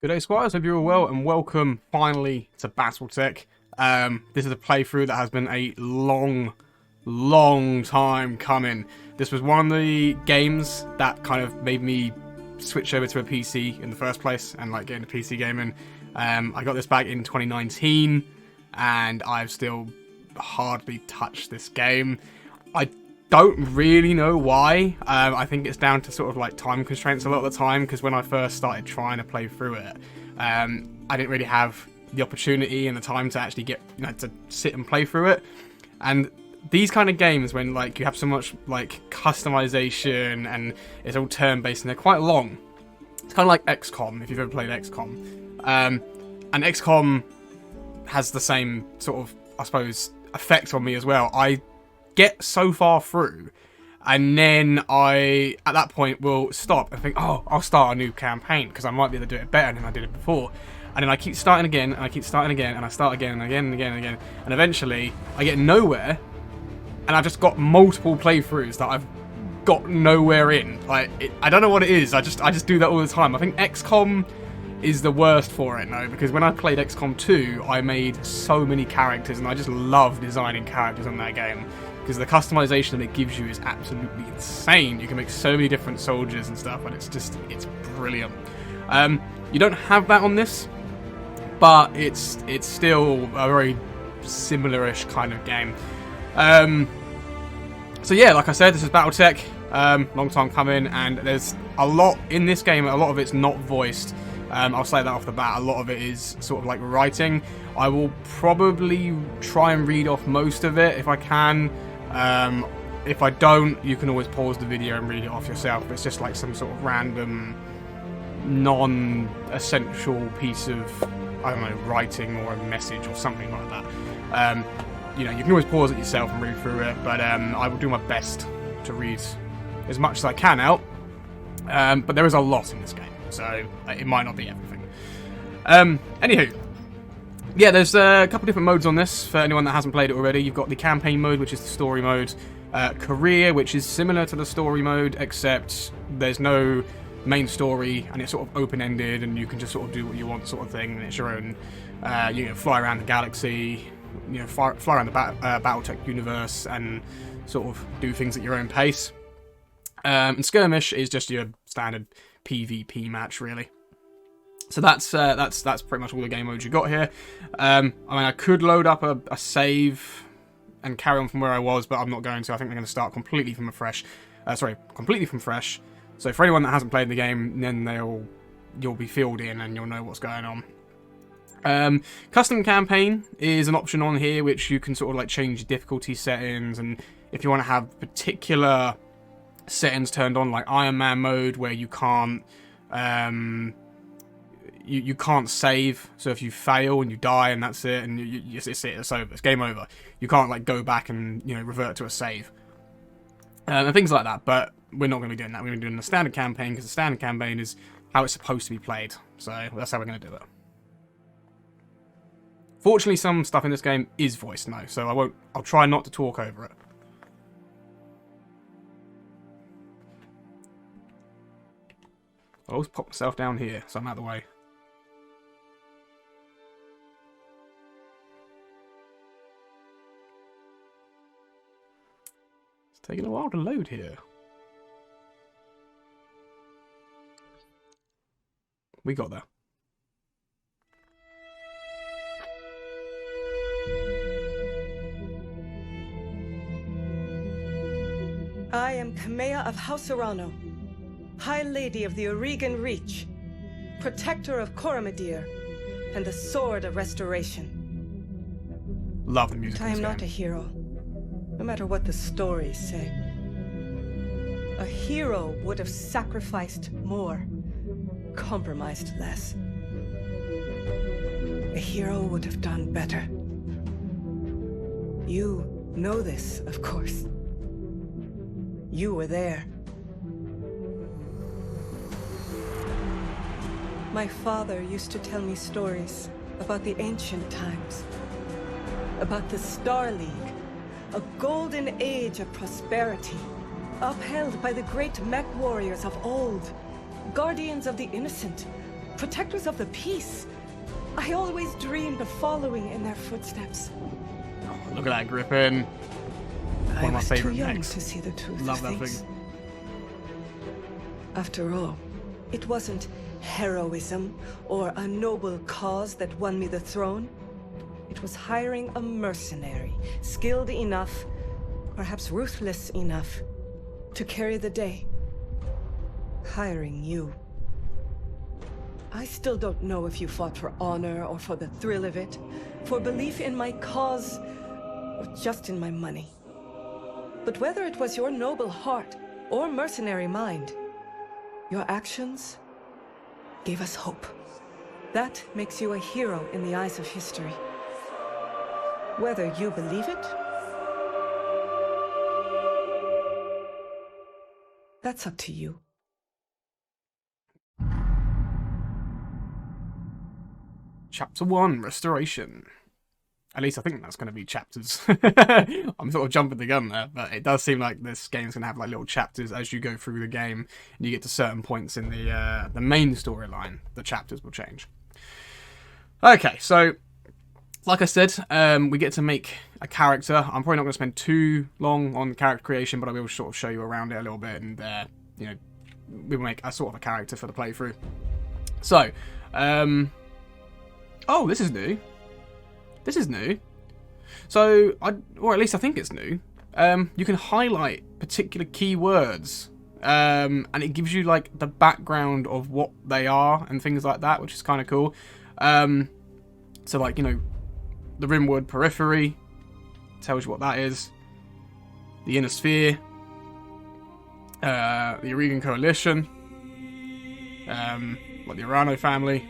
Good day, squires. Hope you're all well, and welcome finally to Battletech. This is a playthrough that has been a long time coming. This was one of the games that kind of made me switch over to a PC in the first place and like get into PC gaming. I got this back in 2019, and I've still hardly touched this game. I don't really know why. I think it's down to sort of like time constraints a lot of the time, because when I first started trying to play through it, I didn't really have the opportunity and the time to actually get, to sit and play through it. And these kind of games, when like you have so much like customization and it's all turn-based and they're quite long, it's kind of like XCOM, if you've ever played XCOM. And XCOM has the same sort of, I suppose, effect on me as well. I get so far through, and then I, at that point, will stop and think, oh, I'll start a new campaign, because I might be able to do it better than I did it before. And then I keep starting again, and I keep starting again, and I start again, and again, and again, and again. And eventually, I get nowhere, and I've just got multiple playthroughs that I've got nowhere in. Like, I don't know what it is, I just do that all the time. I think XCOM is the worst for it, though, because when I played XCOM 2, I made so many characters, and I just love designing characters on that game, because the customization that it gives you is absolutely insane. You can make so many different soldiers and stuff, and it's brilliant. You don't have that on this, but it's still a very similar-ish kind of game. So yeah, like I said, this is Battletech. Long time coming, and there's a lot in this game. A lot of it's not voiced. I'll say that off the bat. A lot of it is sort of like writing. I will probably try and read off most of it if I can. If I don't, you can always pause the video and read it off yourself. It's just like some sort of random, non-essential piece of, I don't know, writing or a message or something like that. You can always pause it yourself and read through it, but I will do my best to read as much as I can out. But there is a lot in this game, so it might not be everything. Anywho, yeah, there's a couple different modes on this for anyone that hasn't played it already. You've got the campaign mode, which is the story mode. Career, which is similar to the story mode, except there's no main story, and it's sort of open-ended, and you can just sort of do what you want, sort of thing, and it's your own. You can fly around the galaxy, fly around the Battletech universe, and sort of do things at your own pace. And skirmish is just your standard PvP match, really. So that's pretty much all the game modes you got here. I mean, I could load up a save and carry on from where I was, but I'm not going to. I think I'm going to start completely from fresh. So for anyone that hasn't played the game, then you'll be filled in and you'll know what's going on. Custom campaign is an option on here, which you can sort of like change difficulty settings, and if you want to have particular settings turned on, like Iron Man mode, where you can't you can't save. So if you fail and you die and that's it, and it's over, it's game over. You can't like go back and revert to a save and things like that. But we're not going to be doing that. We're going to be doing the standard campaign, because the standard campaign is how it's supposed to be played. So that's how we're going to do it. Fortunately, some stuff in this game is voiced now, so I'll try not to talk over it. I'll always pop myself down here, so I'm out of the way. It's taking a while to load here. We got there. I am Kamea of House Urano, High Lady of the Oregon Reach, Protector of Coromadir, and the Sword of Restoration. Love the music. But I am not a hero, no matter what the stories say. A hero would have sacrificed more, compromised less. A hero would have done better. You know this, of course. You were there. My father used to tell me stories about the ancient times, about the Star League, a golden age of prosperity, upheld by the great mech warriors of old, guardians of the innocent, Protectors of the peace. I always dreamed of following in their footsteps. Oh, look at that griffin. One of my favorite young mechs. to see the truth Love of that things. thing. After all, it wasn't heroism or a noble cause that won me the throne. It was hiring a mercenary, skilled enough, perhaps ruthless enough, to carry the day. Hiring you. I still don't know if you fought for honor or for the thrill of it, for belief in my cause, or just in my money. But whether it was your noble heart or mercenary mind, your actions gave us hope. That makes you a hero in the eyes of history. Whether you believe it, that's up to you. Chapter 1, Restoration. At least I think that's going to be chapters. I'm sort of jumping the gun there, but it does seem like this game's going to have like little chapters as you go through the game, and you get to certain points in the main storyline. The chapters will change. Okay, so like I said, we get to make a character. I'm probably not going to spend too long on character creation, but I will sort of show you around it a little bit, and you know, we will make a sort of a character for the playthrough. So, oh, this is new. This is new. So, or at least I think it's new. You can highlight particular keywords, and it gives you like the background of what they are and things like that, which is kind of cool. So, like, you know, the Rimwood Periphery tells you what that is. The Inner Sphere, the Aurigan Coalition, like the Urano family.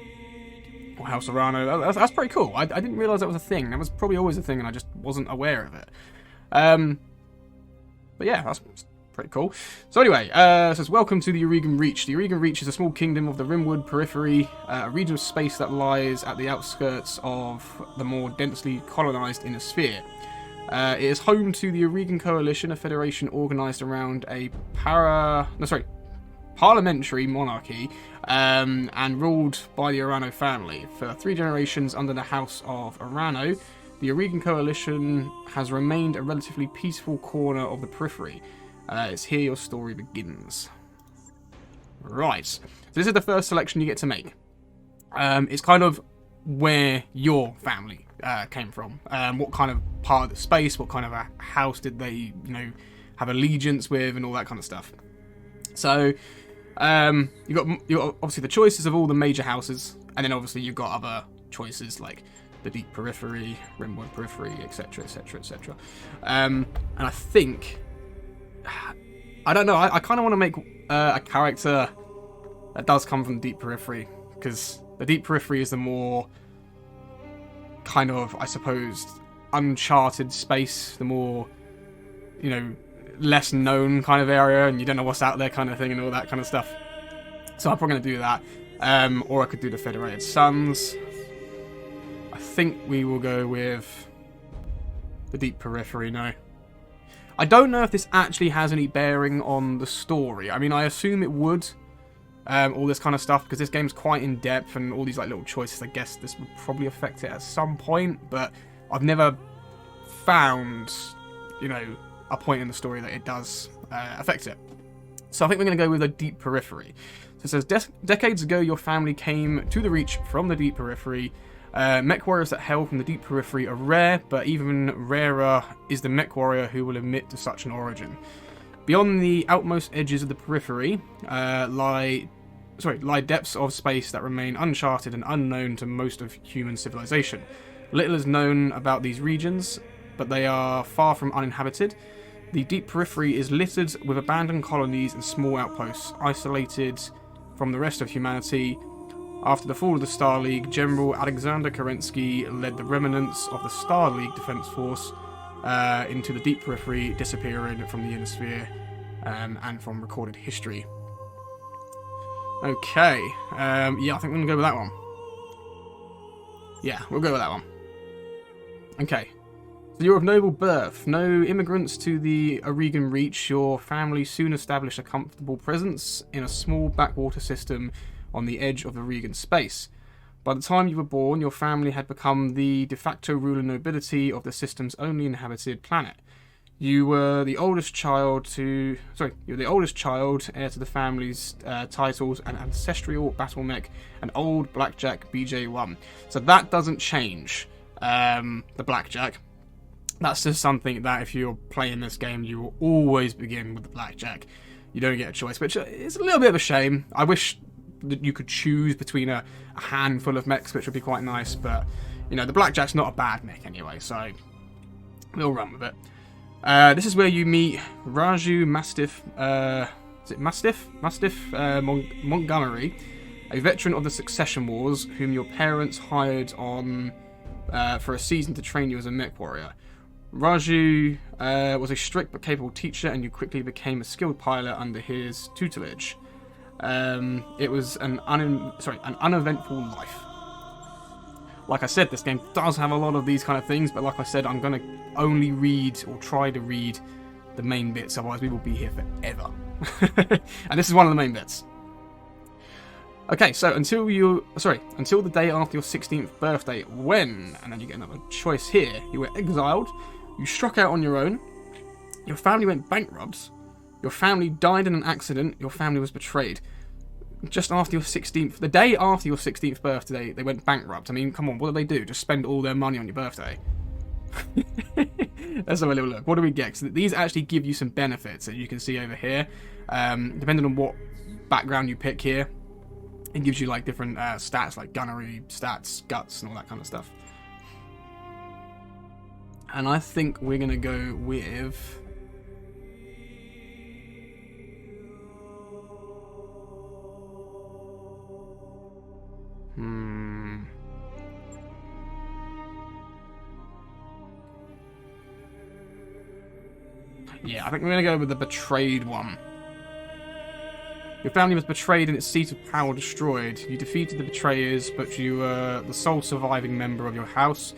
Or House Urano. That's pretty cool. I didn't realise that was a thing. That was probably always a thing and I just wasn't aware of it. But yeah, that's pretty cool. So anyway, it says, welcome to the Aurigan Reach. The Aurigan Reach is a small kingdom of the Rimwood Periphery, a region of space that lies at the outskirts of the more densely colonised Inner Sphere. It is home to the Aurigan Coalition, a federation organised around a parliamentary monarchy, and ruled by the Urano family. For 3 generations under the House of Urano, the Aurigan Coalition has remained a relatively peaceful corner of the periphery. It's here your story begins. Right, so this is the first selection you get to make. It's kind of where your family came from. What kind of part of the space, what kind of a house did they, you know, have allegiance with, and all that kind of stuff. So, you've got obviously the choices of all the major houses, and then obviously you've got other choices like the Deep Periphery, Rimwood Periphery, etc, etc, etc. And I think, I don't know, I kind of want to make a character that does come from the Deep Periphery, because the Deep Periphery is the more kind of, I suppose, uncharted space, the more, you know, less known kind of area, and you don't know what's out there kind of thing and all that kind of stuff. So I'm probably going to do that. Or I could do the Federated Suns. I think we will go with the Deep Periphery now. I don't know if this actually has any bearing on the story. I mean, I assume it would. All this kind of stuff, because this game's quite in-depth, and all these like little choices, I guess this would probably affect it at some point, but I've never found, you know, a point in the story that it does affect it. So I think we're going to go with a Deep Periphery. So it says, decades ago your family came to the Reach from the Deep Periphery. Mech warriors that hail from the Deep Periphery are rare, but even rarer is the mech warrior who will admit to such an origin. Beyond the outmost edges of the periphery lie depths of space that remain uncharted and unknown to most of human civilization. Little is known about these regions, but they are far from uninhabited. The Deep Periphery is littered with abandoned colonies and small outposts, isolated from the rest of humanity. After the fall of the Star League, General Alexander Kerensky led the remnants of the Star League Defense Force into the Deep Periphery, disappearing from the Inner Sphere and from recorded history. Okay, yeah, I think we're going to go with that one. Yeah, we'll go with that one. Okay. So you're of noble birth, no immigrants to the Aurigan Reach. Your family soon established a comfortable presence in a small backwater system on the edge of the Regan space. By the time you were born, your family had become the de facto ruling nobility of the system's only inhabited planet. You were the oldest child, heir to the family's titles and ancestral battle mech, an old Blackjack BJ-1. So that doesn't change, the Blackjack. That's just something that if you're playing this game, you will always begin with the Blackjack. You don't get a choice, which is a little bit of a shame. I wish that you could choose between a handful of mechs, which would be quite nice, but, you know, the Blackjack's not a bad mech anyway, so we'll run with it. This is where you meet Raju Montgomery, a veteran of the Succession Wars, whom your parents hired on for a season to train you as a mech warrior. Raju was a strict but capable teacher, and you quickly became a skilled pilot under his tutelage. It was an uneventful life. Like I said, this game does have a lot of these kind of things, but like I said, I'm going to only read or try to read the main bits, otherwise we will be here forever. And this is one of the main bits. Okay, so until the day after your 16th birthday, when, and then you get another choice here, you were exiled, you struck out on your own, your family went bankrupt, your family died in an accident, your family was betrayed. Just after your 16th, the day after your 16th birthday, they went bankrupt. I mean, come on, what do they do? Just spend all their money on your birthday? Let's have a little look. What do we get? So these actually give you some benefits that you can see over here. Depending on what background you pick here, it gives you like different stats, like gunnery stats, guts, and all that kind of stuff. And I think we're going to go with... Yeah, I think we're going to go with the betrayed one. Your family was betrayed and its seat of power destroyed. You defeated the betrayers, but you were the sole surviving member of your house,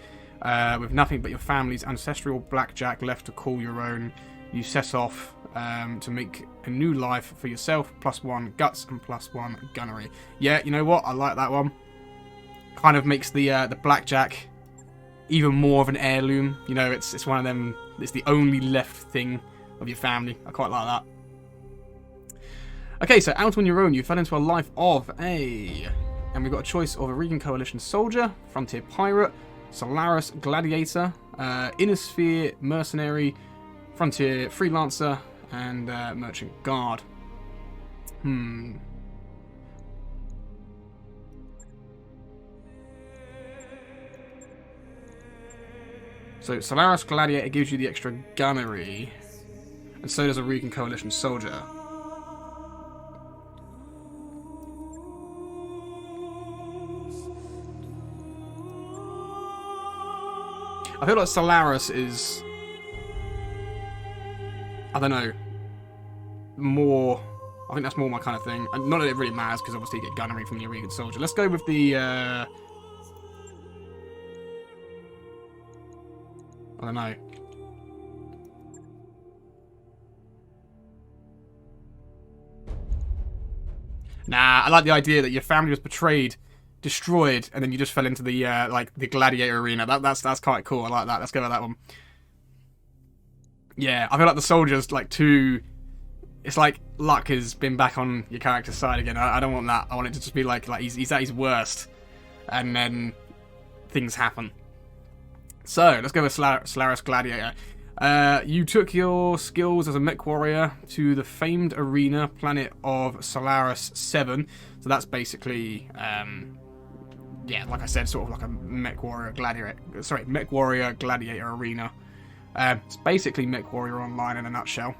with nothing but your family's ancestral blackjack left to call your own. You set off to make a new life for yourself, +1 guts and +1 gunnery. Yeah, you know what? I like that one. Kind of makes the blackjack even more of an heirloom. You know, it's one of them. It's the only left thing of your family. I quite like that. Okay, so out on your own, you fell into a life of and we've got a choice of a Regan Coalition soldier, frontier pirate, Solaris gladiator, inner sphere mercenary, frontier freelancer, and merchant guard. So Solaris gladiator gives you the extra gunnery, and so does a Regan Coalition soldier. I feel like Solaris is, I don't know, more, I think that's more my kind of thing. And not that it really matters, because obviously you get gunnery from the Regan soldier. Let's go with the, I don't know. Nah, I like the idea that your family was betrayed, destroyed, and then you just fell into the like the gladiator arena. That's quite cool. I like that. Let's go with that one. Yeah, I feel like the soldier's like too. It's like luck has been back on your character's side again. I don't want that. I want it to just be like he's at his worst, and then things happen. So let's go with Solaris Gladiator. You took your skills as a mech warrior to the famed arena planet of Solaris 7. So that's basically, yeah, like I said, sort of like a mech warrior gladiator. Sorry, mech warrior gladiator arena. It's basically mech warrior online in a nutshell.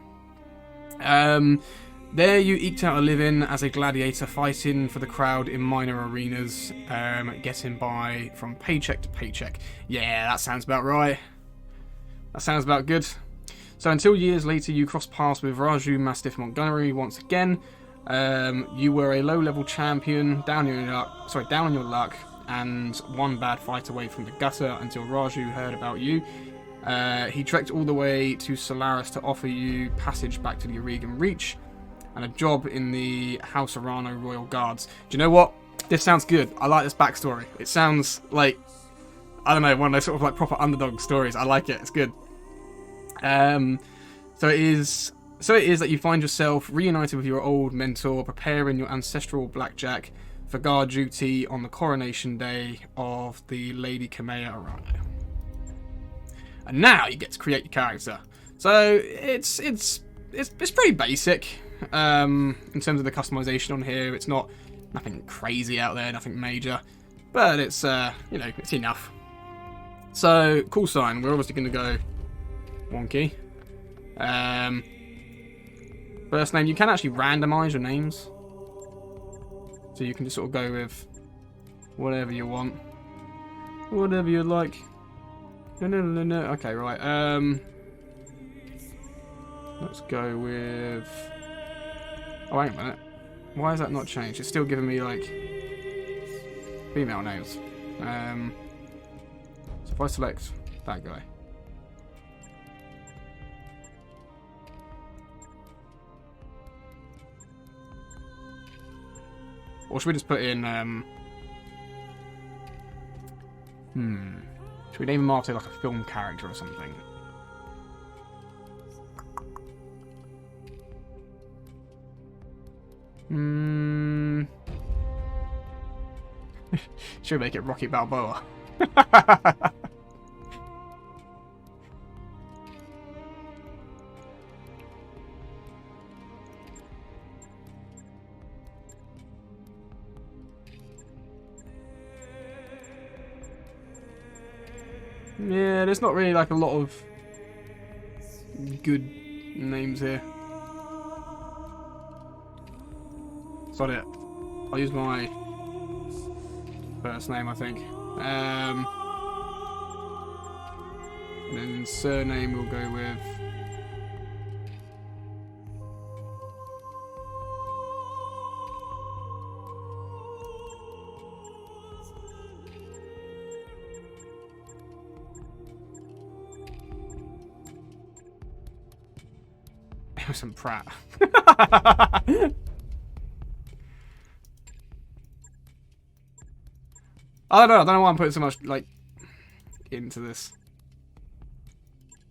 There you eked out a living as a gladiator, fighting for the crowd in minor arenas, getting by from paycheck to paycheck. Yeah, that sounds about right. That sounds about good. So until years later, you crossed paths with Raju Mastiff Montgomery once again. You were a low-level champion, down on your luck, and one bad fight away from the gutter until Raju heard about you. He trekked all the way to Solaris to offer you passage back to the Regan Reach. and a job in the House Arano Royal Guards. Do you know what? This sounds good. I like this backstory. It sounds like, I don't know, one of those sort of like proper underdog stories. I like it. It's good. So it is that you find yourself reunited with your old mentor, preparing your ancestral blackjack for guard duty on the coronation day of the Lady Kamea Arano. And now you get to create your character. So it's pretty basic in terms of the customization on here. It's nothing crazy out there, nothing major, but it's it's enough. So call sign, we're obviously going to go wonky. First name, you can actually randomize your names, so you can just sort of go with whatever you want, whatever you like. No. Okay, right. Let's go with. Oh, wait a minute. Why has that not changed? It's still giving me like female names. So if I select that guy. Or should we just put in, should we name him after like a film character or something? Should we make it Rocky Balboa? Yeah, there's not really like a lot of good names here. Sod it. I'll use my first name, I think. And then surname we'll go with. Emerson Pratt. I don't know why I'm putting so much like into this.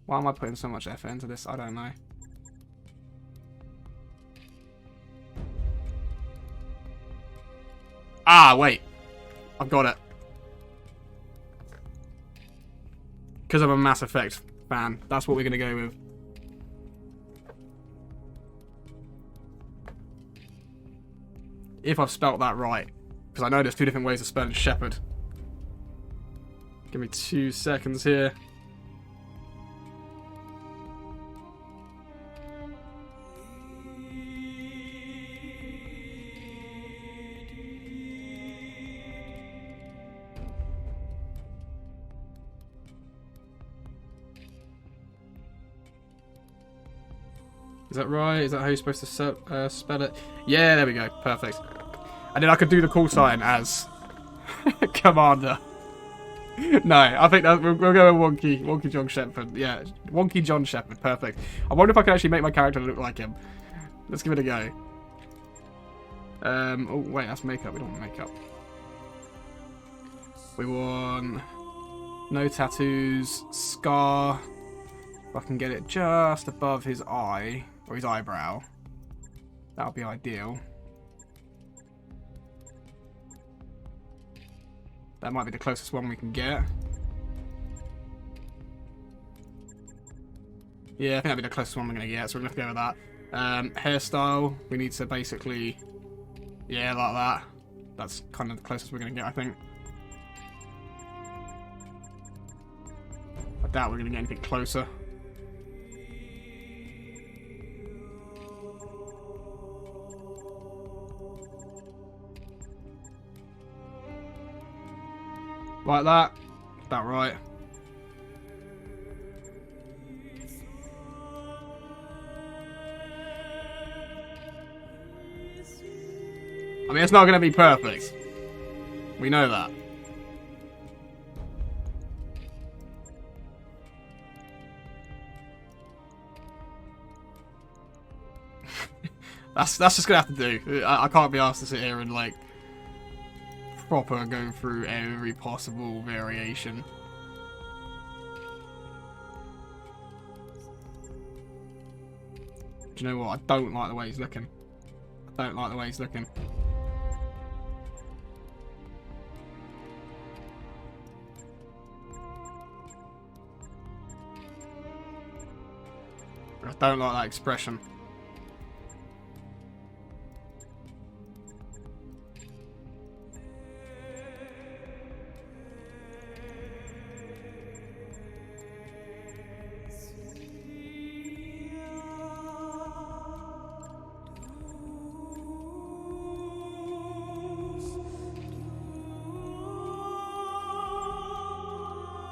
Why am I putting so much effort into this? I don't know. Ah, wait. I've got it. Because I'm a Mass Effect fan. That's what we're going to go with. If I've spelt that right. Because I know there's two different ways of spelling shepherd. Give me 2 seconds here. Is that right? Is that how you're supposed to spell it? Yeah, there we go. Perfect. And then I could do the call sign as Commander. No, I think that we'll go with Wonky John Shepherd. Yeah, Wonky John Shepherd. Perfect. I wonder if I can actually make my character look like him. Let's give it a go. Oh wait, that's makeup. We don't want makeup. We want no tattoos, scar. If I can get it just above his eye or his eyebrow, that would be ideal. That might be the closest one we can get. Yeah, I think that'd be the closest one we're going to get, so we're going to go with that. Hairstyle, we need to basically, yeah, like that. That's kind of the closest we're going to get, I think. I doubt we're going to get anything closer. Like that. About right. I mean, it's not going to be perfect. We know that. That's just gonna have to do. I can't be asked to sit here and like proper go through every possible variation. Do you know what? I don't like the way he's looking. I don't like the way he's looking. I don't like that expression.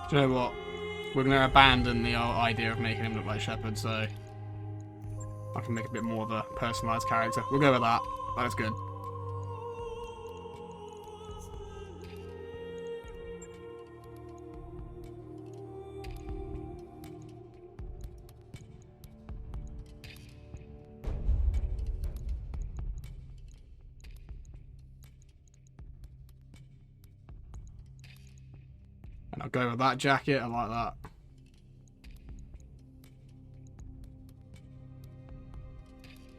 Do you know what? We're going to abandon the idea of making him look like Shepard, so I can make a bit more of a personalised character. We'll go with that. That's good. And I'll go with that jacket. I like that.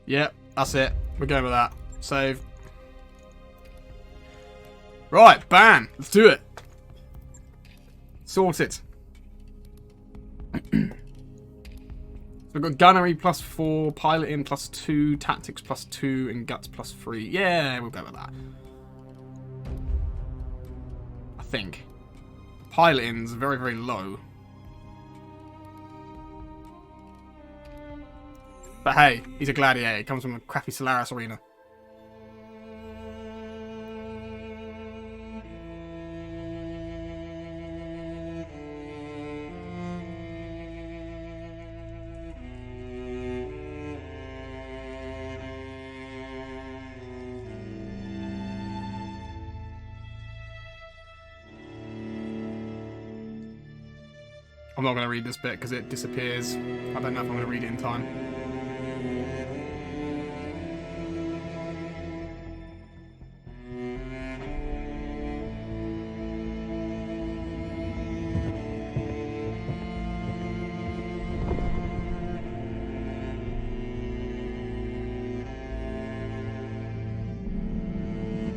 Yep, that's it. We're going with that. Save. Right, bam. Let's do it. Sorted. So we've got gunnery +4, piloting +2, tactics +2, and guts +3. Yeah, we'll go with that. I think. Piloting's very, very low. But hey, he's a gladiator. He comes from a crappy Solaris arena. I'm not going to read this bit because it disappears. I don't know if I'm going to read it in time.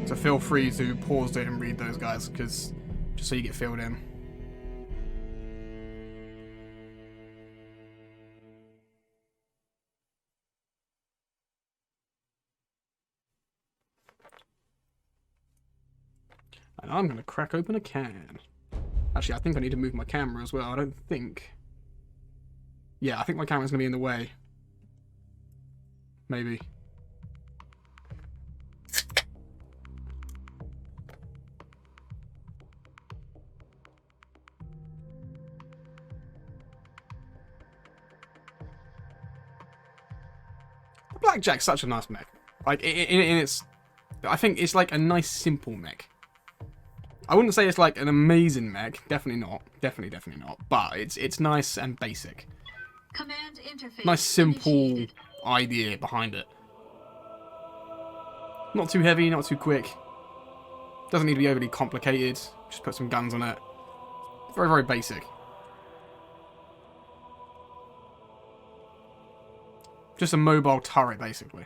So feel free to pause it and read those guys, because just so you get filled in. And I'm going to crack open a can. Actually, I think I need to move my camera as well. I don't think... Yeah, I think my camera's going to be in the way. Maybe. Blackjack's such a nice mech. Like, in its... I think it's like a nice, simple mech. I wouldn't say it's like an amazing mech. Definitely not. Definitely not. But it's nice and basic. Command interface nice, simple initiated. idea behind it. Not too heavy, not too quick. Doesn't need to be overly complicated. Just put some guns on it. Very, very basic. Just a mobile turret, basically.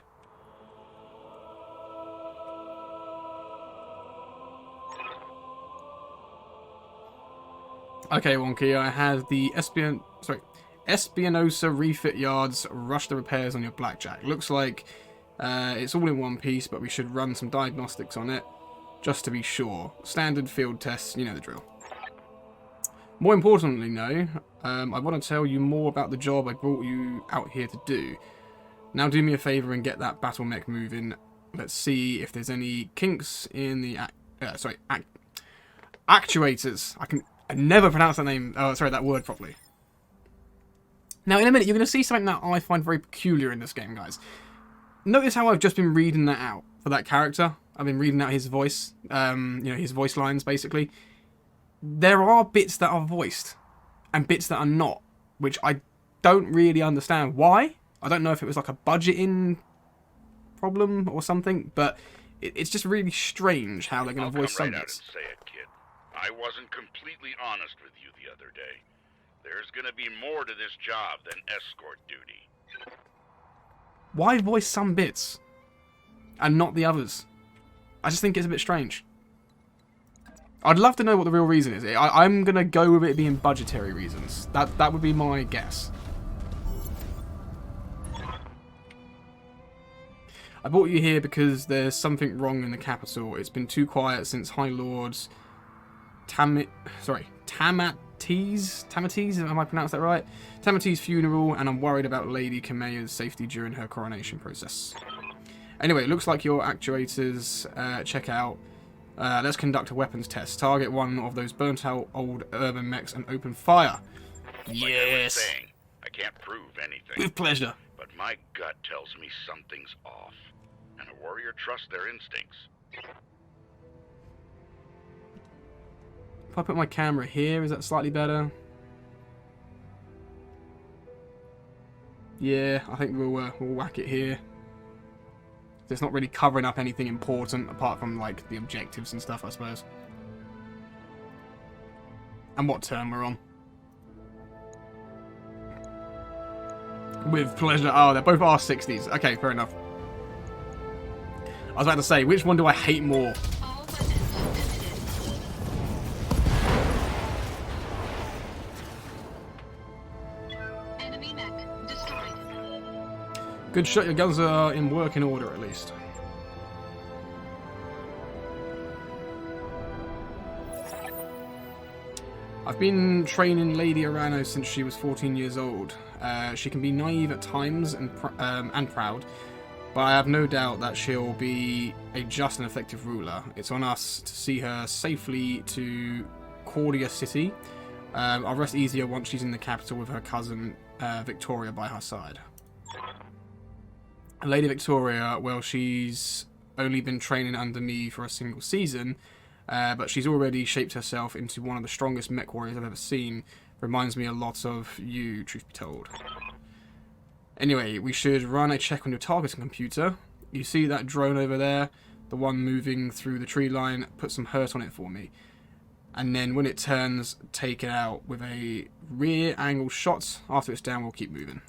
Okay, Wonky, I had the Espinosa refit yards rush the repairs on your Blackjack. Looks like it's all in one piece, but we should run some diagnostics on it, just to be sure. Standard field tests, you know the drill. More importantly, though, I want to tell you more about the job I brought you out here to do. Now do me a favour and get that battle mech moving. Let's see if there's any kinks in the actuators. I never pronounce that name. Oh, sorry, that word properly. Now, in a minute, you're going to see something that I find very peculiar in this game, guys. Notice how I've just been reading that out for that character. I've been reading out his voice, you know, his voice lines, basically. There are bits that are voiced and bits that are not, which I don't really understand why. I don't know if it was like a budgeting problem or something, but it's just really strange how they're going to voice some I'll come right out bits. and say it, kid. I wasn't completely honest with you the other day. There's gonna be more to this job than escort duty. Why voice some bits and not the others? I just think it's a bit strange. I'd love to know what the real reason is. I'm going to go with it being budgetary reasons. That would be my guess. I brought you here because there's something wrong in the capital. It's been too quiet since High Lord's Tamate's, am I pronounced that right? Tamate's funeral, and I'm worried about Lady Kameya's safety during her coronation process. Anyway, it looks like your actuators check out. Let's conduct a weapons test. Target one of those burnt out old urban mechs and open fire. Like I was saying, I can't prove anything. With pleasure. But my gut tells me something's off. And a warrior trusts their instincts. If I put my camera here, is that slightly better? Yeah, I think we'll whack it here. It's not really covering up anything important apart from like the objectives and stuff, I suppose. And what turn we're on. With pleasure. Oh, they're both R60s. Okay, fair enough. I was about to say, which one do I hate more? All weapons committed. Enemy mech destroyed. Good shot, your guns are in working order at least. I've been training Lady Arano since she was 14 years old. She can be naive at times and proud, but I have no doubt that she'll be a just and effective ruler. It's on us to see her safely to Cordia City. I'll rest easier once she's in the capital with her cousin Victoria by her side. Lady Victoria, well, she's only been training under me for a single season, but she's already shaped herself into one of the strongest mech warriors I've ever seen. Reminds me a lot of you, truth be told. Anyway, we should run a check on your targeting computer. You see that drone over there? The one moving through the tree line? Put some hurt on it for me. And then when it turns, take it out with a rear angle shot. After it's down, we'll keep moving.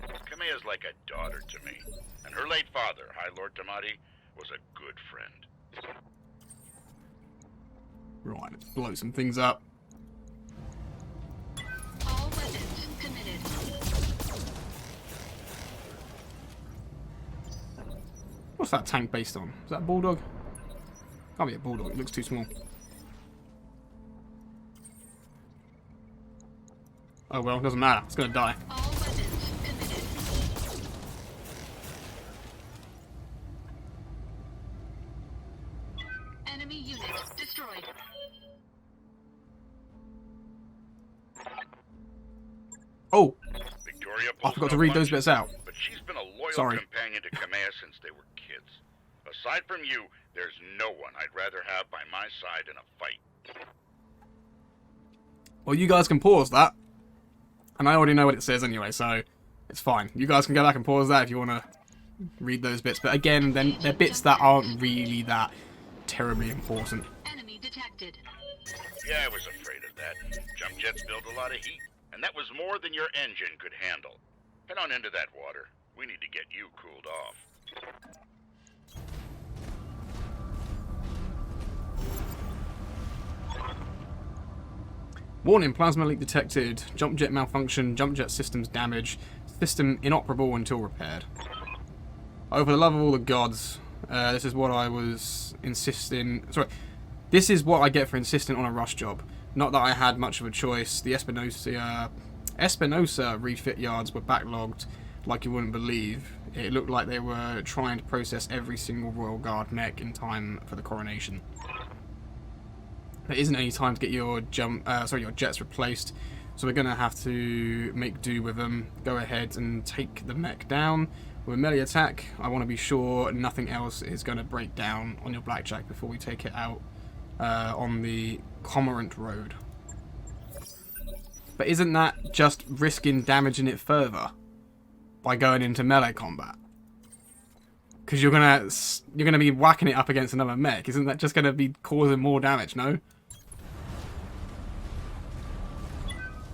Kameya's like a daughter to me. And her late father, High Lord Tamati, was a good friend. Right, let's blow some things up. All weapons committed. What's that tank based on? Is that a bulldog? Can't be a bulldog, it looks too small. Oh well, doesn't matter, it's gonna die. All weapons committed. Enemy unit destroyed. Oh! Victoria I pulls forgot to no read those punches, bits out. But she's been a loyal Sorry. companion to Kameya since they were kids. Aside from you, there's no one I'd rather have by my side in a fight. Well, you guys can pause that. And I already know what it says anyway, so it's fine. You guys can go back and pause that if you want to read those bits. But again, then they're bits that aren't really that terribly important. Enemy detected. Yeah, I was afraid of that. Jump jets build a lot of heat, and that was more than your engine could handle. Head on into that water. We need to get you cooled off. Warning, plasma leak detected. Jump jet malfunction. Jump jet systems damage. System inoperable until repaired. Oh, for the love of all the gods. This is what I was insisting... Sorry. This is what I get for insisting on a rush job. Not that I had much of a choice. The Espinosa refit yards were backlogged like you wouldn't believe. It looked like they were trying to process every single Royal Guard mech in time for the coronation. There isn't any time to get your your jets replaced, so we're going to have to make do with them. Go ahead and take the mech down. With a melee attack, I want to be sure nothing else is going to break down on your blackjack before we take it out on the Cormorant Road. But isn't that just risking damaging it further by going into melee combat? Because you're gonna be whacking it up against another mech. Isn't that just gonna be causing more damage? No.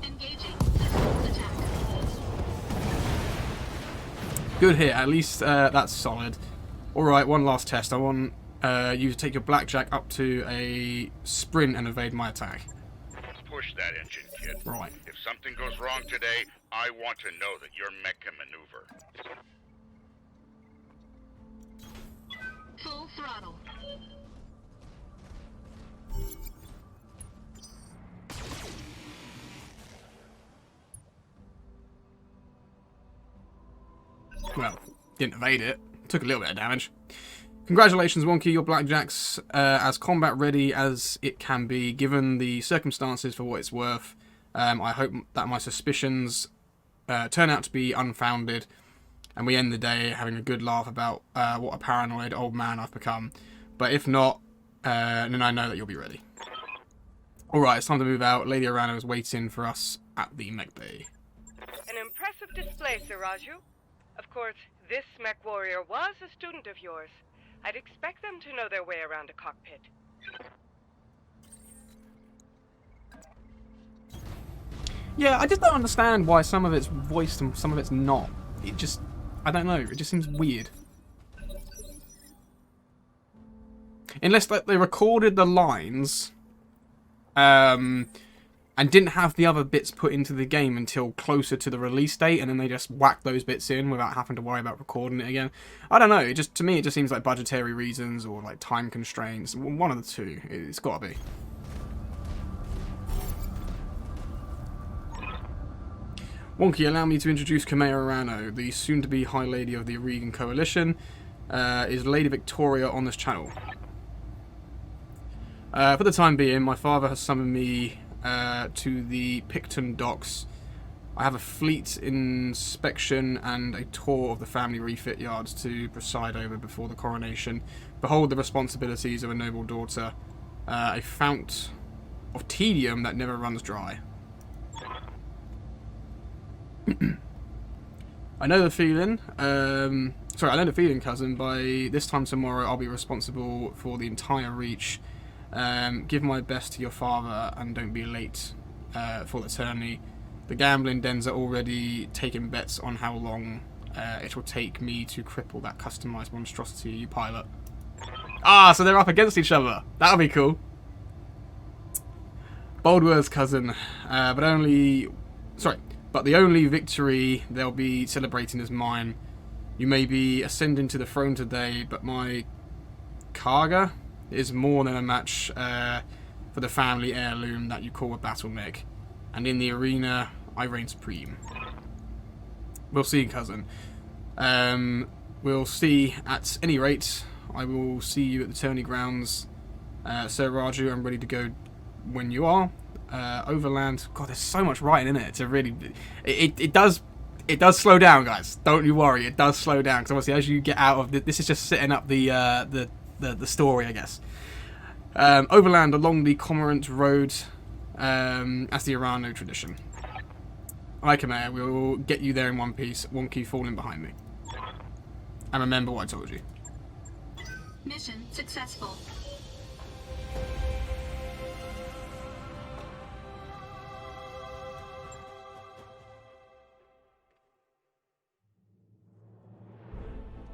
Engaging systems attack. Good hit. At least that's solid. All right, one last test. I want you to take your blackjack up to a sprint and evade my attack. Push that engine, kid. Right. If something goes wrong today, I want to know that your mech can maneuver. Full throttle. Well, didn't evade it. Took a little bit of damage. Congratulations, Wonky. Your blackjack's as combat ready as it can be, given the circumstances for what it's worth. I hope that my suspicions turn out to be unfounded, and we end the day having a good laugh about what a paranoid old man I've become. But if not, then I know that you'll be ready. Alright, it's time to move out. Lady Arano is waiting for us at the mech bay. An impressive display, Sir Raju. Of course, this mech warrior was a student of yours. I'd expect them to know their way around a cockpit. Yeah, I just don't understand why some of it's voiced and some of it's not. It just, I don't know, it just seems weird. Unless like, they recorded the lines and didn't have the other bits put into the game until closer to the release date, and then they just whacked those bits in without having to worry about recording it again. I don't know, it just, to me, it just seems like budgetary reasons or like time constraints. One of the two, it's gotta be. Wonky, allow me to introduce Kamea Arano, the soon-to-be High Lady of the Regan Coalition. Is Lady Victoria on this channel? For the time being, my father has summoned me to the Picton docks. I have a fleet inspection and a tour of the family refit yards to preside over before the coronation. Behold the responsibilities of a noble daughter, a fount of tedium that never runs dry. I know the feeling. I know the feeling, cousin. By this time tomorrow, I'll be responsible for the entire reach. Give my best to your father, and don't be late for the tourney. The gambling dens are already taking bets on how long it will take me to cripple that customized monstrosity you pilot. Ah, so they're up against each other. That'll be cool. Bold words, cousin. But the only victory they'll be celebrating is mine. You may be ascending to the throne today, but my Karga is more than a match for the family heirloom that you call a battle mech. And in the arena, I reign supreme. We'll see, cousin. We'll see. At any rate, I will see you at the tourney grounds. Sir Raju, I'm ready to go when you are. Overland. God, there's so much writing in it to really. It does slow down, guys. Don't you worry. It does slow down because obviously as you get out of this is just setting up the story, I guess. Overland along the Cormorant Road, as the Arano tradition. I Kamea, we'll get you there in one piece. Wonky falling behind me. And remember what I told you. Mission successful.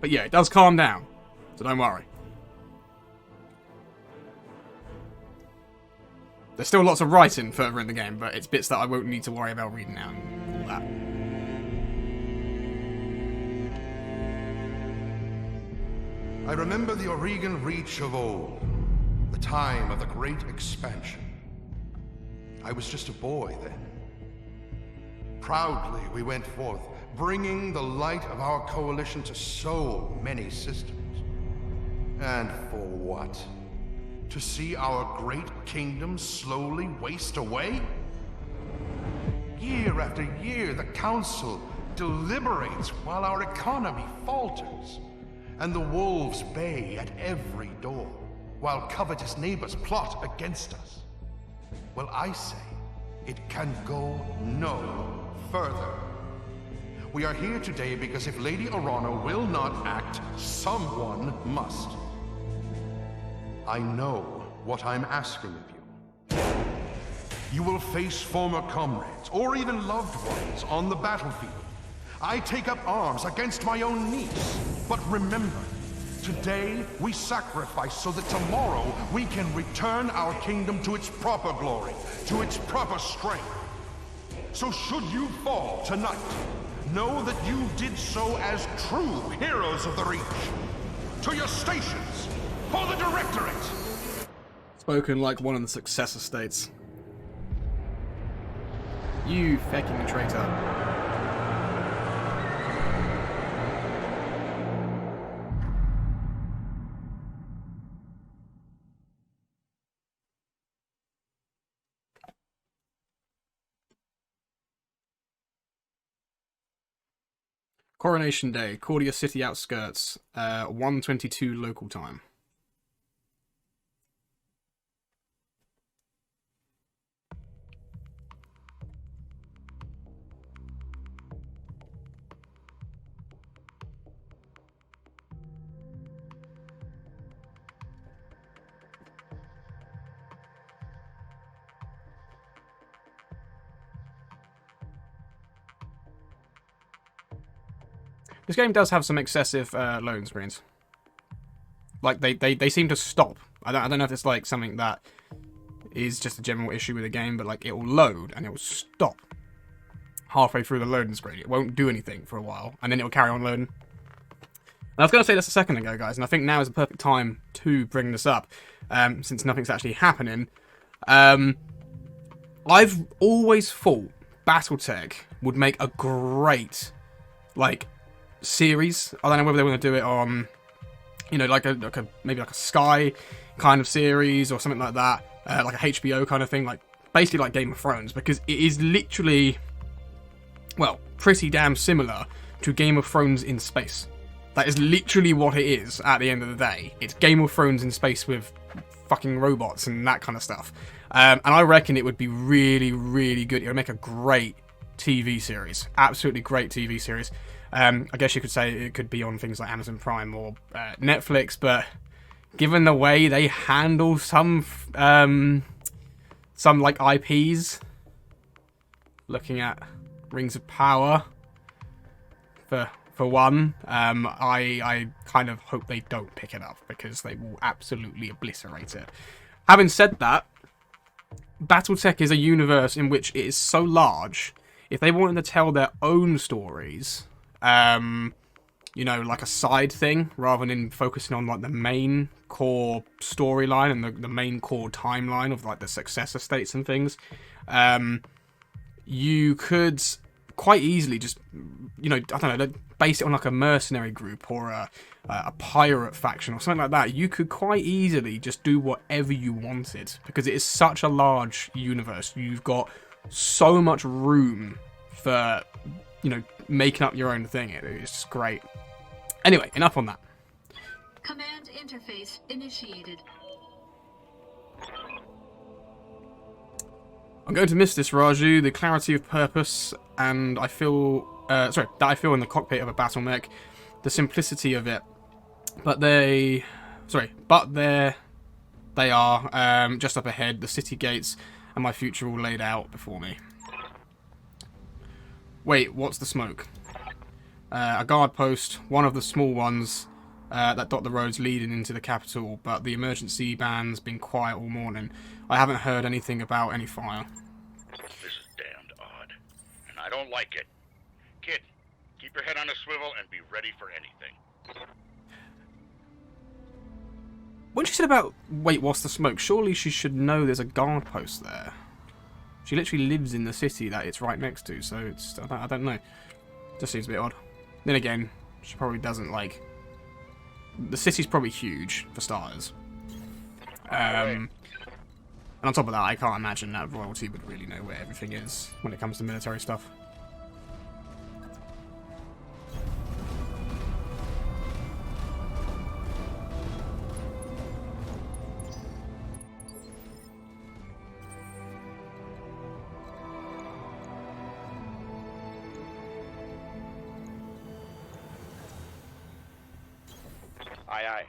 But yeah, it does calm down, so don't worry. There's still lots of writing further in the game, but it's bits that I won't need to worry about reading out and all that. I remember the Oregon Reach of old, the time of the Great Expansion. I was just a boy then. Proudly we went forth, bringing the light of our coalition to so many systems. And for what? To see our great kingdom slowly waste away? Year after year, the Council deliberates while our economy falters, and the wolves bay at every door, while covetous neighbors plot against us. Well, I say, it can go no further. We are here today because if Lady Orana will not act, someone must. I know what I'm asking of you. You will face former comrades, or even loved ones, on the battlefield. I take up arms against my own niece. But remember, today we sacrifice so that tomorrow we can return our kingdom to its proper glory, to its proper strength. So should you fall tonight, know that you did so as true heroes of the Reach. To your stations, for the Directorate! Spoken like one of the successor states. You fecking traitor. Coronation Day, Cordia City outskirts, 1:22 local time. This game does have some excessive loading screens. Like, they seem to stop. I don't know if it's like something that is just a general issue with the game, but like it will load and it will stop halfway through the loading screen. It won't do anything for a while, and then it will carry on loading. And I was going to say this a second ago, guys, and I think now is the perfect time to bring this up, since nothing's actually happening. I've always thought Battletech would make a great, like, series. I don't know whether they want to do it on, you know, maybe like a Sky kind of series or something like that, like a HBO kind of thing, like basically like Game of Thrones, because it is literally, well, pretty damn similar to Game of Thrones in space. That is literally what it is at the end of the day. It's Game of Thrones in space with fucking robots and that kind of stuff. And I reckon it would be really, really good. It would make a great TV series. Absolutely great TV series. I guess you could say it could be on things like Amazon Prime or Netflix, but given the way they handle some like IPs, looking at Rings of Power, for one, I kind of hope they don't pick it up, because they will absolutely obliterate it. Having said that, Battletech is a universe in which it is so large, if they wanted to tell their own stories, you know, like a side thing, rather than focusing on like the main core storyline and the main core timeline of like the successor states and things, you could quite easily just, you know, I don't know, base it on like a mercenary group or a pirate faction or something like that. You could quite easily just do whatever you wanted, because it is such a large universe. You've got so much room for, you know, making up your own thing. It's just great. Anyway, enough on that. Command interface initiated. I'm going to miss this, Raju. The clarity of purpose, and I feel, that I feel in the cockpit of a battle mech, the simplicity of it. But there they are, just up ahead, the city gates, and my future all laid out before me. Wait, what's the smoke? A guard post, one of the small ones that dot the roads leading into the capital, but the emergency band's been quiet all morning. I haven't heard anything about any fire. This is damned odd, and I don't like it. Kid, keep your head on a swivel and be ready for anything. When she said about, wait, what's the smoke? Surely she should know there's a guard post there. She literally lives in the city that it's right next to, so it's, I don't know. Just seems a bit odd. Then again, she probably doesn't, like... The city's probably huge, for starters. And on top of that, I can't imagine that royalty would really know where everything is when it comes to military stuff. Aye, aye.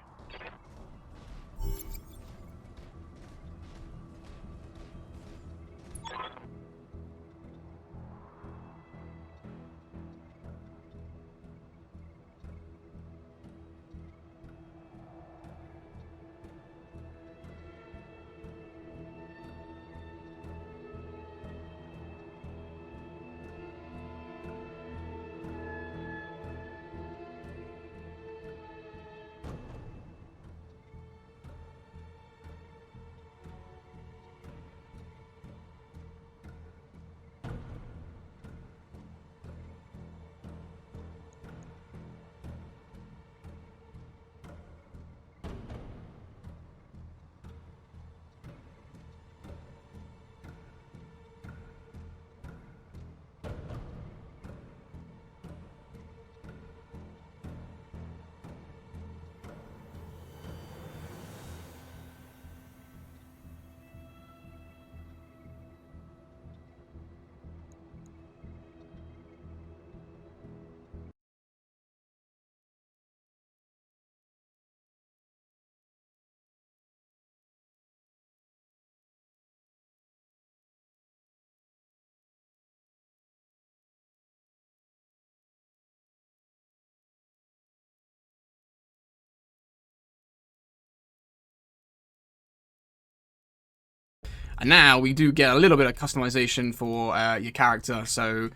And now we do get a little bit of customization for your character, so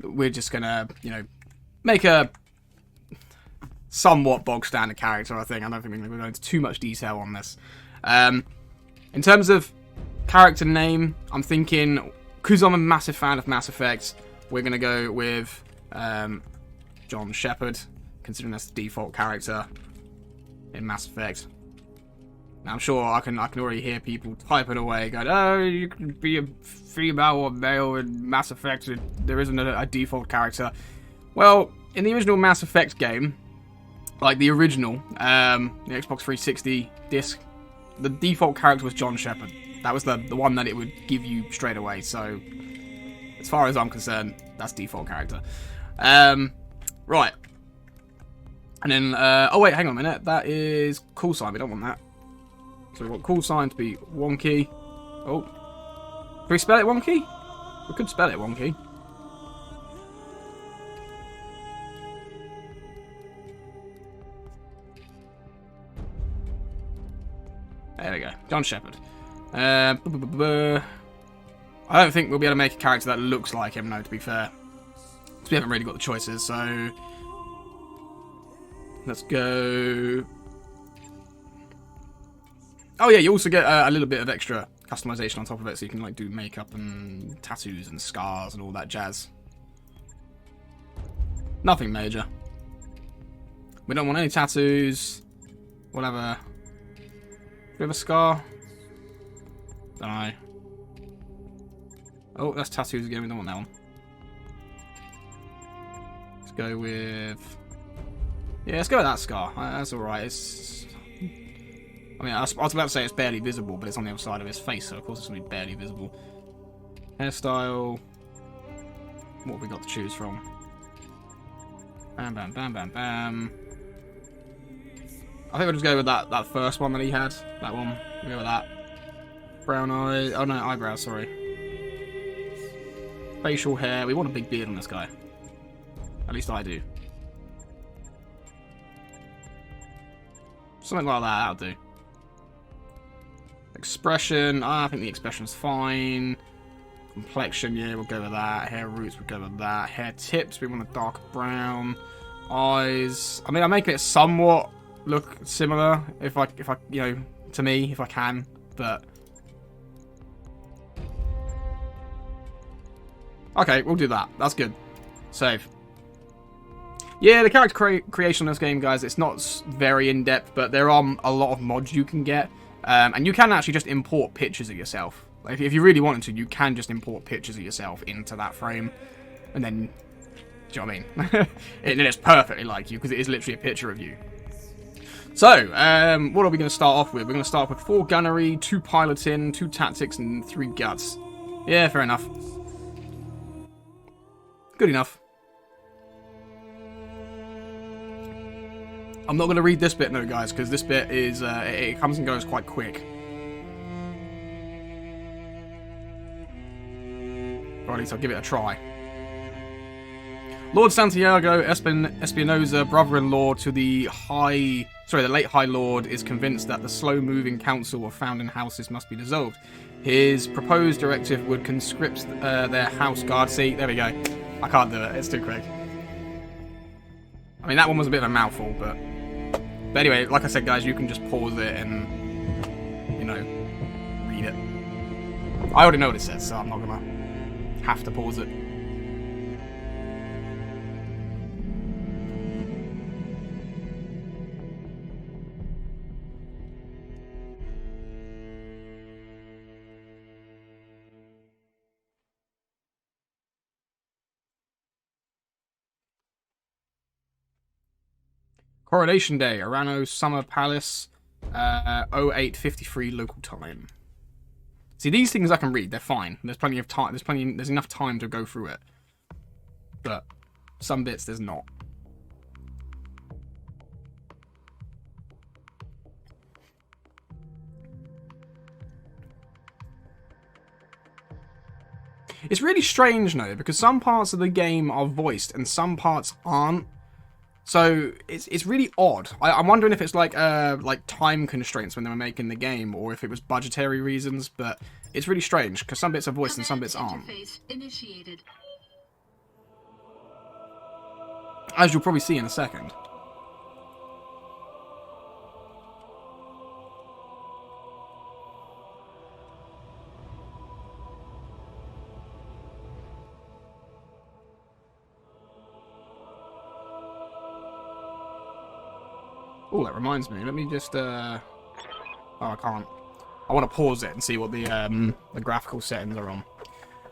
we're just gonna, you know, make a somewhat bog standard character, I think. I don't think we're gonna go into too much detail on this. In terms of character name, I'm thinking, because I'm a massive fan of Mass Effect, we're gonna go with John Shepard, considering that's the default character in Mass Effect. Now, I'm sure I can already hear people typing away, going, "Oh, you can be a female or male in Mass Effect. There isn't a default character." Well, in the original Mass Effect game, like the original, the Xbox 360 disc, the default character was John Shepard. That was the one that it would give you straight away. So, as far as I'm concerned, that's default character. Right. And then, oh wait, hang on a minute. That is call sign. We don't want that. So we want call sign to be wonky. Oh. Can we spell it wonky? We could spell it wonky. There we go. John Shepard. I don't think we'll be able to make a character that looks like him, no, to be fair. Because we haven't really got the choices, so... Let's go... Oh yeah, you also get a little bit of extra customization on top of it, so you can like do makeup and tattoos and scars and all that jazz. Nothing major. We don't want any tattoos. Whatever. Do we have a scar? Don't know. Oh, that's tattoos again. We don't want that one. Let's go with... Yeah, let's go with that scar. That's alright. It's... I mean, I was about to say it's barely visible, but it's on the other side of his face, so of course it's going to be barely visible. Hairstyle. What have we got to choose from? Bam, bam, bam, bam, bam. I think we'll just go with that first one that he had. That one. We'll go with that. Brown eye. Oh no, eyebrows, sorry. Facial hair. We want a big beard on this guy. At least I do. Something like that, that'll do. Expression, I think the expression's fine. Complexion, yeah, we'll go with that. Hair roots, we'll go with that. Hair tips, we want a dark brown. Eyes, I mean, I'm making it somewhat look similar, if I, you know, to me, if I can, but... Okay, we'll do that. That's good. Save. Yeah, the character creation in this game, guys, it's not very in-depth, but there are a lot of mods you can get. And you can actually just import pictures of yourself. Like, if you really wanted to, you can just import pictures of yourself into that frame. And then, do you know what I mean? And it's perfectly like you, because it is literally a picture of you. So, what are we going to start off with? We're going to start off with 4 gunnery, 2 piloting, 2 tactics, and 3 guts. Yeah, fair enough. Good enough. I'm not going to read this bit, no, guys, because this bit is, it comes and goes quite quick. Or at least I'll give it a try. Lord Santiago Espinosa, brother-in-law to the late High Lord, is convinced that the slow-moving council of Fountain Houses must be dissolved. His proposed directive would conscript their house guard. See, there we go. I can't do it. It's too quick. I mean, that one was a bit of a mouthful, but anyway, like I said, guys, you can just pause it and, you know, read it. I already know what it says, so I'm not gonna have to pause it. Coronation Day, Arano Summer Palace, 08:53 local time. See, these things I can read, they're fine. There's plenty of time, there's enough time to go through it. But some bits there's not. It's really strange, though, because some parts of the game are voiced and some parts aren't. So it's really odd. I'm wondering if it's like time constraints when they were making the game, or if it was budgetary reasons. But it's really strange because some bits are voiced and some bits aren't. Initiated. As you'll probably see in a second. Oh, that reminds me. Let me just, oh, I can't. I want to pause it and see what the graphical settings are on.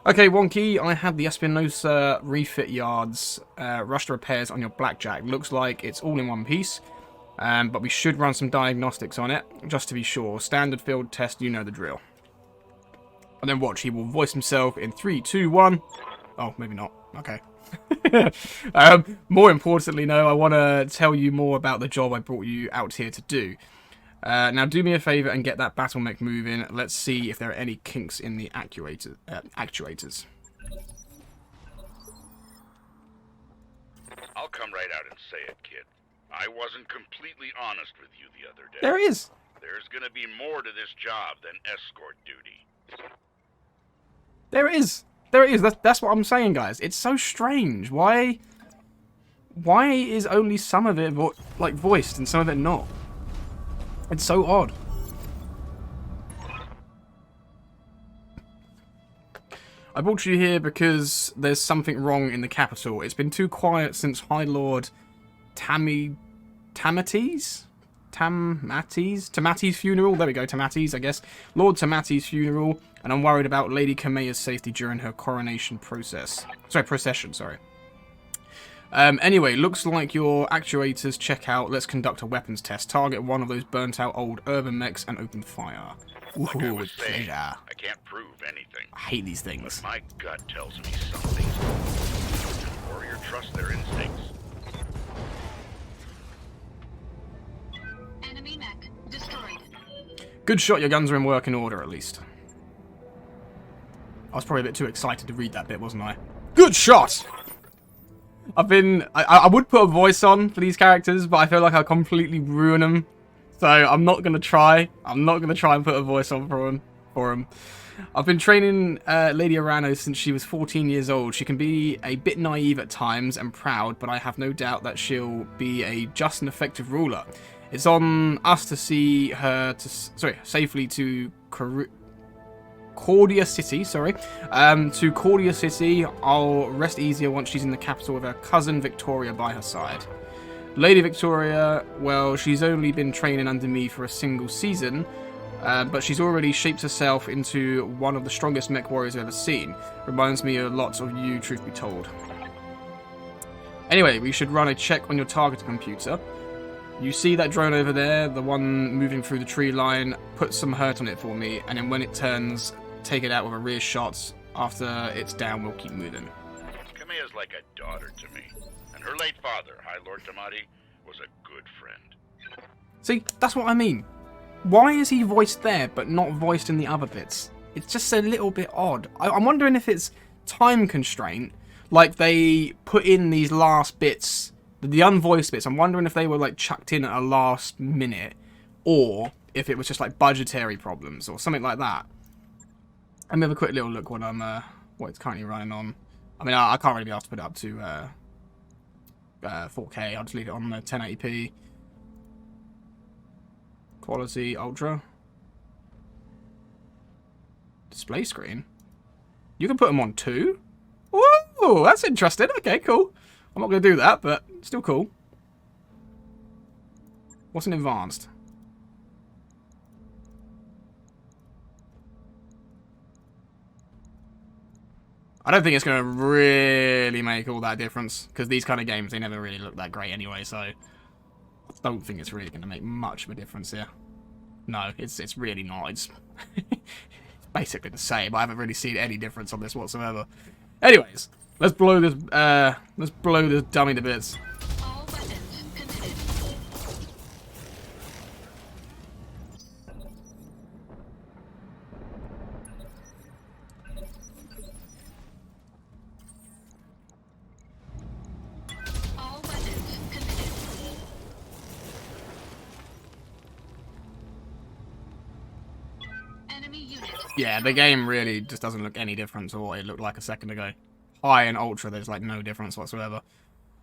Okay, Wonky, I had the Espinosa refit yards rush to repairs on your Blackjack. Looks like it's all in one piece, but we should run some diagnostics on it, just to be sure. Standard field test, you know the drill. And then watch, he will voice himself in 3, 2, 1. Oh, maybe not. Okay. More importantly, no, I want to tell you more about the job I brought you out here to do. Now, do me a favour and get that battle mech moving. Let's see if there are any kinks in the actuators. I'll come right out and say it, kid. I wasn't completely honest with you the other day. There is. There's gonna be more to this job than escort duty. There is. There is. That's what I'm saying, guys. It's so strange. Why is only some of it voiced and some of it not? It's so odd. I brought you here because there's something wrong in the capital. It's been too quiet since High Lord Tamati's funeral. There we go, Tamati's, I guess. Lord Tamati's funeral, and I'm worried about Lady Kameya's safety during her coronation procession, sorry. Anyway, looks like your actuators check out. Let's conduct a weapons test. Target one of those burnt out old urban mechs and open fire. Ooh, Like I was with saying, pleasure. I can't prove anything. I hate these things. But my gut tells me something. Warrior trust their instincts. Enemy mech destroyed. Good shot, your guns are in working order at least. I was probably a bit too excited to read that bit, wasn't I? Good shot! I would put a voice on for these characters, but I feel like I'll completely ruin them. So I'm not going to try. I'm not going to try and put a voice on for them. I've been training Lady Arano since she was 14 years old. She can be a bit naive at times and proud, but I have no doubt that she'll be a just and effective ruler. It's on us to see her safely to Cordia City, to Cordia City. I'll rest easier once she's in the capital with her cousin Victoria by her side. Lady Victoria, well, she's only been training under me for a single season, but she's already shaped herself into one of the strongest mech warriors I've ever seen. Reminds me a lot of you, truth be told. Anyway, we should run a check on your target computer. You see that drone over there, the one moving through the tree line? Put some hurt on it for me, and then when it turns, take it out with a rear shot. After it's down, we'll keep moving. Kameya's like a daughter to me. And her late father, High Lord Tamati, was a good friend. See, that's what I mean. Why is he voiced there, but not voiced in the other bits? It's just a little bit odd. I'm wondering if it's time constraint. Like, they put in these last bits, the unvoiced bits. I'm wondering if they were, like, chucked in at a last minute. Or if it was just, like, budgetary problems or something like that. Let me have a quick little look what it's currently running on. I mean, I can't really be asked to put it up to 4K. I'll just leave it on 1080p. Quality, ultra. Display screen. You can put them on 2? Whoa, that's interesting. Okay, cool. I'm not going to do that, but still cool. What's an advanced? I don't think it's going to really make all that difference, because these kind of games, they never really look that great anyway, so I don't think it's really going to make much of a difference here. No, it's really not. It's basically the same. I haven't really seen any difference on this whatsoever. Anyways, let's blow this dummy to bits. All weapons committed. All weapons committed. Enemy unit. Yeah, the game really just doesn't look any different to what it looked like a second ago. High and ultra, there's like no difference whatsoever.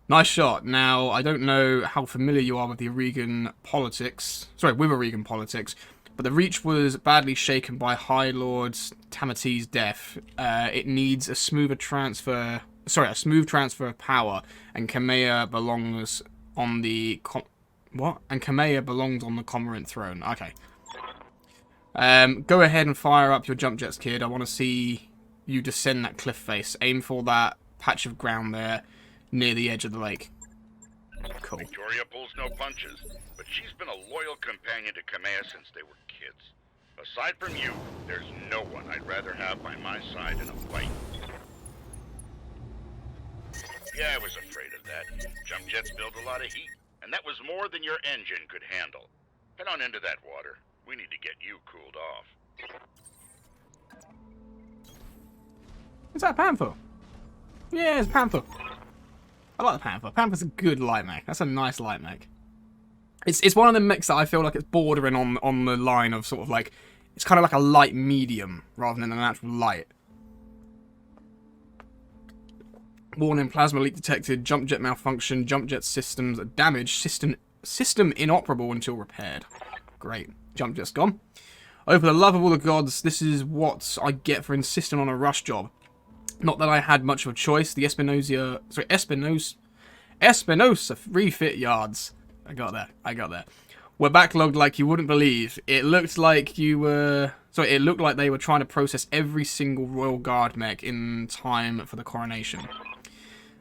Nice shot. Now, I don't know how familiar you are with the Aurigan politics. Sorry, with Aurigan politics. But the Reach was badly shaken by High Lord Tamati's death. It needs a smoother transfer... Sorry, a smooth transfer of power. And Kamea belongs on the... What? And Kamea belongs on the Cormorant throne. Okay. Go ahead and fire up your jump jets, kid. I want to see you descend that cliff face. Aim for that patch of ground there near the edge of the lake. Cool. Victoria pulls no punches, but she's been a loyal companion to Kamea since they were kids. Aside from you, there's no one I'd rather have by my side in a fight. Yeah, I was afraid of that. Jump jets build a lot of heat, and that was more than your engine could handle. Head on into that water. We need to get you cooled off. Is that a Panther? Yeah, it's a Panther. I like the Panther. Panther's a good light mech. That's a nice light mech. It's one of the mechs that I feel like it's bordering on the line of sort of like... It's kind of like a light medium rather than an actual light. Warning, plasma leak detected, jump jet malfunction, jump jet systems damaged, system inoperable until repaired. Great. Jump jet's gone. Oh, for the love of all the gods, this is what I get for insisting on a rush job. Not that I had much of a choice. The Espinosa refit yards. I got there. We're backlogged like you wouldn't believe. It looked like you were... Sorry, it looked like they were trying to process every single Royal Guard mech in time for the coronation.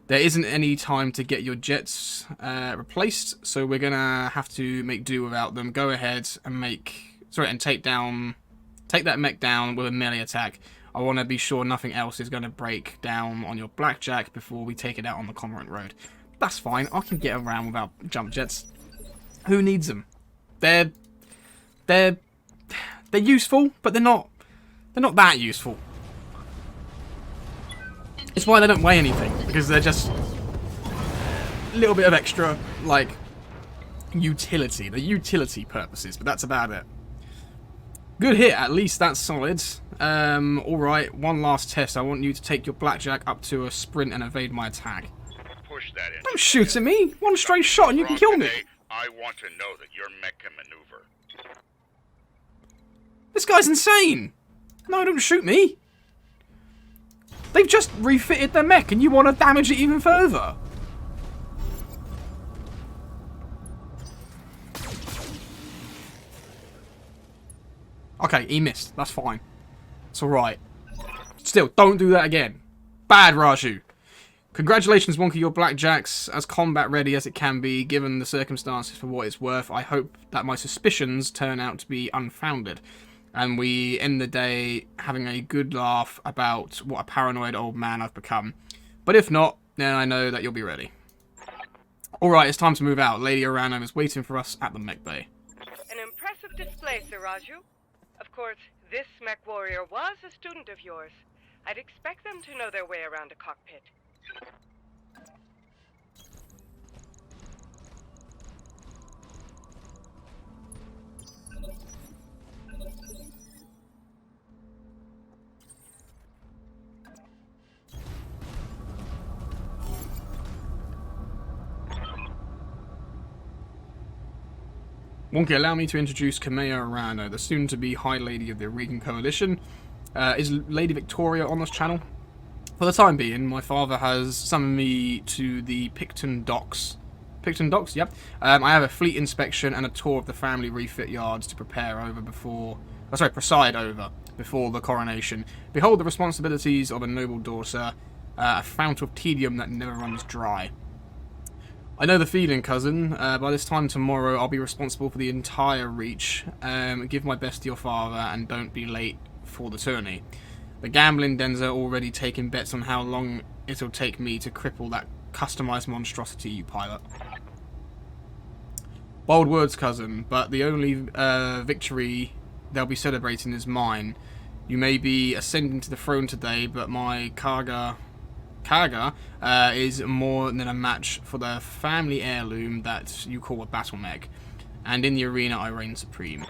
There isn't any time to get your jets replaced, so we're gonna have to make do without them. Go ahead and take that mech down with a melee attack. I want to be sure nothing else is going to break down on your blackjack before we take it out on the Cormorant Road. That's fine. I can get around without jump jets. Who needs them? They're useful, but they're not that useful. It's why they don't weigh anything, because they're just a little bit of extra, like, utility. They're utility purposes, but that's about it. Good hit, at least that's solid. Alright, one last test. I want you to take your blackjack up to a sprint and evade my attack. Push that in. Don't shoot at me! One straight shot and you can kill me! I want to know that your mech can maneuver. This guy's insane! No, don't shoot me! They've just refitted their mech and you want to damage it even further! Okay, he missed. That's fine. It's alright. Still, don't do that again. Bad, Raju. Congratulations, Wonky. Your blackjack's as combat ready as it can be, given the circumstances for what it's worth. I hope that my suspicions turn out to be unfounded. And we end the day having a good laugh about what a paranoid old man I've become. But if not, then I know that you'll be ready. Alright, it's time to move out. Lady Orano is waiting for us at the mech bay. An impressive display, Sir Raju. Of course, this mech warrior was a student of yours. I'd expect them to know their way around a cockpit. Wonky, allow me to introduce Kamea Orano, the soon-to-be High Lady of the Regan Coalition. Is Lady Victoria on this channel? For the time being, my father has summoned me to the Picton Docks. Picton Docks, yep. I have a fleet inspection and a tour of the family refit yards to preside over before the coronation. Behold the responsibilities of a noble daughter, a fount of tedium that never runs dry. I know the feeling, cousin. By this time tomorrow, I'll be responsible for the entire Reach. Give my best to your father, and don't be late for the tourney. The gambling dens are already taking bets on how long it'll take me to cripple that customized monstrosity you pilot. Bold words, cousin, but the only victory they'll be celebrating is mine. You may be ascending to the throne today, but my Kaga is more than a match for the family heirloom that you call a battle mech. And in the arena, I reign supreme.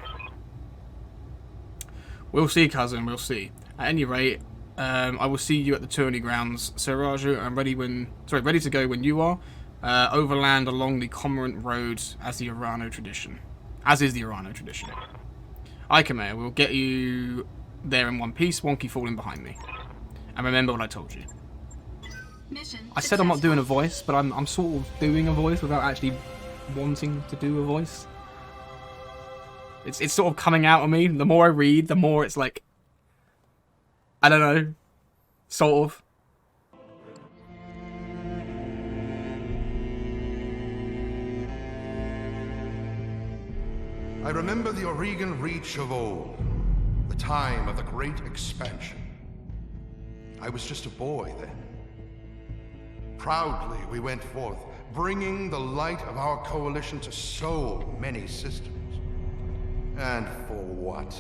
We'll see, cousin, we'll see. At any rate, I will see you at the tourney grounds. Sir Raju, I'm ready to go when you are. Overland along the Cormorant Road as is the Orano tradition. Aye, Kamea, we'll get you there in one piece, Wonky falling behind me. And remember what I told you. Mission I said I'm not doing a successful. voice, but I'm sort of doing a voice without actually wanting to do a voice. It's sort of coming out of me. The more I read, the more it's like, I don't know, sort of. I remember the Oregon Reach of old, the time of the Great Expansion. I was just a boy then. Proudly we went forth, bringing the light of our coalition to so many systems. And for what?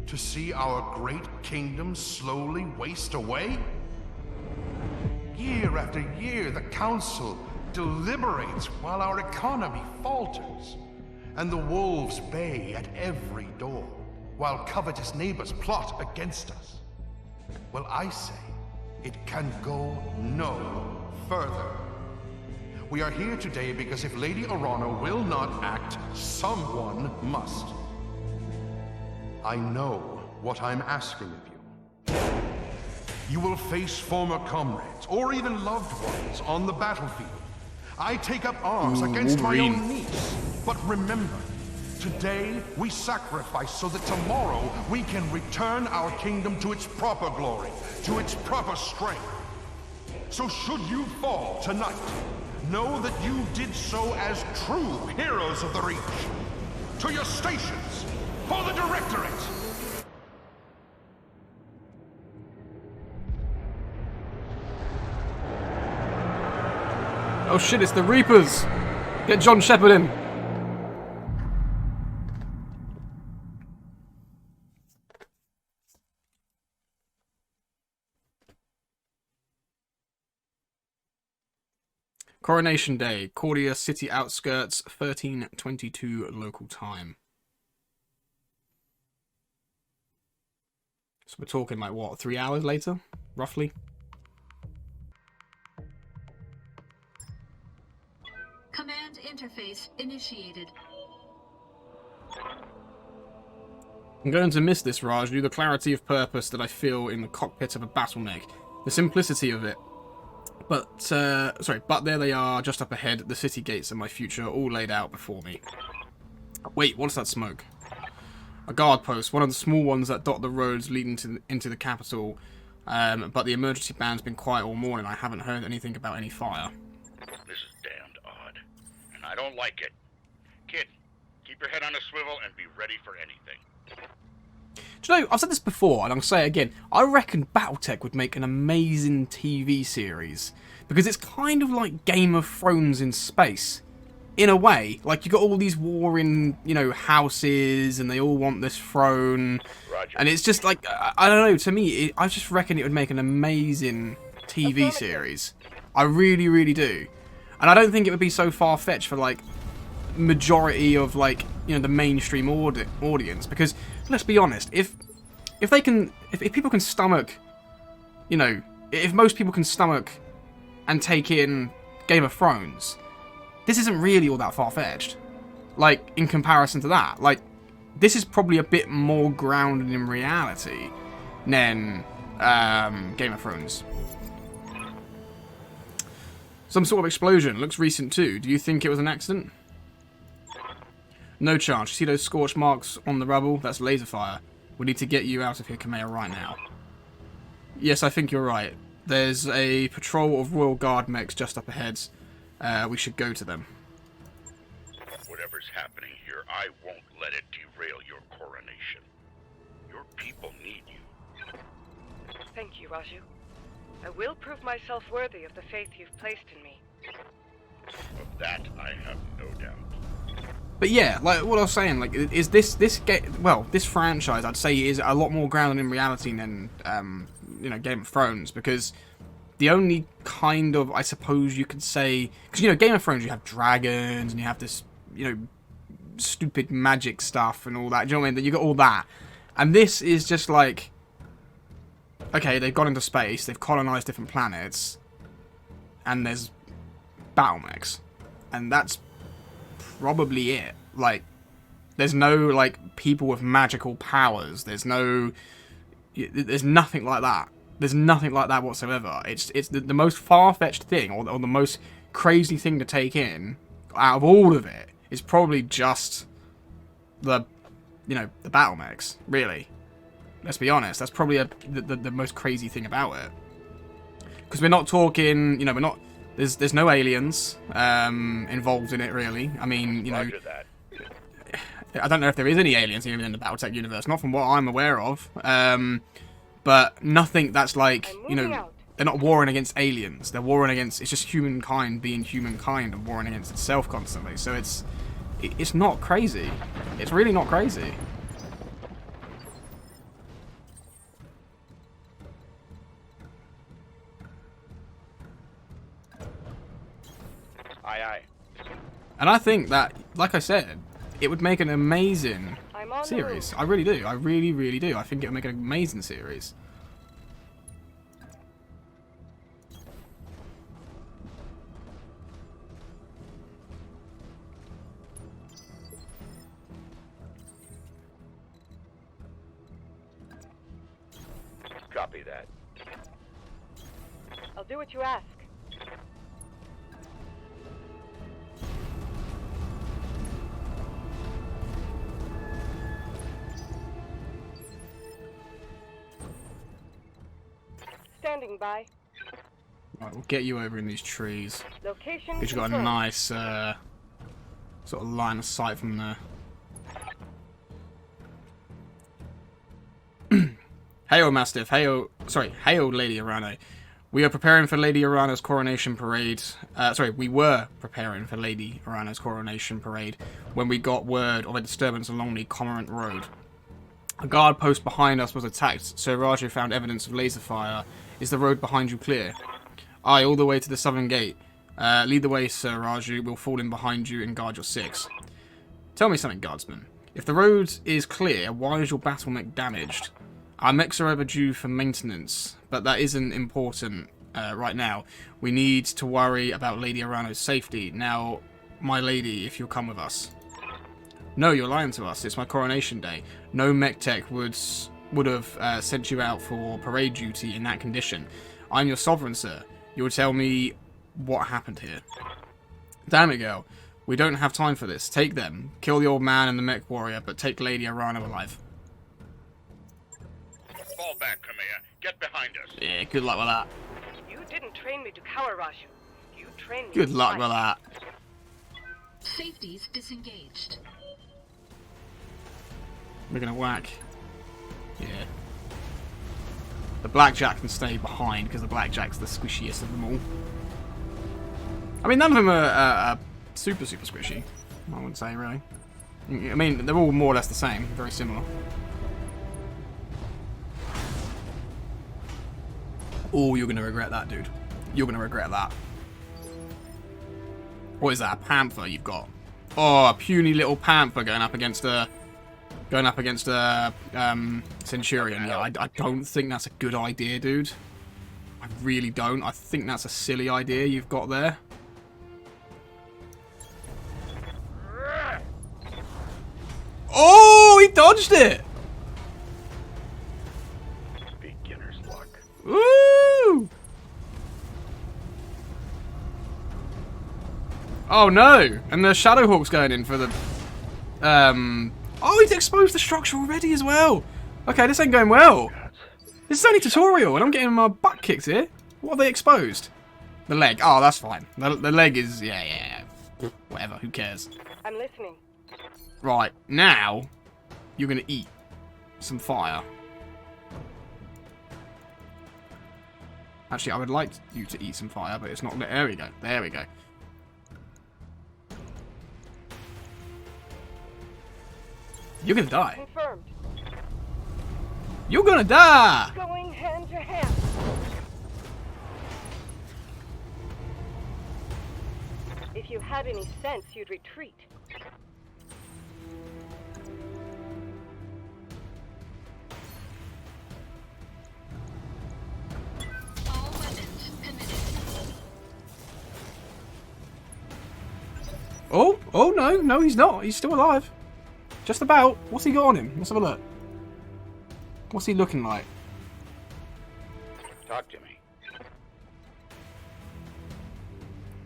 To see our great kingdom slowly waste away? Year after year, the Council deliberates while our economy falters, and the wolves bay at every door, while covetous neighbors plot against us. Well, I say, it can go no further. We are here today because if Lady Orano will not act, someone must. I know what I'm asking of you. You will face former comrades, or even loved ones, on the battlefield. I take up arms against my own niece. But remember, today we sacrifice so that tomorrow we can return our kingdom to its proper glory, to its proper strength. So should you fall tonight, know that you did so as true heroes of the Reach. To your stations, for the Directorate! Oh shit, it's the Reapers! Get John Shepard in! Coronation Day, Cordia City outskirts, 13:22 local time. So we're talking like what, 3 hours later, roughly? Command interface initiated. I'm going to miss this, Raju, the clarity of purpose that I feel in the cockpit of a battle mech. The simplicity of it. But there they are, just up ahead, the city gates of my future, all laid out before me. Wait, what's that smoke? A guard post, one of the small ones that dot the roads leading into the capital. But the emergency band's been quiet all morning. I haven't heard anything about any fire. This is damned odd, and I don't like it. Kid, keep your head on a swivel and be ready for anything. Do you know, I've said this before, and I'll say it again. I reckon Battletech would make an amazing TV series. Because it's kind of like Game of Thrones in space. In a way. Like, you got all these warring, you know, houses, and they all want this throne. Roger. And it's just like, I don't know, to me, I just reckon it would make an amazing TV series. I really, really do. And I don't think it would be so far-fetched for, like, majority of, like, you know, the mainstream audience. Because, let's be honest, if people can stomach, you know, if most people can stomach and take in Game of Thrones, this isn't really all that far-fetched. Like, in comparison to that. Like, this is probably a bit more grounded in reality than Game of Thrones. Some sort of explosion. Looks recent too. Do you think it was an accident? No chance. You see those scorch marks on the rubble? That's laser fire. We need to get you out of here, Kamea, right now. Yes, I think you're right. There's a patrol of Royal Guard mechs just up ahead. We should go to them. Whatever's happening here, I won't let it derail your coronation. Your people need you. Thank you, Raju. I will prove myself worthy of the faith you've placed in me. Of that, I have no doubt. But yeah, like what I was saying, like, is this franchise, I'd say, is a lot more grounded in reality than you know, Game of Thrones, because the only kind of, I suppose you could say, because, you know, Game of Thrones, you have dragons and you have this, you know, stupid magic stuff and all that. Do you know what I mean? You got all that, and this is just like, okay, they've gone into space, they've colonized different planets, and there's battle mechs, and that's probably it. Like, there's no, like, people with magical powers. There's nothing like that. There's nothing like that whatsoever. It's the most far-fetched thing, or the most crazy thing to take in out of all of it is probably just the, you know, the battle mechs, really. Let's be honest, that's probably the most crazy thing about it. Because we're not talking, you know, there's no aliens involved in it, really. I mean, you know, Roger that. I don't know if there is any aliens even in the Battletech universe, not from what I'm aware of. But nothing that's like, you know, they're not warring against aliens. They're warring against, it's just humankind being humankind and warring against itself constantly. So it's not crazy. It's really not crazy. Aye, aye. And I think that, like I said, it would make an amazing series. I really do. I really, really do. I think it would make an amazing series. Copy that. I'll do what you ask. Standing by. Right, we'll get you over in these trees. Location Because you've got a confirmed. nice sort of line of sight from there. Heyo, Mastiff. Heyo, Lady Arano. We are preparing for Lady Arano's coronation parade. We were preparing for Lady Arano's coronation parade when we got word of a disturbance along the Cormorant Road. A guard post behind us was attacked, so Raju found evidence of laser fire. Is the road behind you clear? Aye, all the way to the southern gate. Lead the way, Sir Raju. We'll fall in behind you and guard your six. Tell me something, guardsman. If the road is clear, why is your battle mech damaged? Our mechs are overdue for maintenance, but that isn't important right now. We need to worry about Lady Arano's safety. Now, my lady, if you'll come with us. No, you're lying to us. It's my coronation day. No mech tech would have sent you out for parade duty in that condition. I'm your sovereign, sir. You will tell me what happened here. Damn it, girl. We don't have time for this. Take them. Kill the old man and the mech warrior, but take Lady Arano alive. Fall back, Kamea. Get behind us. Yeah, good luck with that. You didn't train me to cower, Raju. You trained me Good to luck fight. with that. Safeties disengaged. We're gonna whack Yeah. The blackjack can stay behind because the blackjack's the squishiest of them all. I mean, none of them are super squishy, I wouldn't say, really. I mean, they're all more or less the same, very similar. Oh, you're going to regret that, dude. You're going to regret that. What is that, a panther you've got? Oh, a puny little panther going up against a centurion. Yeah, I don't think that's a good idea, dude. I really don't. I think that's a silly idea you've got there. Oh, he dodged it! Beginner's luck. Woo! Oh no! And the Shadowhawk's going in for the... Oh, he's exposed the structure already as well! Okay, this ain't going well. This is only tutorial, and I'm getting my butt kicked here. What have they exposed? The leg. Oh, that's fine. The leg is... Yeah. Whatever, who cares? I'm listening. Right, now you're going to eat some fire. Actually, I would like you to eat some fire, but it's not... There we go. There we go. You're going to die. Confirmed. You're going to die! Going hand to hand. If you had any sense, you'd retreat. All weapons committed. Oh, no, he's not. He's still alive. Just about. What's he got on him? Let's have a look. What's he looking like? Talk to me.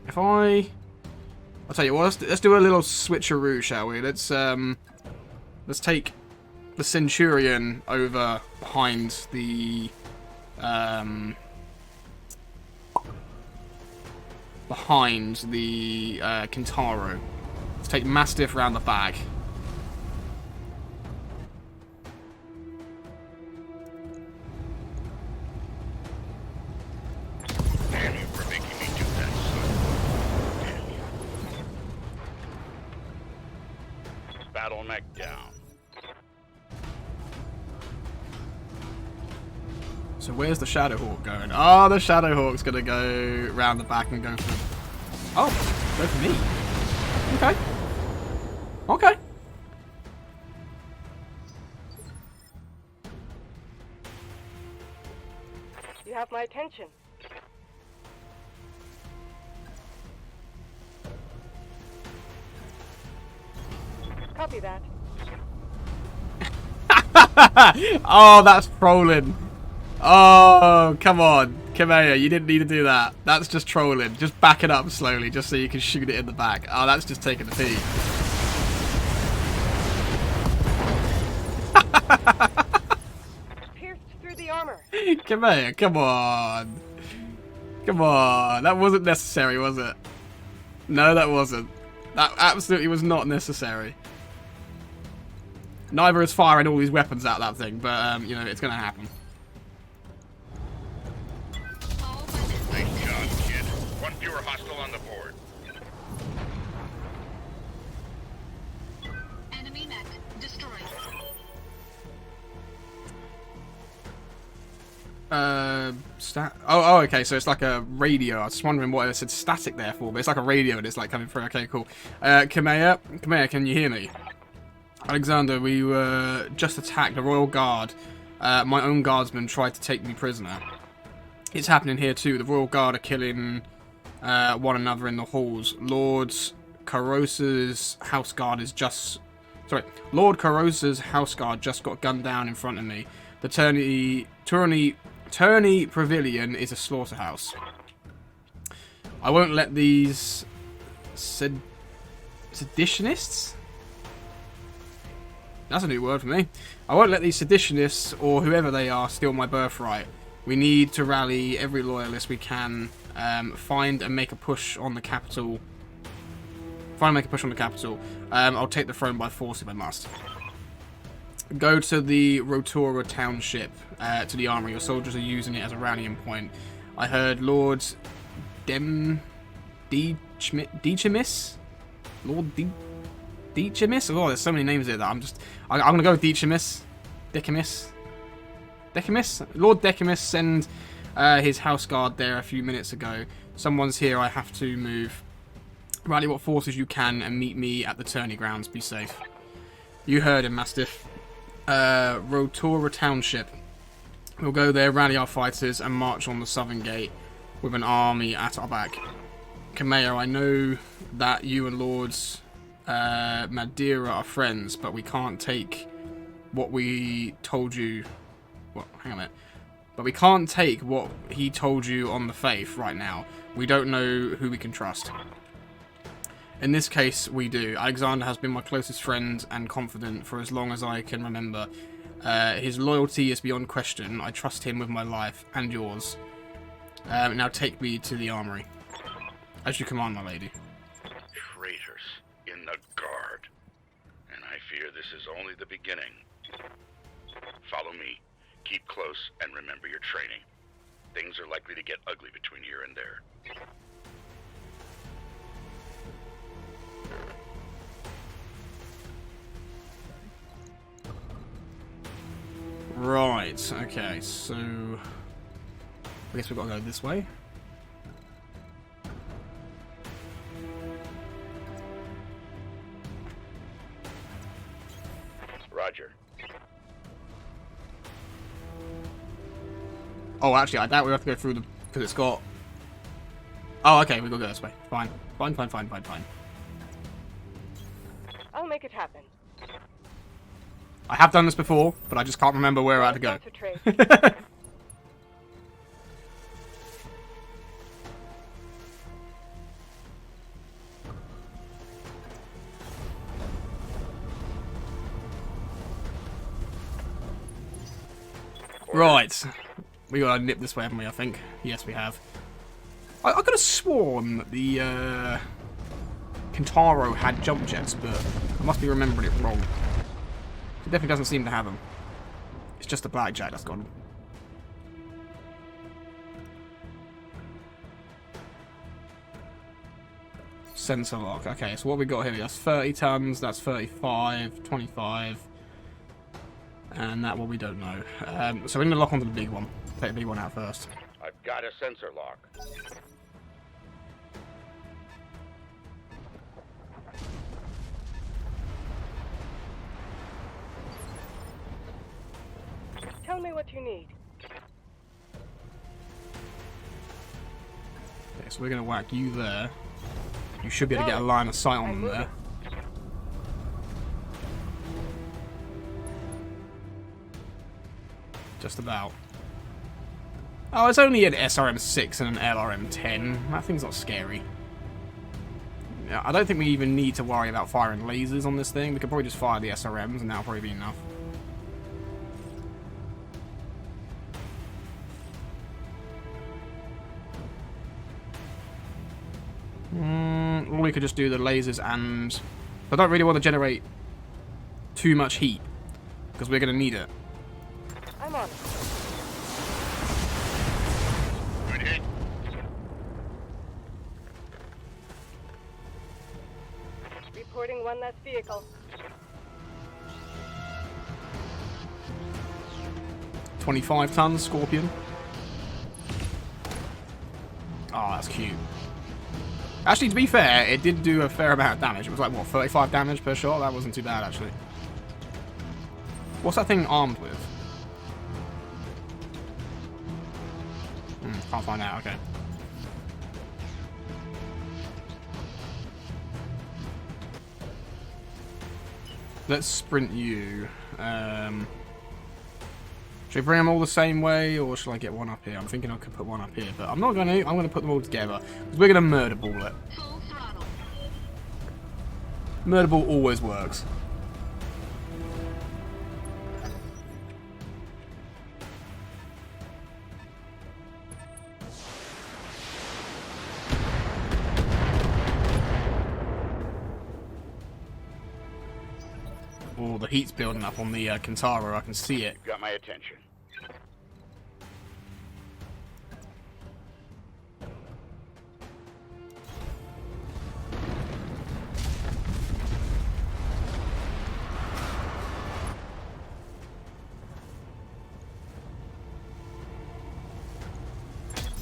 If I'll tell you what, let's do a little switcheroo, shall we? Let's take the Centurion over behind the Kintaro. Let's take Mastiff round the back. Damn you for making me do that, son. Damn you. Battletech down. So where's the Shadowhawk going? Oh, the Shadowhawk's gonna go round the back and go for... Oh, go for me. Okay. Okay. You have my attention. Copy that. Oh, that's trolling. Oh, come on. Kamea, you didn't need to do that. That's just trolling. Just back it up slowly, just so you can shoot it in the back. Oh, that's just taking the pee. Pierced through the armor. Kamea, come on. Come on. That wasn't necessary, was it? No, that wasn't. That absolutely was not necessary. Neither is firing all these weapons at that thing, but, you know, it's going to happen. All weapons. Nice job, kid. One fewer hostile on the board. Enemy mech destroyed. Oh, okay, so it's like a radio. I was just wondering what it said static there for, but it's like a radio and it's like coming through. Okay, cool. Kamea, can you hear me? Alexander, we were just attacked. The Royal Guard. My own guardsmen tried to take me prisoner. It's happening here too. The Royal Guard are killing one another in the halls. Lord Carosa's house guard is just... Sorry. Lord Carosa's house guard just got gunned down in front of me. The Tourney Pavilion is a slaughterhouse. I won't let these... Seditionists? That's a new word for me. I won't let these seditionists, or whoever they are, steal my birthright. We need to rally every loyalist we can. Find and make a push on the capital. I'll take the throne by force if I must. Go to the Rotorua township, to the armory. Your soldiers are using it as a rallying point. I heard Lord Deachimis? Lord Deachimis? Oh, there's so many names there that I'm going to go with Deachimis. Decimus? Lord Decimus sent his house guard there a few minutes ago. Someone's here, I have to move. Rally what forces you can and meet me at the tourney grounds. Be safe. You heard him, Mastiff. Rotorua Township. We'll go there, rally our fighters, and march on the southern gate with an army at our back. Kameo, I know that you and Lords Madeira are friends, but we can't take what we told you. Well, hang on a minute. But we can't take what he told you on the faith right now. We don't know who we can trust. In this case, we do. Alexander has been my closest friend and confidant for as long as I can remember. His loyalty is beyond question. I trust him with my life and yours. Now take me to the armory. As you command, my lady. Traitors in the guard. And I fear this is only the beginning. Follow me. Keep close and remember your training. Things are likely to get ugly between here and there. Right, okay, so I guess we've got to go this way. Roger. Oh, actually, I doubt we have to go through the... because it's got... Oh, okay, we've got to go this way. Fine. Fine. I'll make it happen. I have done this before, but I just can't remember where I had to go. Right. We gotta nip this way, haven't we, I think? Yes, we have. I could have sworn that the Kintaro had jump jets, but I must be remembering it wrong. It definitely doesn't seem to have them. It's just the blackjack that's gone. Sensor lock. Okay, so what we got here? That's 30 tons, that's 35, 25. And that one we don't know. So we're going to lock onto the big one. Take the big one out first. I've got a sensor lock. Tell me what you need. Okay, so we're going to whack you there. You should be able to get a line of sight on them there. Just about. Oh, it's only an SRM-6 and an LRM-10. That thing's not scary. Yeah, I don't think we even need to worry about firing lasers on this thing. We could probably just fire the SRMs and that'll probably be enough. Or we could just do the lasers and... I don't really want to generate too much heat, because we're going to need it. I'm on it. Good hit. Reporting one less vehicle. 25 tons, Scorpion. Oh, that's cute. Actually, to be fair, it did do a fair amount of damage. It was like, what, 35 damage per shot? That wasn't too bad, actually. What's that thing armed with? Can't find out, okay. Let's sprint you. Should we bring them all the same way, or should I get one up here? I'm thinking I could put one up here, but I'm not going to. I'm going to put them all together, because we're going to murder ball it. Full throttle. Murder ball always works. the heat's building up on the Kintaro. I can see it. Got my attention.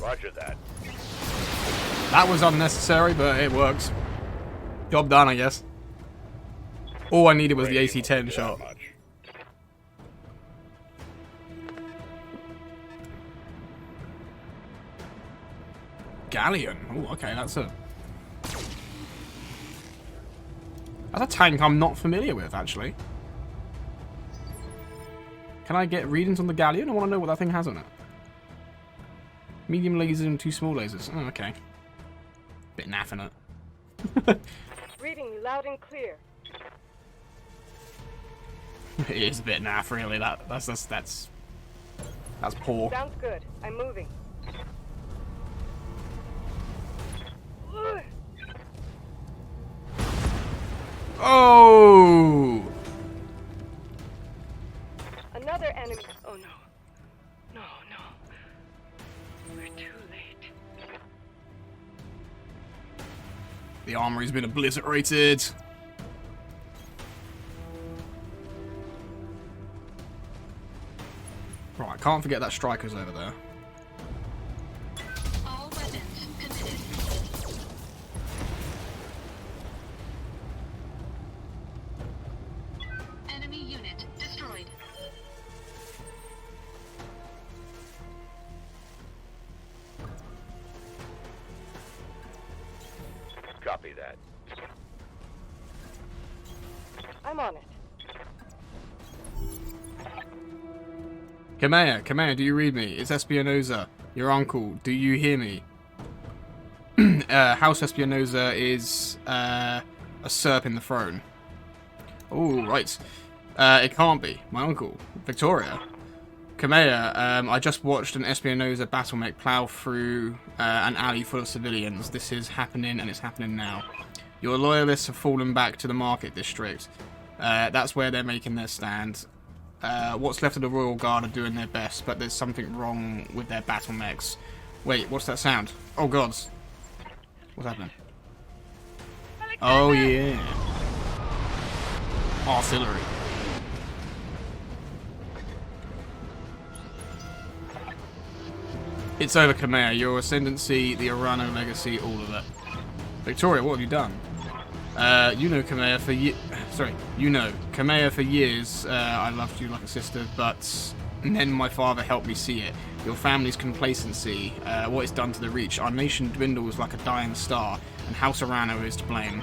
Roger that. That was unnecessary, but it works. Job done, I guess. All I needed was the AC-10 shot. Galleon. Oh, okay, that's a tank I'm not familiar with, actually. Can I get readings on the Galleon? I want to know what that thing has on it. Medium lasers and 2 small lasers. Oh, okay. Bit naff in it. Reading you loud and clear. It is a bit naff, really. That's poor. Sounds good. I'm moving. Oh! Another enemy. Oh no. No. We're too late. The armory's been obliterated. Right, can't forget that striker's over there. All weapons committed. Enemy unit destroyed. Copy that. I'm on it. Kamea, do you read me? It's Espinoza, your uncle. Do you hear me? House Espinoza is a serp in the throne. Oh, right. It can't be. My uncle, Victoria. Kamea, I just watched an Espinoza battlemech plow through an alley full of civilians. This is happening, and it's happening now. Your loyalists have fallen back to the market district. That's where they're making their stand. What's left of the Royal Guard are doing their best, but there's something wrong with their battlemechs. Wait, what's that sound? Oh, gods. What's happening? Oh, yeah. Artillery. It's over, Kamea. Your ascendancy, the Arano legacy, all of it. Victoria, what have you done? You know Kamea for years, I loved you like a sister, but then my father helped me see it. Your family's complacency, what it's done to the Reach. Our nation dwindles like a dying star, and House Arano is to blame.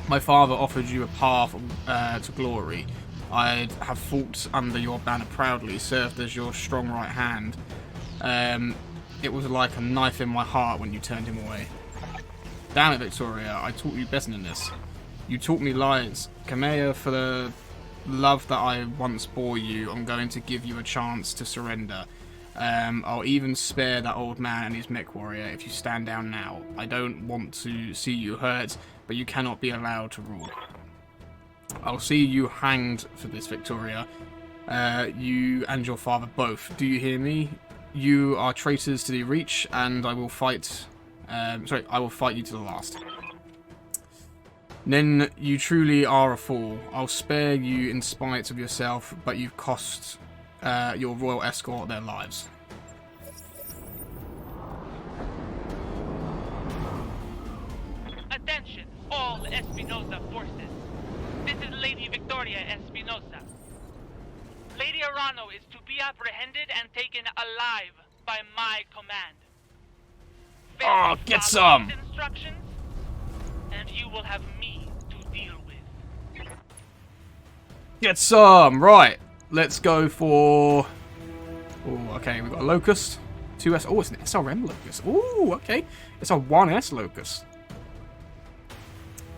My father offered you a path to glory. I'd have fought under your banner proudly, served as your strong right hand. It was like a knife in my heart when you turned him away. Damn it, Victoria, I taught you better than this. You taught me lies. Kamea, for the love that I once bore you, I'm going to give you a chance to surrender. I'll even spare that old man and his mech warrior if you stand down now. I don't want to see you hurt, but you cannot be allowed to rule. I'll see you hanged for this, Victoria. You and your father both. Do you hear me? You are traitors to the Reach, and I will fight... I will fight you to the last. Then you truly are a fool. I'll spare you in spite of yourself, but you've cost your royal escort their lives. Attention, all Espinoza forces. This is Lady Victoria Espinoza. Lady Arano is to be apprehended and taken alive by my command. Oh, get some! Instructions, and you will have me to deal with. Get some! Right, let's go for... Oh, okay, we've got a Locust. 2S... Oh, it's an SRM Locust. Oh, okay. It's a 1S Locust.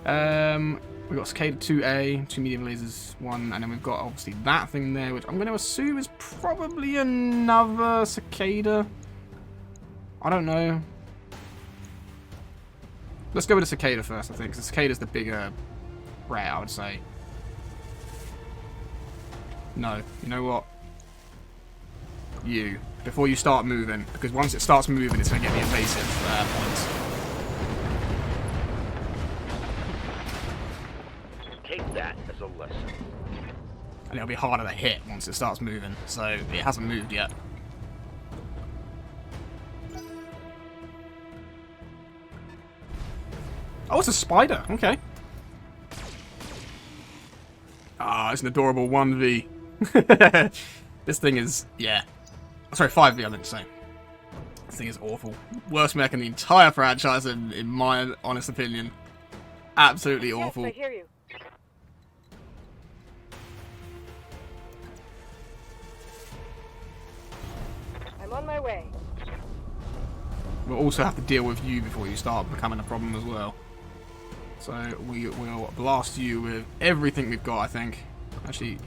We've got Cicada 2A, 2 medium lasers, 1, and then we've got obviously that thing there, which I'm going to assume is probably another Cicada. I don't know. Let's go with the Cicada first, I think, because the Cicada's the bigger threat, I would say. No. You know what? You. Before you start moving. Because once it starts moving, it's going to get the invasive points. Take that as a lesson. And it'll be harder to hit once it starts moving. So, it hasn't moved yet. Oh, it's a spider. Okay. Ah, it's an adorable 1v. This thing is, yeah. Sorry, 5v I meant to say. This thing is awful. Worst mech in the entire franchise, in my honest opinion. Absolutely awful. Yes, I hear you. I'm on my way. We'll also have to deal with you before you start becoming a problem as well. So we will blast you with everything we've got, I think. Actually,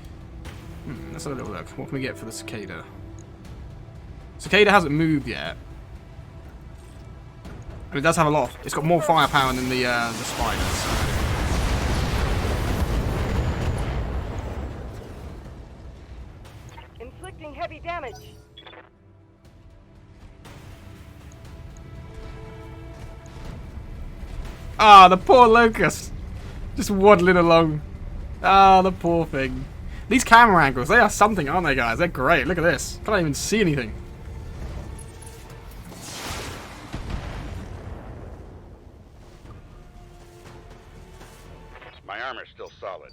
let's have a little look. What can we get for the cicada? Cicada hasn't moved yet. But it does have a lot. It's got more firepower than the spider. So. Inflicting heavy damage. Ah, the poor locust. Just waddling along. Ah, the poor thing. These camera angles, they are something, aren't they, guys? They're great. Look at this. Can't even see anything. My armor's still solid.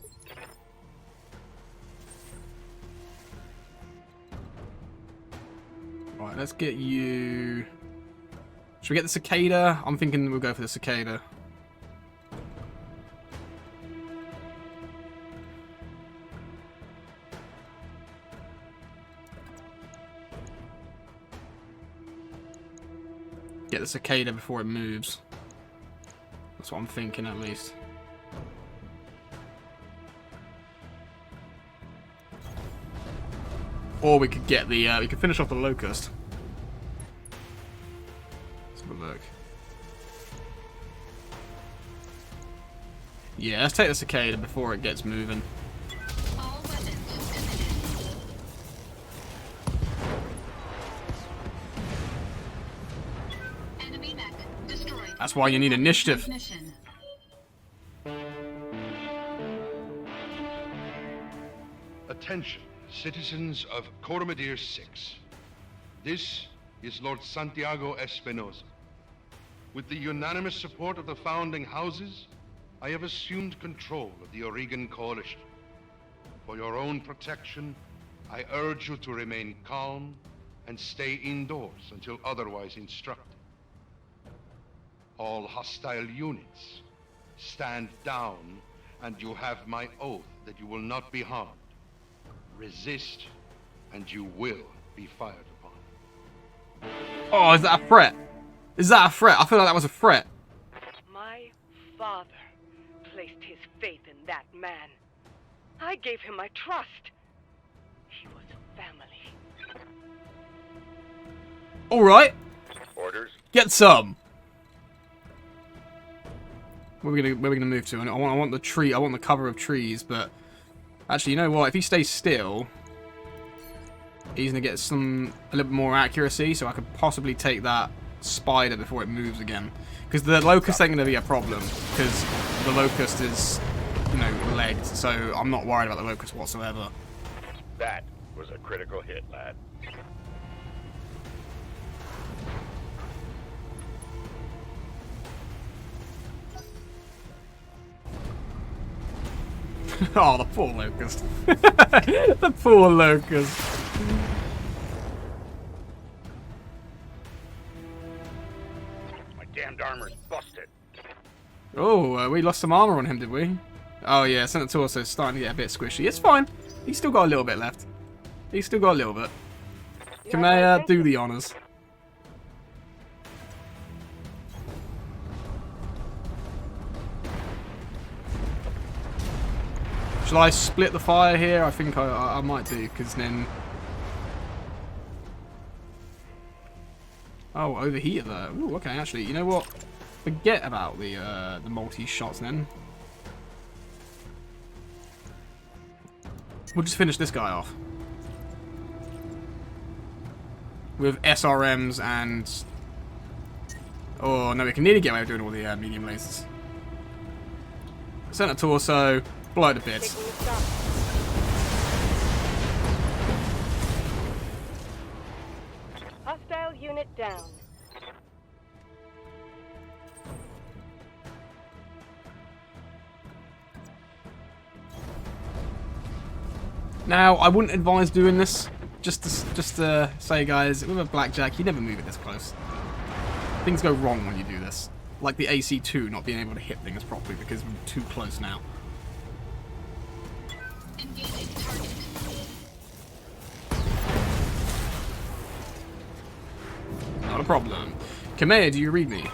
Right, let's get you... Should we get the cicada? I'm thinking we'll go for the cicada. Get the cicada before it moves. That's what I'm thinking, at least. Or we could get the, we could finish off the locust. Let's have a look. Yeah, let's take the cicada before it gets moving. All weapons committed. Enemy mech destroyed. That's why you need initiative. Mission. Attention, citizens of Coromadir 6. This is Lord Santiago Espinosa. With the unanimous support of the founding houses, I have assumed control of the Oregon Coalition. For your own protection, I urge you to remain calm and stay indoors until otherwise instructed. All hostile units, stand down, and you have my oath that you will not be harmed. Resist, and you will be fired upon. Oh, is that a threat? Is that a threat? I feel like that was a threat. My father placed his faith in that man. I gave him my trust. He was family. Alright, Orders? get some. Where are we gonna move to? I want the tree. I want the cover of trees, but actually, you know what? If he stays still, he's gonna get a little bit more accuracy. So I could possibly take that spider before it moves again, because the locust ain't gonna be a problem, because the locust is, you know, legged. So I'm not worried about the locust whatsoever. That was a critical hit, lad. Oh, the poor locust. The poor locust. My damned armor's busted. Oh, we lost some armor on him, did we? Oh yeah, Senator also is starting to get a bit squishy. It's fine. He's still got a little bit left. He's still got a little bit. Can I do the honors? Shall I split the fire here? I think I might do, because then... Oh, over here though. Ooh, okay, actually, you know what? Forget about the multi-shots then. We'll just finish this guy off. With SRMs and... Oh, no, we can nearly get away with doing all the medium lasers. Center torso, blow to bits. Taking a stop. Hostile unit down. Now, I wouldn't advise doing this. Just to say, guys, with a blackjack, you never move it this close. Things go wrong when you do this. Like the AC-2 not being able to hit things properly because we're too close now. Engaging target. Not a problem. Kamea, do you read me?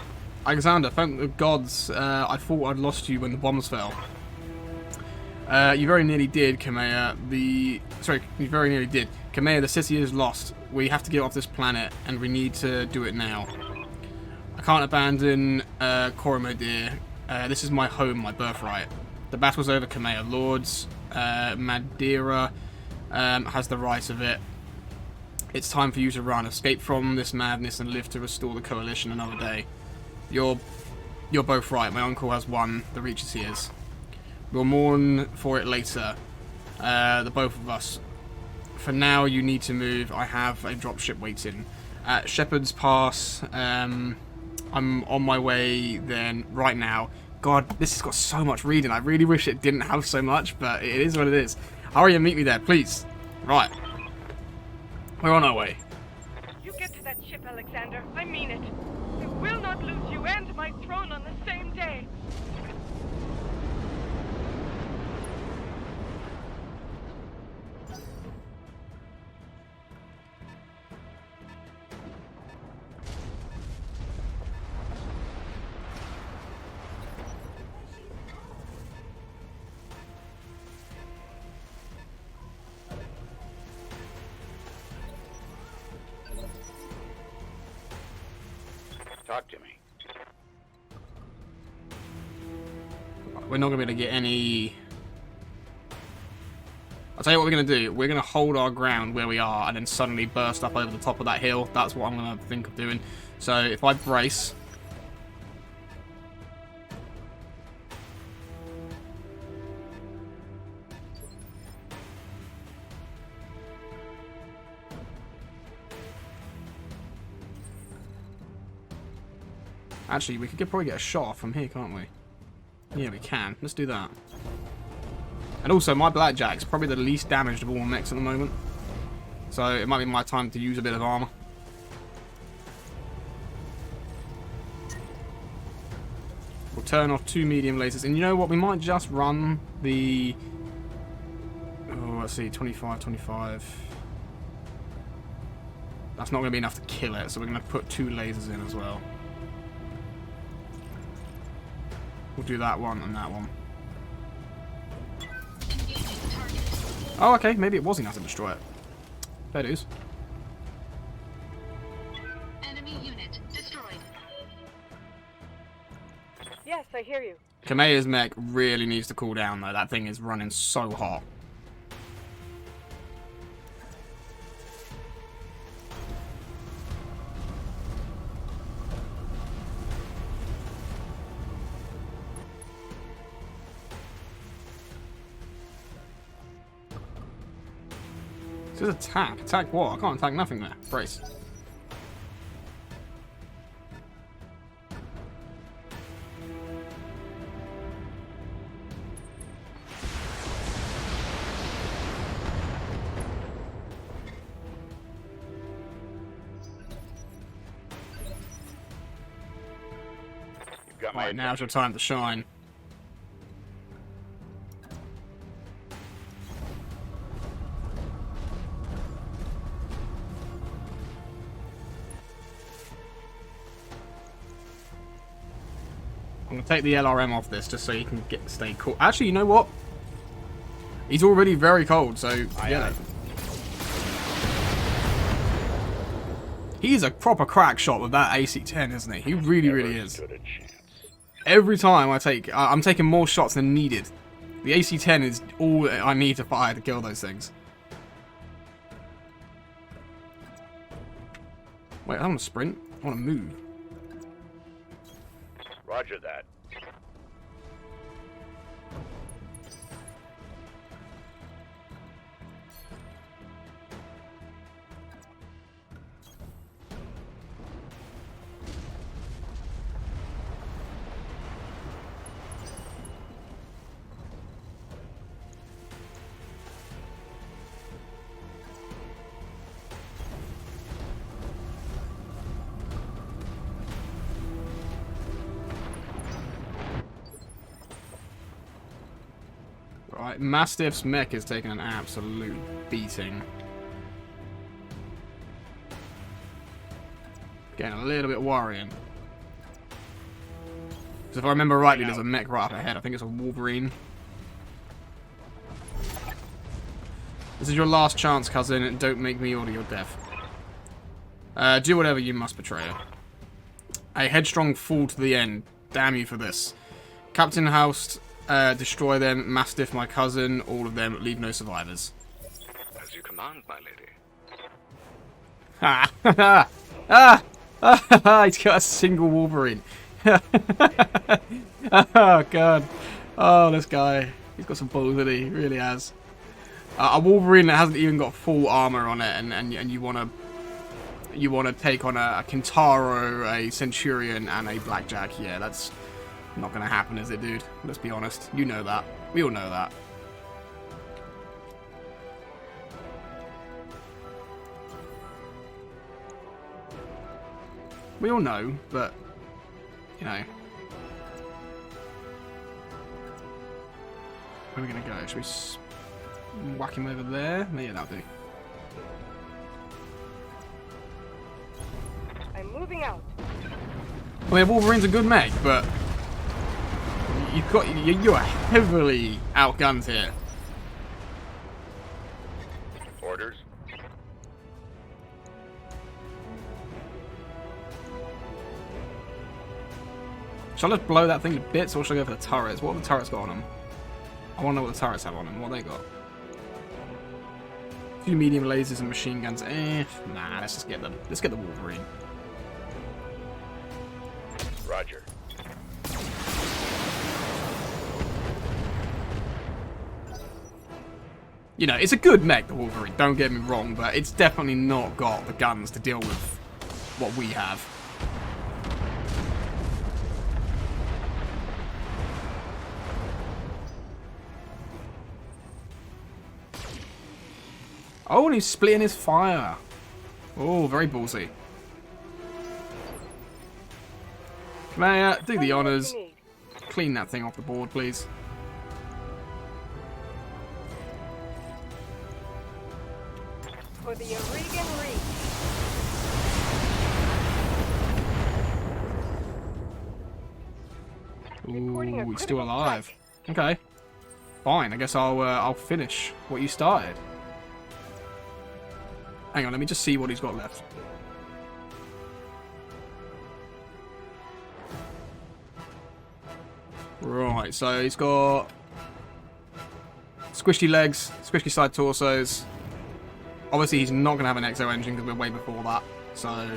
Alexander, thank the gods, I thought I'd lost you when the bombs fell. You very nearly did, Kamea. You very nearly did. Kamea, the city is lost. We have to get off this planet, and we need to do it now. I can't abandon Coromir. This is my home, my birthright. The battle's over, Kamea. Lords, Madeira has the right of it. It's time for you to run. Escape from this madness and live to restore the Coalition another day. You're both right. My uncle has won. The Reach is his. We'll mourn for it later. The both of us. For now, you need to move. I have a dropship waiting at Shepherd's Pass. I'm on my way then right now. God, this has got so much reading. I really wish it didn't have so much, but it is what it is. Hurry and meet me there, please. Right. We're on our way. You get to that ship, Alexander. I mean it. I will not lose you and my throne on the same day. Talk to me. We're not going to be able to get any... I'll tell you what we're going to do. We're going to hold our ground where we are and then suddenly burst up over the top of that hill. That's what I'm going to think of doing. So if I brace... Actually, we could probably get a shot off from here, can't we? Yeah, we can. Let's do that. And also, my blackjack's probably the least damaged of all mechs at the moment. So it might be my time to use a bit of armor. We'll turn off 2 medium lasers. And you know what? We might just run the... Oh, let's see. 25, 25. That's not going to be enough to kill it. So we're going to put 2 lasers in as well. We'll do that one and that one. Engaging target. Oh, okay. Maybe it was enough to destroy it. There it is. Enemy unit destroyed. Yes, I hear you. Kamea's mech really needs to cool down, though. That thing is running so hot. This is attack. Attack what? I can't attack nothing there. Brace. You've got my Right, now's your time to shine. I'm going to take the LRM off this just so you can stay cool. Actually, you know what? He's already very cold, so yeah. He's a proper crack shot with that AC-10, isn't he? He really, really is. Every time I'm taking more shots than needed. The AC-10 is all I need to fire to kill those things. Wait, I don't want to sprint. I want to move. Roger that. Right, Mastiff's mech is taking an absolute beating. Getting a little bit worrying. Because if I remember rightly, there's a mech right up ahead. I think it's a Wolverine. This is your last chance, cousin. Don't make me order your death. Do whatever you must, betrayer. A headstrong fool to the end. Damn you for this. Captain Houst, destroy them. Mastiff, my cousin. All of them. Leave no survivors. As you command, my lady. Ha! Ha! Ah! Ah! He's got a single Wolverine. Oh, God. Oh, this guy. He's got some balls, isn't he? He really has. A Wolverine that hasn't even got full armor on it, and you want to take on a Kintaro, a Centurion, and a Blackjack. Yeah, that's not going to happen, is it, dude? Let's be honest. You know that. We all know that. We all know, but, you know. Where are we going to go? Should we whack him over there? Yeah, that'll do. I'm moving out. I mean, Wolverine's a good mech, but you are heavily outgunned here. Orders? Shall I just blow that thing to bits, or should I go for the turrets? What have the turrets got on them? I want to know what the turrets have on them. What they got? A few medium lasers and machine guns. Nah, let's just get them. Let's get the Wolverine. Roger. You know, it's a good mech, the Wolverine, don't get me wrong, but it's definitely not got the guns to deal with what we have. Oh, and he's splitting his fire. Oh, very ballsy. Can I do the honors? Clean that thing off the board, please. For the Oregon Reach. Ooh, he's still alive. Okay. Fine, I guess I'll finish what you started. Hang on, let me just see what he's got left. Right, so he's got squishy legs, squishy side torsos. Obviously, he's not going to have an exo engine because we're way before that. So,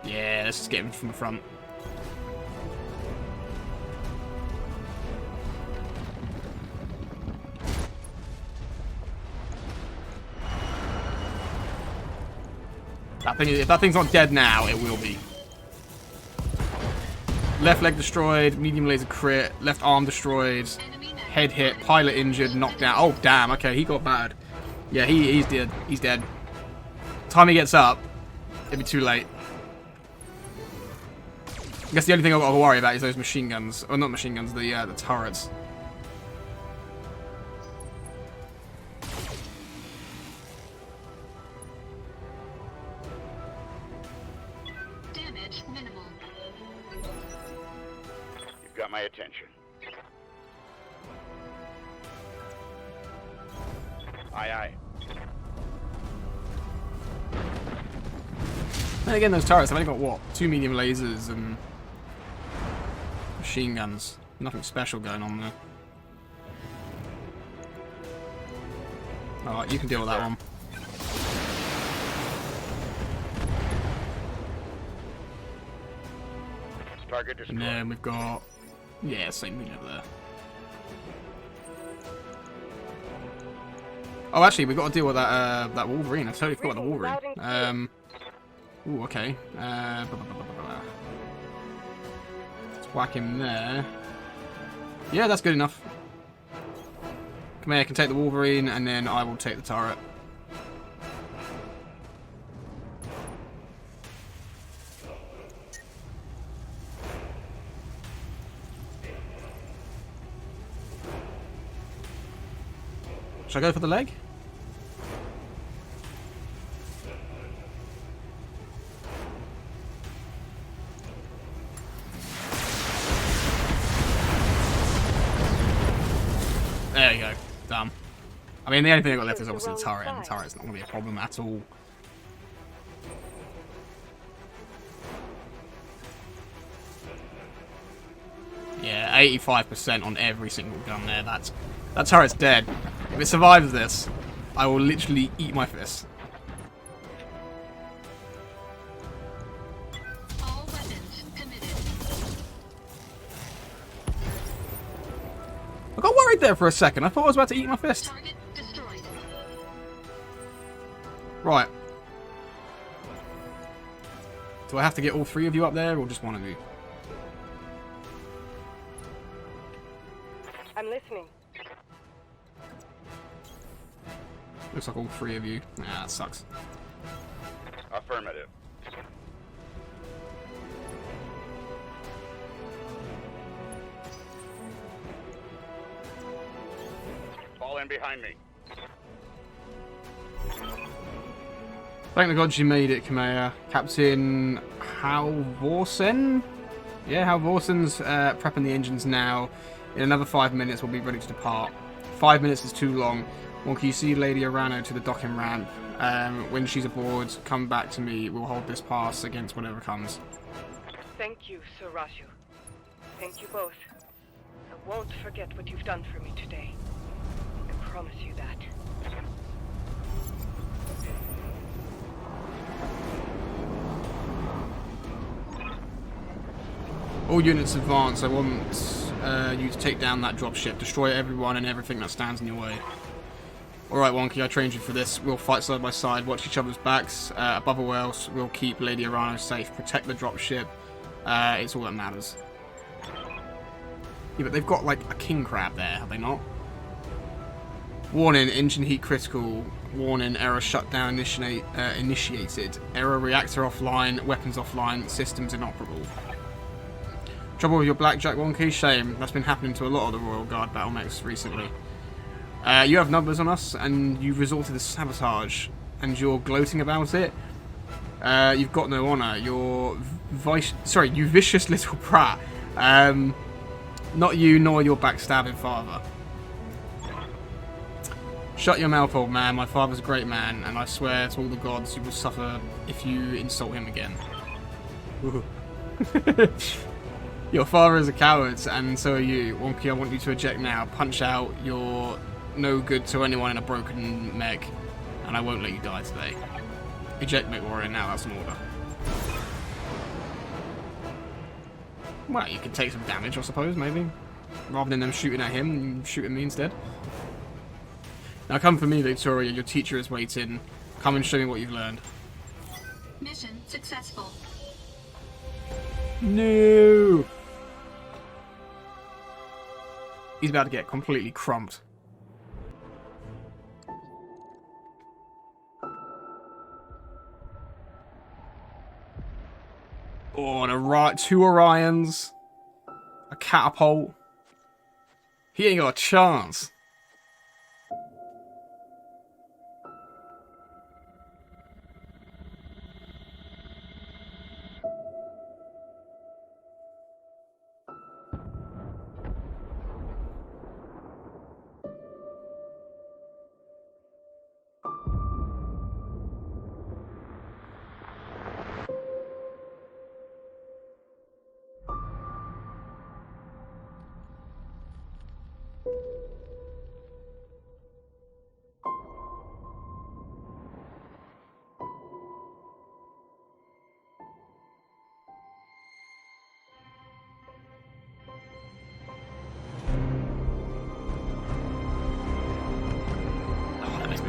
yeah, let's just get him from the front. That thing, if that thing's not dead now, it will be. Left leg destroyed, medium laser crit, left arm destroyed, head hit, pilot injured, knocked down. Oh, damn, okay, he got bad. Yeah, he's dead. He's dead. Time he gets up, it'll be too late. I guess the only thing I've got to worry about is those machine guns. Or not machine guns, the turrets. Damage minimal. You've got my attention. Aye, aye. And again, those turrets have only got, what, 2 medium lasers and machine guns. Nothing special going on there. Alright, you can deal with that one. Target And destroyed. then we've got... Yeah, same thing over there. Oh, actually, we've got to deal with that Wolverine. I totally forgot about the Wolverine. Ooh, okay. Let's whack him there. Yeah, that's good enough. Come here, I can take the Wolverine, and then I will take the turret. Should I go for the leg? There you go. Done. I mean, the only thing I've got left is obviously the turret, and the turret's not going to be a problem at all. Yeah, 85% on every single gun there. That turret's dead. If it survives this, I will literally eat my fist. All weapons committed. I got worried there for a second. I thought I was about to eat my fist. Target destroyed. Right. Do I have to get all three of you up there, or just one of you? I'm listening. Looks like all three of you. Ah, that sucks. Affirmative. Fall in behind me. Thank the gods you made it, Kamea. Captain Halvorsen? Yeah, Halvorsen's prepping the engines now. In another 5 minutes, we'll be ready to depart. 5 minutes is too long. Won't you see Lady Arano to the docking ramp? When she's aboard, come back to me. We'll hold this pass against whatever comes. Thank you, Sir Rashu. Thank you both. I won't forget what you've done for me today. I promise you that. All units advance. I want you to take down that dropship. Destroy everyone and everything that stands in your way. Alright, Wonky, I trained you for this. We'll fight side by side, watch each other's backs. Above all else, we'll keep Lady Arano safe. Protect the dropship. It's all that matters. Yeah, but they've got, like, a king crab there, have they not? Warning, engine heat critical. Warning, error shutdown initiated. Error reactor offline, weapons offline, systems inoperable. Trouble with your blackjack, Wonky? Shame. That's been happening to a lot of the Royal Guard battlemechs recently. You have numbers on us, and you've resorted to sabotage, and you're gloating about it. You've got no honour. You're you vicious little brat. Not you, nor your backstabbing father. Shut your mouth, old man. My father's a great man, and I swear to all the gods you will suffer if you insult him again. Your father is a coward, and so are you. Wonky, I want you to eject now. Punch out. You're no good to anyone in a broken mech, and I won't let you die today. Eject, mech warrior, now. That's an order. Well, you could take some damage, I suppose, maybe. Rather than them shooting at him, shoot at me instead. Now come for me, Victoria. Your teacher is waiting. Come and show me what you've learned. Mission successful. No! He's about to get completely crumped. Oh, and two Orions. A catapult. He ain't got a chance.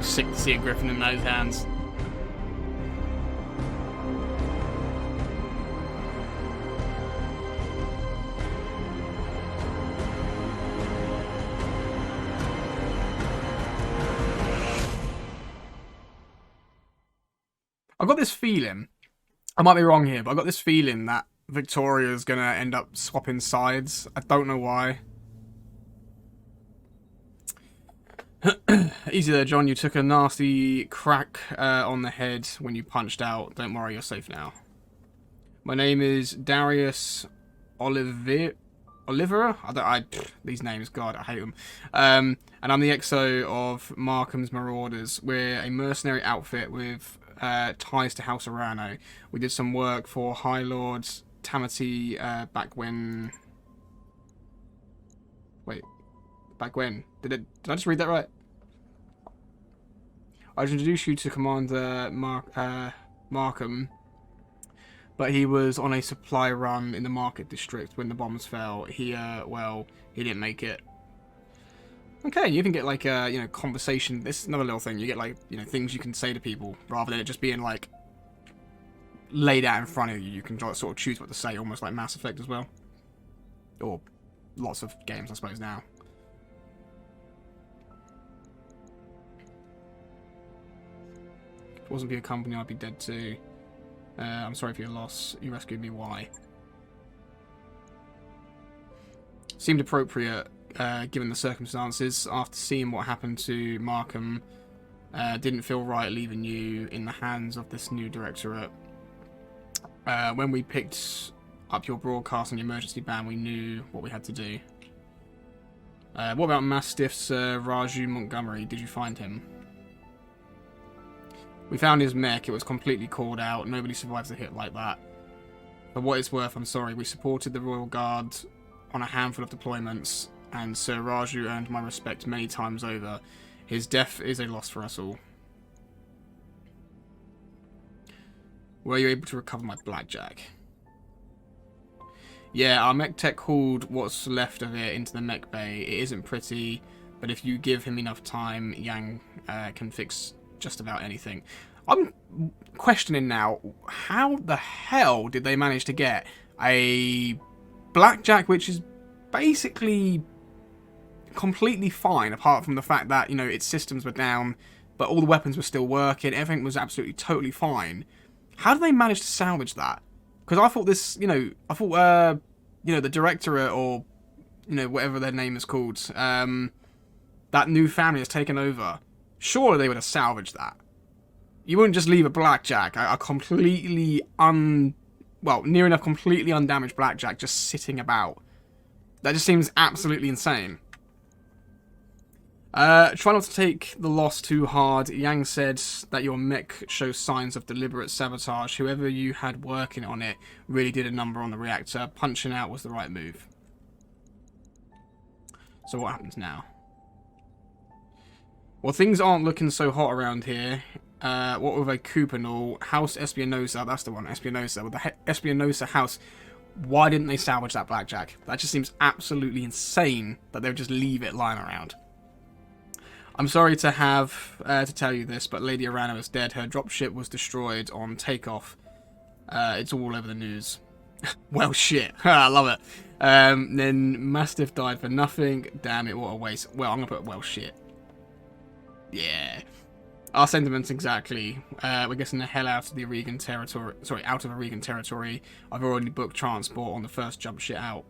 sick to see a griffin in those hands. I've got this feeling, I might be wrong here, but I've got this feeling that Victoria's going to end up swapping sides. I don't know why. Easy there, John. You took a nasty crack on the head when you punched out. Don't worry, you're safe now. My name is Darius Olivera. These names, God, I hate them. And I'm the XO of Markham's Marauders. We're a mercenary outfit with ties to House Arano. We did some work for High Lord Tamati back when... Wait. Back when? Did I just read that right? I was introduced you to Commander Markham, but he was on a supply run in the market district when the bombs fell. He didn't make it. Okay, you can get like a, conversation. This is another little thing. You get like, things you can say to people rather than it just being like laid out in front of you. You can sort of choose what to say, almost like Mass Effect as well, or lots of games, I suppose now. If it wasn't for your company, I'd be dead too. I'm sorry for your loss. You rescued me. Why? Seemed appropriate, given the circumstances. After seeing what happened to Markham, didn't feel right leaving you in the hands of this new directorate. When we picked up your broadcast and your emergency ban, we knew what we had to do. What about Mastiff's Raju Montgomery? Did you find him? We found his mech. It was completely called out. Nobody survives a hit like that. For what it's worth, I'm sorry. We supported the Royal Guard on a handful of deployments, and Sir Raju earned my respect many times over. His death is a loss for us all. Were you able to recover my blackjack? Yeah, our mech tech hauled what's left of it into the mech bay. It isn't pretty, but if you give him enough time, Yang can fix just about anything. I'm questioning now, how the hell did they manage to get a blackjack which is basically completely fine, apart from the fact that, its systems were down, but all the weapons were still working, everything was absolutely totally fine. How did they manage to salvage that? Because I thought this, the directorate, or, whatever their name is called, that new family has taken over. Surely they would have salvaged that. You wouldn't just leave a blackjack, a completely near enough completely undamaged blackjack just sitting about. That just seems absolutely insane. Try not to take the loss too hard. Yang said that your mech shows signs of deliberate sabotage. Whoever you had working on it really did a number on the reactor. Punching out was the right move. So what happens now? Well, things aren't looking so hot around here. What with a coup and all, House Espinosa, that's the one, Espinosa, with the Espinosa house, why didn't they salvage that blackjack? That just seems absolutely insane that they would just leave it lying around. I'm sorry to have to tell you this, but Lady Arano is dead. Her dropship was destroyed on takeoff. It's all over the news. Well, shit. I love it. Then Mastiff died for nothing. Damn it, what a waste. Well, I'm going to put, well, shit. Yeah. Our sentiments exactly. We're getting the hell out of the Aregan territory. Sorry, out of Aregan territory. I've already booked transport on the first jump shit out.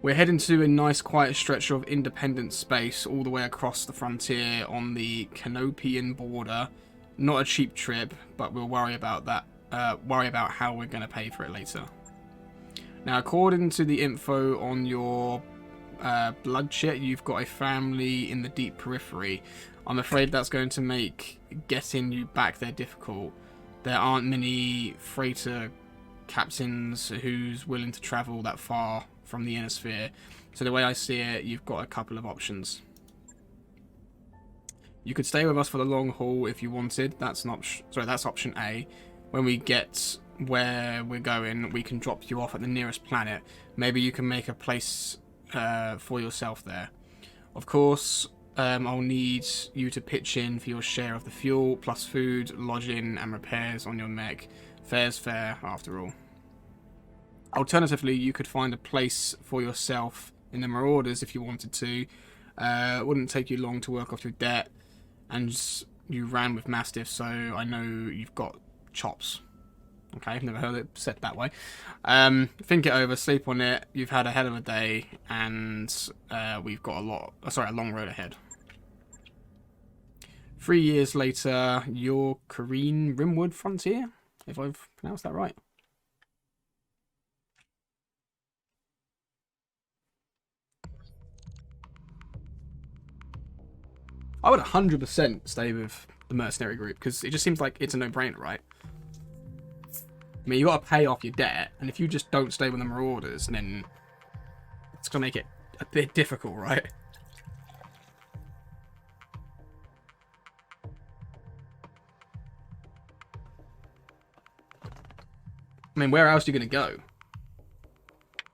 We're heading to a nice quiet stretch of independent space all the way across the frontier on the Canopian border. Not a cheap trip, but we'll worry about that. Worry about how we're going to pay for it later. Now, according to the info on your blood chit, you've got a family in the deep periphery. I'm afraid that's going to make getting you back there difficult. There aren't many freighter captains who's willing to travel that far from the inner sphere. So the way I see it, you've got a couple of options. You could stay with us for the long haul if you wanted. That's an option. Sorry, that's option A. When we get where we're going, we can drop you off at the nearest planet. Maybe you can make a place for yourself there. Of course, I'll need you to pitch in for your share of the fuel, plus food, lodging, and repairs on your mech. Fair's fair, after all. Alternatively, you could find a place for yourself in the Marauders if you wanted to. It wouldn't take you long to work off your debt, and you ran with Mastiff, so I know you've got chops. Okay, I've never heard it said that way. Think it over, sleep on it. You've had a hell of a day, and we've got a long road ahead. 3 years later, your Kareen Rimwood Frontier, if I've pronounced that right. I would 100% stay with the mercenary group, because it just seems like it's a no-brainer, right? I mean, you got to pay off your debt, and if you just don't stay with the Marauders, then it's going to make it a bit difficult, right? I mean, where else are you going to go?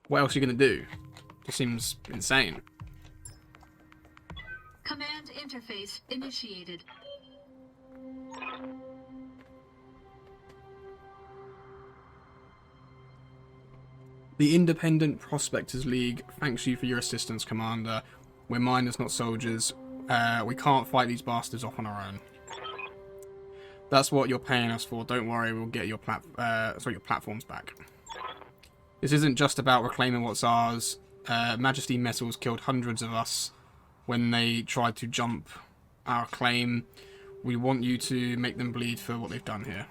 What else are you going to do? It seems insane. Command interface initiated. The Independent Prospectors League thanks you for your assistance, Commander. We're miners, not soldiers. We can't fight these bastards off on our own. That's what you're paying us for. Don't worry, we'll get your platforms back. This isn't just about reclaiming what's ours. Majesty Metals killed hundreds of us when they tried to jump our claim. We want you to make them bleed for what they've done here.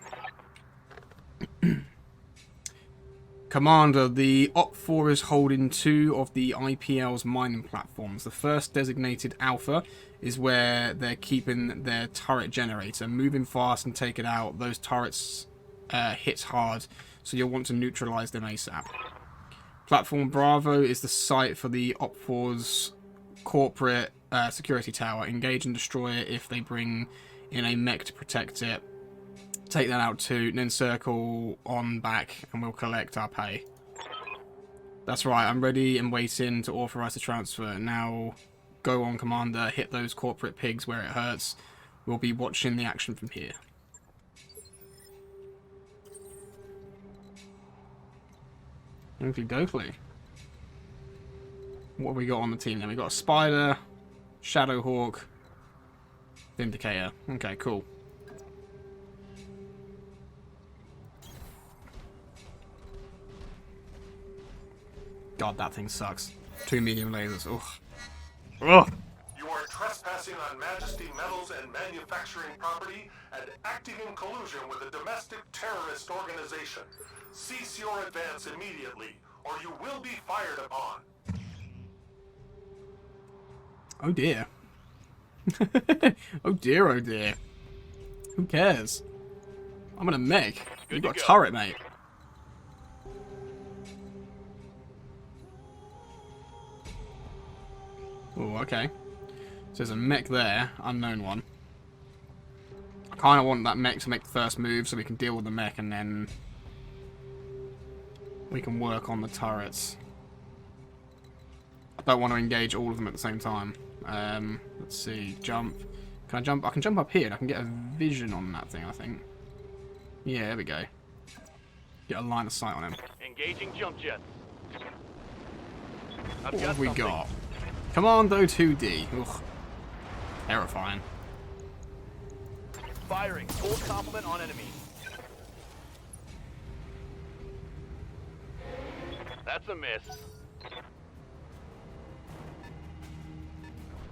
Commander, the Op4 is holding 2 of the IPL's mining platforms. The first, designated Alpha, is where they're keeping their turret generator. Moving fast and take it out. Those turrets hit hard, so you'll want to neutralize them ASAP. Platform Bravo is the site for the Op4's corporate security tower. Engage and destroy it if they bring in a mech to protect it. Take that out too, and then circle on back and we'll collect our pay. That's right, I'm ready and waiting to authorize the transfer. Now go on, Commander, hit those corporate pigs where it hurts. We'll be watching the action from here. Oakley dokley. What have we got on the team then? We got a Spider, Shadowhawk, Vindicator. Okay, cool. God, that thing sucks. 2 medium lasers. Ugh. Ugh. You are trespassing on Majesty Metals and manufacturing property and acting in collusion with a domestic terrorist organization. Cease your advance immediately, or you will be fired upon. Oh dear. Oh dear, oh dear. Who cares? I'm gonna mech. You've got a turret, mate. Oh, okay. So there's a mech there, unknown one. I kind of want that mech to make the first move so we can deal with the mech and then we can work on the turrets. I don't want to engage all of them at the same time. Let's see, jump. Can I jump? I can jump up here and I can get a vision on that thing, I think. Yeah, there we go. Get a line of sight on him. Engaging jump jets. What have we got? Commando 2D. Ugh. Terrifying. Firing. Full complement on enemy. That's a miss.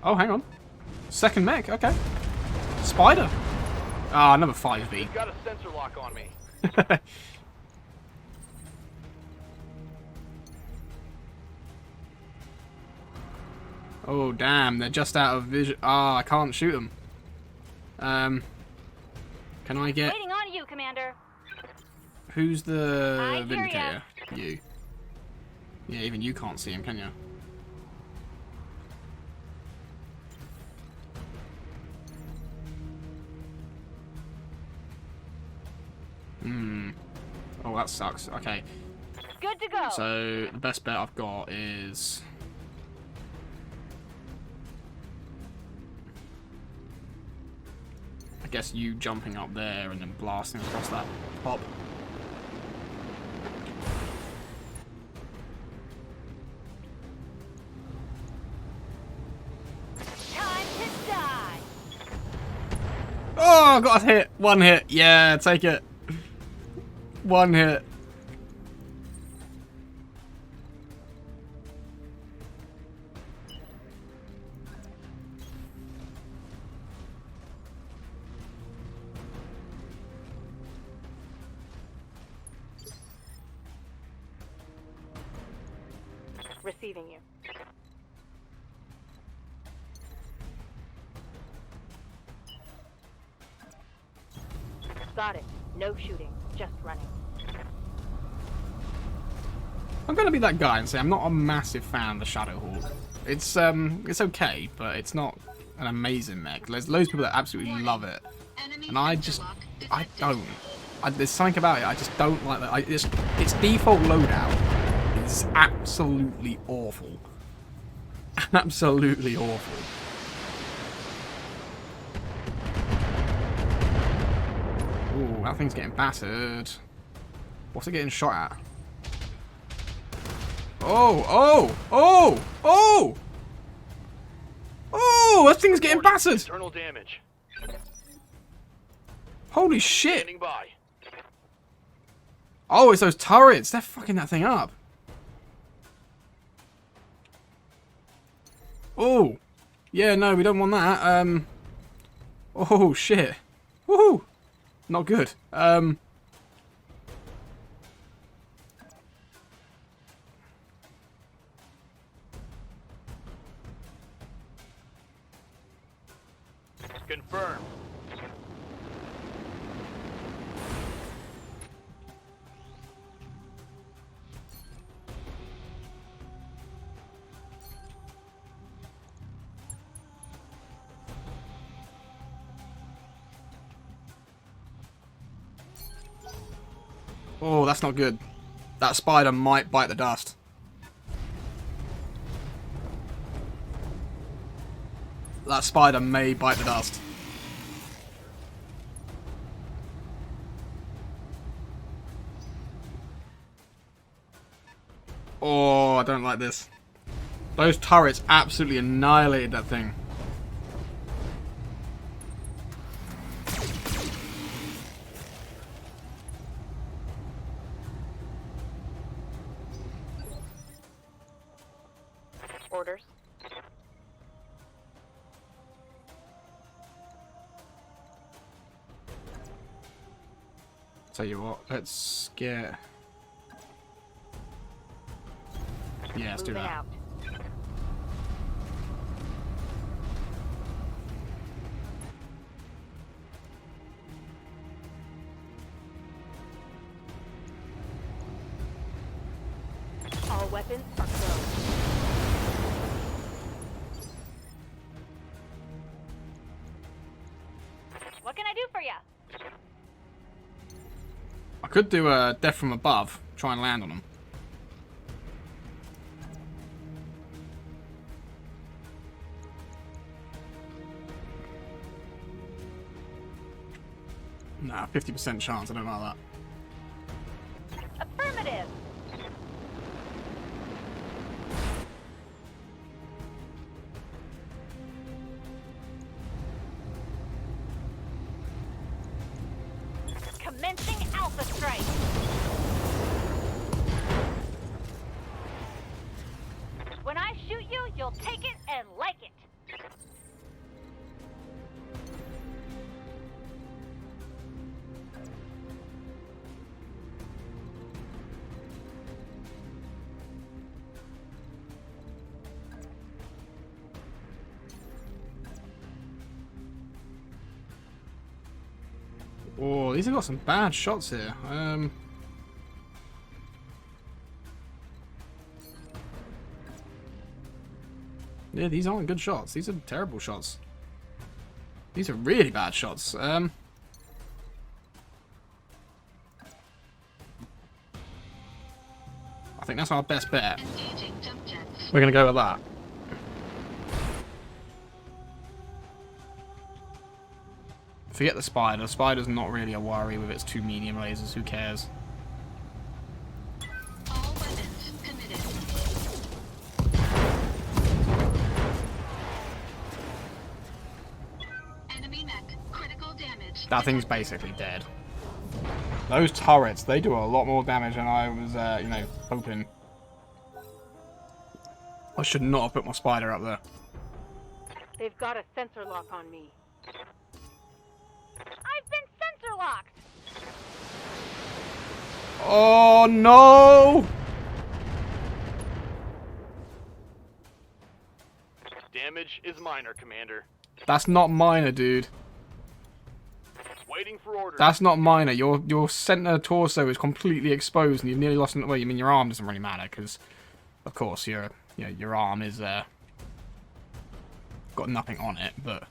Oh, hang on. Second mech, okay. Spider. Ah, another 5V. He's got a sensor lock on me. Oh, damn. They're just out of vision. Ah, I can't shoot them. Can I get... Waiting on you, Commander. Who's the I hear Vindicator? You. Yeah, even you can't see him, can you? Oh, that sucks. Okay. Good to go. So, the best bet I've got is... guess you jumping up there and then blasting across that pop. Time to die. Oh, I got a hit. One hit. Yeah, take it. One hit. Receiving you. Got it. No shooting, just running. I'm gonna be that guy and say I'm not a massive fan of the Shadowhawk. It's okay, but it's not an amazing mech. There's loads of people that absolutely love it, and I don't. There's something about it I just don't like that. Its default loadout is absolutely awful. Absolutely awful. Ooh, that thing's getting battered. What's it getting shot at? Oh, oh, oh, oh! Oh, that thing's getting battered! Internal damage. Holy shit! Standing by. Oh, it's those turrets. They're fucking that thing up. Oh. Yeah, no, we don't want that. Oh, shit. Woohoo! Not good. Confirmed. Oh, that's not good. That spider might bite the dust. That spider may bite the dust. Oh, I don't like this. Those turrets absolutely annihilated that thing. Orders. Tell you what, let's get... Yeah, let's do Moving that. out. All weapons are closed. What can I do for you? I could do a death from above, try and land on them. Nah, 50% chance, I don't like that. Affirmative. Commencing Alpha Strike. When I shoot you, you'll take it and like it. Oh, these have got some bad shots here. Yeah, these aren't good shots. These are terrible shots. These are really bad shots. I think that's our best bet. Engaging jump jets. We're gonna go with that. Forget the spider. The spider's not really a worry with its 2 medium lasers. Who cares? All weapons committed. Enemy mech. Critical damage. That thing's basically dead. Those turrets, they do a lot more damage than I was, you know, hoping. I should not have put my spider up there. They've got a sensor lock on me. I've been sensor locked! Oh no! Damage is minor, Commander. That's not minor, dude. Waiting for orders. That's not minor. Your center torso is completely exposed, and you've nearly lost. Well, you mean your arm doesn't really matter, because, of course, your arm is got nothing on it, but.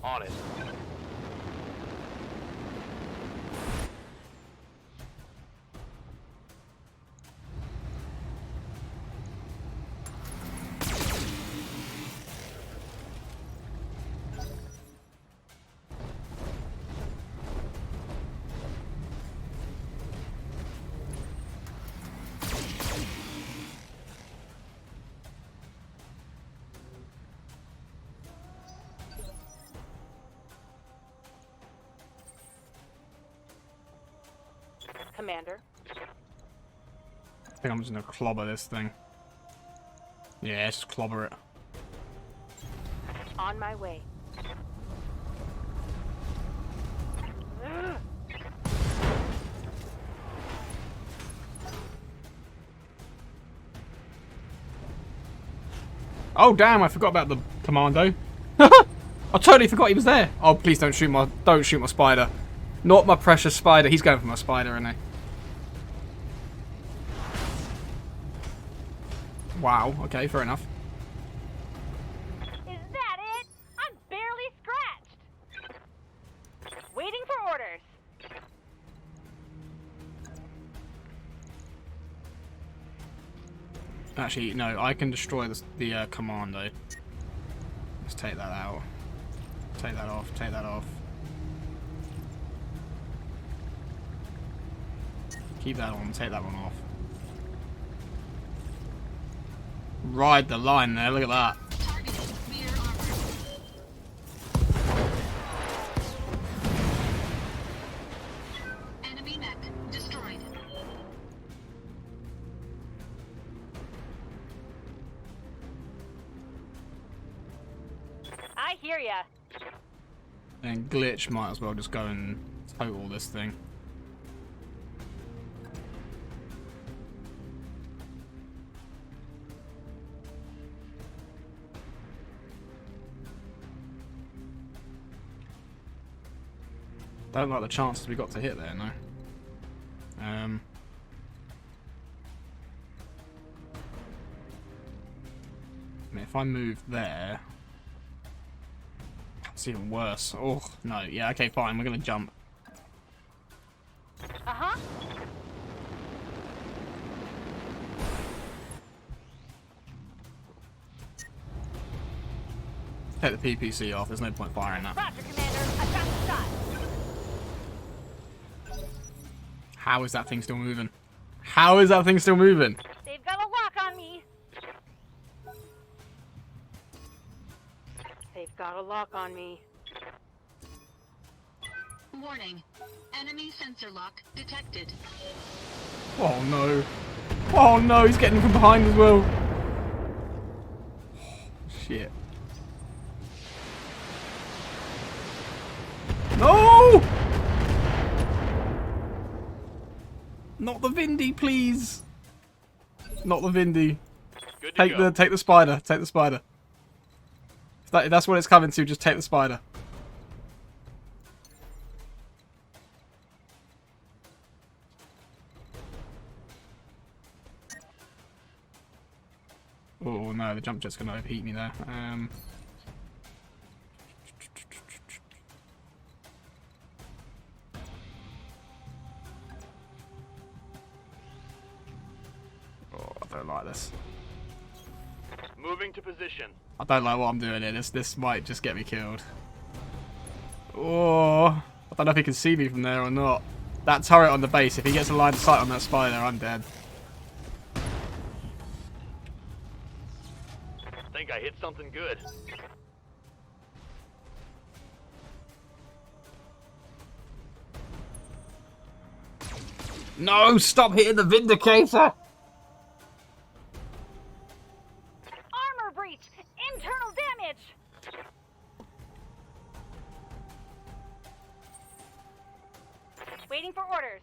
On it. Commander. I think I'm just gonna clobber this thing. Yeah, just clobber it. On my way. Oh damn! I forgot about the commando. I totally forgot he was there. Oh please don't shoot my spider. Not my precious spider. He's going for my spider, isn't he? Wow. Okay, fair enough. Is that it? I'm barely scratched. Waiting for orders. Actually, no. I can destroy the commando. Let's take that out. Take that off. Take that off. Keep that on. Take that one off. Ride the line there. Look at that. Targeted rear armor. Enemy mech destroyed. I hear ya. And Glitch might as well just go and total this thing. Don't like the chances we got to hit there, no. I mean, if I move there, it's even worse. Oh no, yeah, okay, fine. We're gonna jump. Uh-huh. Take the PPC off. There's no point firing that. Roger, Commander. I've got the shot. How is that thing still moving? How is that thing still moving? They've got a lock on me. They've got a lock on me. Warning. Enemy sensor lock detected. Oh no. Oh no, he's getting from behind as well. Shit. No! Not the Vindy, please. Not the Vindy. Good to go. Take the spider. Take the spider. If that's what it's coming to, just take the spider. no, the jump jet's going to overheat me there. Oh, I don't like this. Moving to position. I don't like what I'm doing here. This might just get me killed. Oh, I don't know if he can see me from there or not. That turret on the base, if he gets a line of sight on that spider, I'm dead. I think I hit something good. No, stop hitting the Vindicator! Armor breach! Internal damage! Waiting for orders.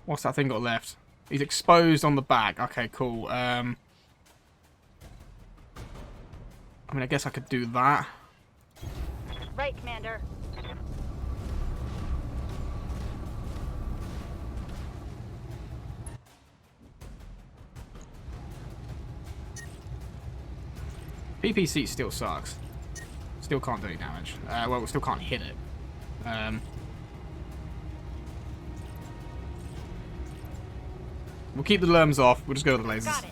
What's that thing got left? He's exposed on the back. Okay, cool. I mean, I guess I could do that. Right, Commander. PPC still sucks. Still can't do any damage. Well, we still can't hit it. We'll keep the lerms off. We'll just go with the lasers. Got it.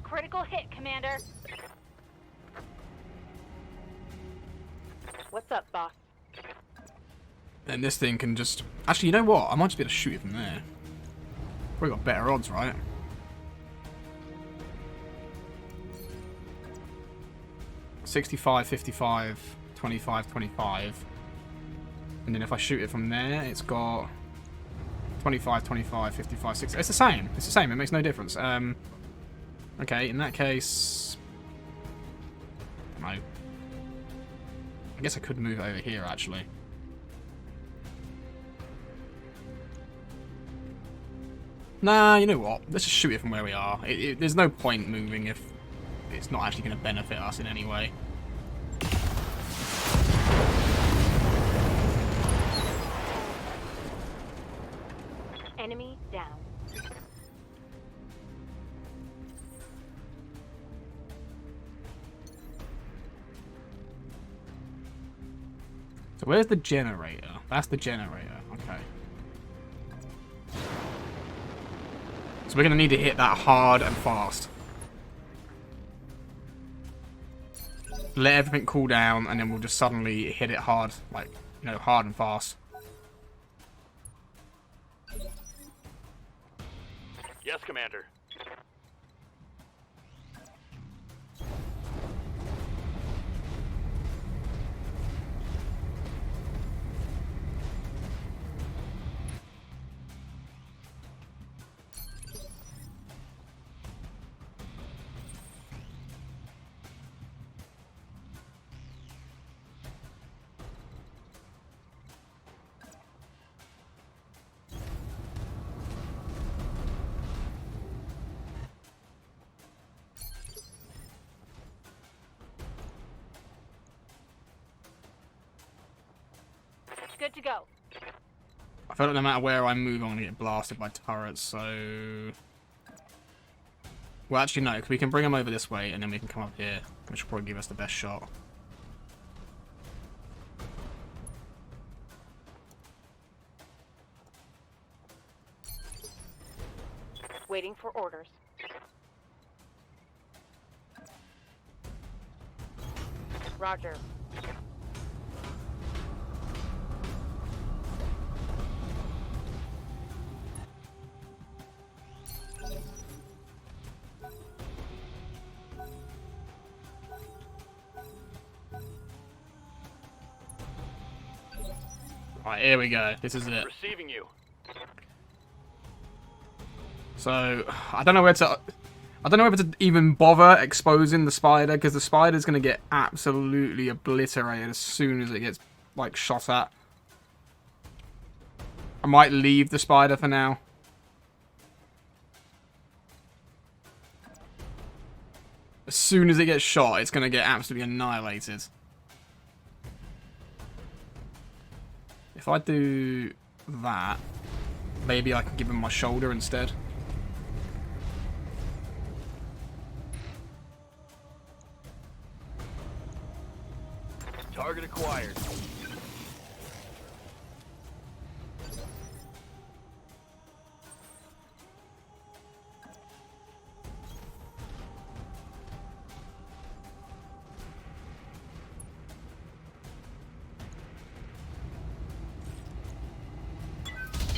Critical hit, Commander. What's up, boss? And this thing can just... Actually, you know what? I might just be able to shoot it from there. Probably got better odds, right? $65, $55, $25, $25. And then if I shoot it from there, it's got 25, 25, 55, 60. It's the same. It's the same. It makes no difference. Okay, in that case... No. I guess I could move it over here, actually. Nah, you know what? Let's just shoot it from where we are. There's no point moving if it's not actually going to benefit us in any way. Enemy down. So where's the generator? That's the generator. Okay. So we're going to need to hit that hard and fast. Let everything cool down, and then we'll just suddenly hit it hard. Like, you know, hard and fast. Yes, Commander. Good to go. I feel like no matter where I move, I'm going to get blasted by turrets, so... Well, actually, no, because we can bring them over this way, and then we can come up here, which will probably give us the best shot. Waiting for orders. Roger. Right, here we go. This is it. Receiving you. So, I don't know where to... I don't know whether to even bother exposing the spider, because the spider's going to get absolutely obliterated as soon as it gets, like, shot at. I might leave the spider for now. As soon as it gets shot, it's going to get absolutely annihilated. If I do that, maybe I can give him my shoulder instead. Target acquired.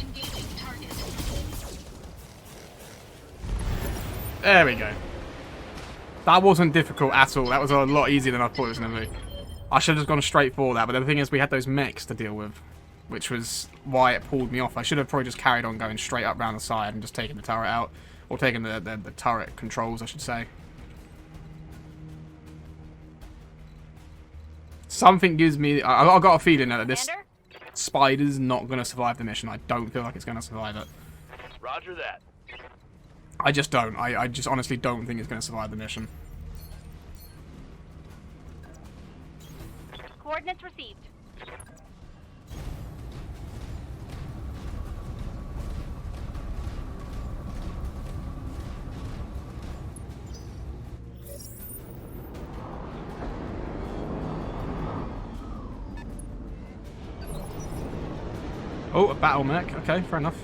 Engaging target. There we go. That wasn't difficult at all. That was a lot easier than I thought it was going to be. I should have just gone straight for that, but the thing is we had those mechs to deal with, which was why it pulled me off. I should have probably just carried on going straight up round the side and just taken the turret out. Or taking the turret controls, I should say. Something gives me... I got a feeling that this spider's not going to survive the mission. I don't feel like it's going to survive it. Roger that. I just don't. I just honestly don't think it's going to survive the mission. Coordinates received. Oh, a battle mech. Okay, fair enough.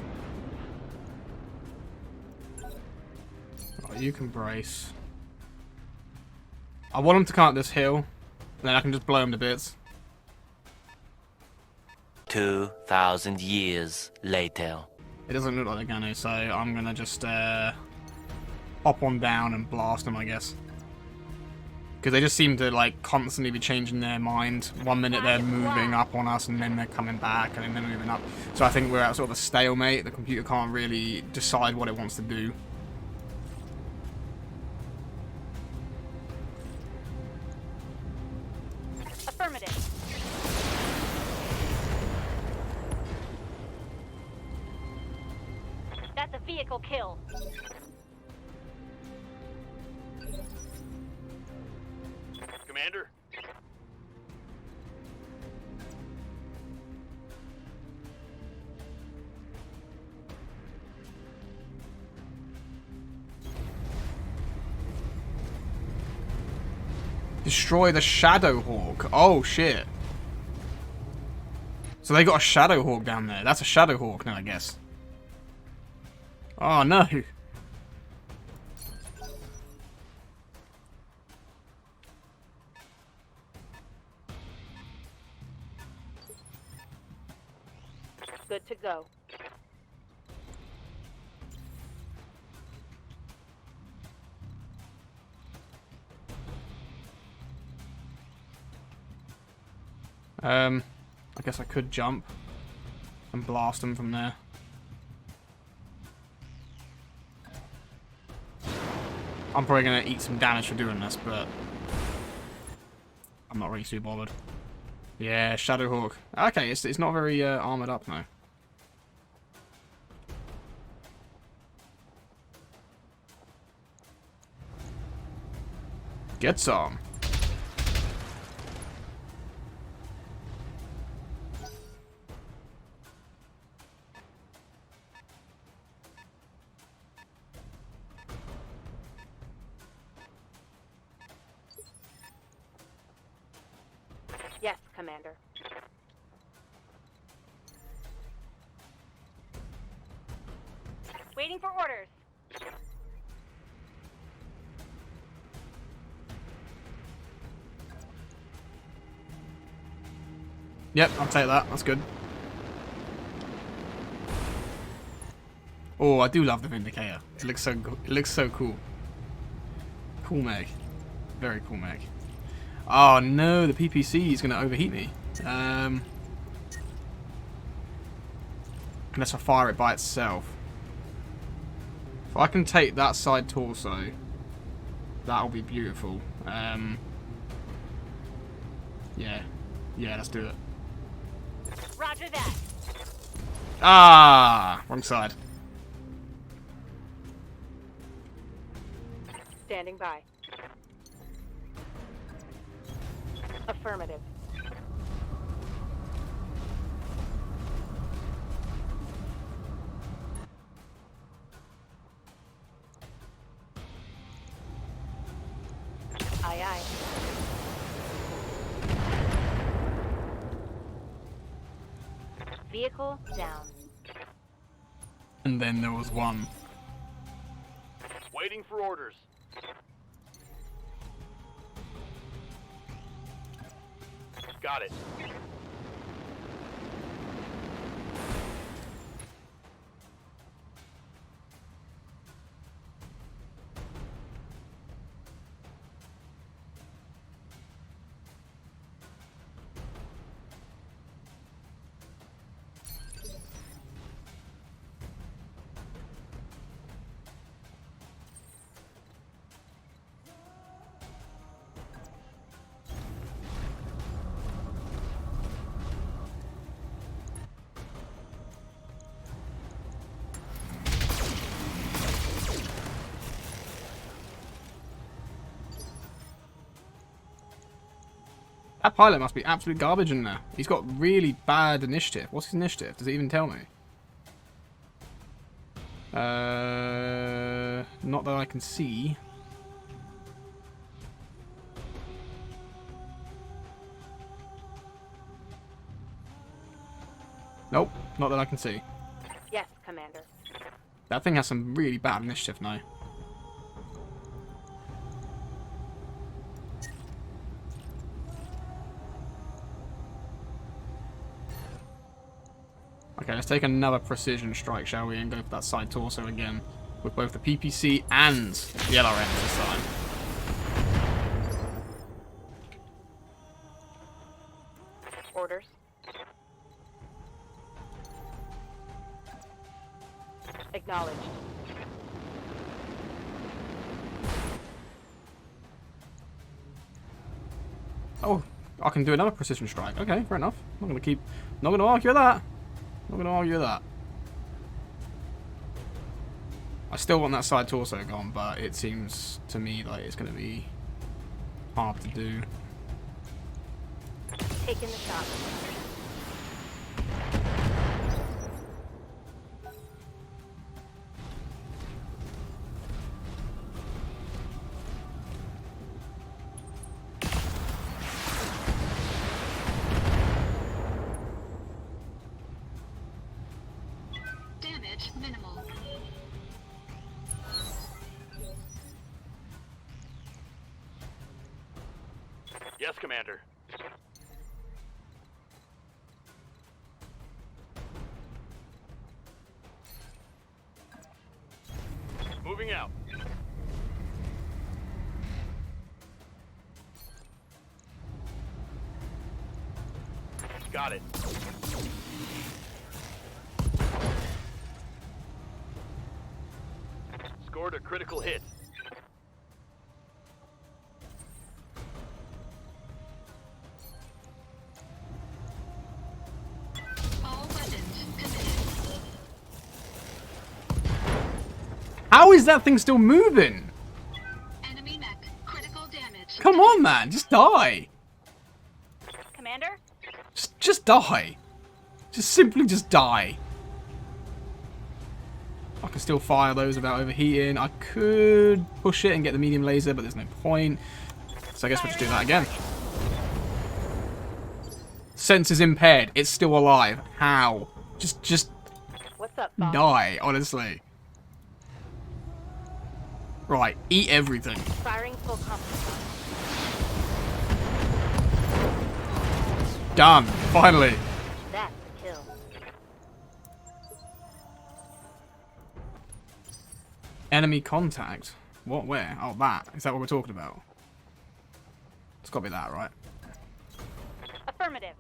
Right, you can brace. I want him to come up this hill, and then I can just blow him to bits. 2,000 years later. It doesn't look like they're gonna, so I'm gonna just hop on down and blast them, I guess. Because they just seem to like constantly be changing their mind. One minute they're moving up on us, and then they're coming back, and then they're moving up. So I think we're at sort of a stalemate. The computer can't really decide what it wants to do. Affirmative. That's a vehicle kill. Commander? Destroy the Shadow Hawk. Oh, shit. So they got a Shadow Hawk down there. That's a Shadow Hawk now, I guess. Oh, no. Good to go. I guess I could jump and blast them from there. I'm probably going to eat some damage for doing this, but I'm not really too bothered. Yeah, Shadowhawk. Okay, it's not very armored up now. Get some. Yes, Commander. Waiting for orders. Yep, I'll take that. That's good. Oh, I do love the Vindicator. It looks so it looks so cool. Cool mech. Very cool mech. Oh no, the PPC is going to overheat me. Unless I fire it by itself. If I can take that side torso, that'll be beautiful. Yeah, let's do it. Roger that. Ah, wrong side. Standing by. Affirmative. Aye, aye. Vehicle down. And then there was one. Waiting for orders. Got it. That pilot must be absolute garbage in there. He's got really bad initiative. What's his initiative? Does it even tell me? Not that I can see. Nope, not that I can see. Yes, Commander. That thing has some really bad initiative now. Okay, let's take another precision strike, shall we, and go for that side torso again, with both the PPC and the LRM this time. Orders. Acknowledged. Oh, I can do another precision strike. Okay, fair enough. Not gonna argue with that. Not gonna argue with that. I still want that side torso gone, but it seems to me like it's gonna be hard to do. Taking the shot. Damage minimal. Yes, Commander. Moving out. Got it. Scored a critical hit. All weapons committed. How is that thing still moving? Enemy mech. Critical damage. Come on, man, just die. Commander? Just die. Just simply just die. I can still fire those without overheating. I could push it and get the medium laser, but there's no point. So I guess we'll just do that again. Senses impaired. It's still alive. How? Just What's up, boss? die, honestly. Right, eat everything. Firing full complement. Done. Finally. That's a kill. Enemy contact. What? Where? Oh, that. Is that what we're talking about? It's got to be that, right? Affirmative.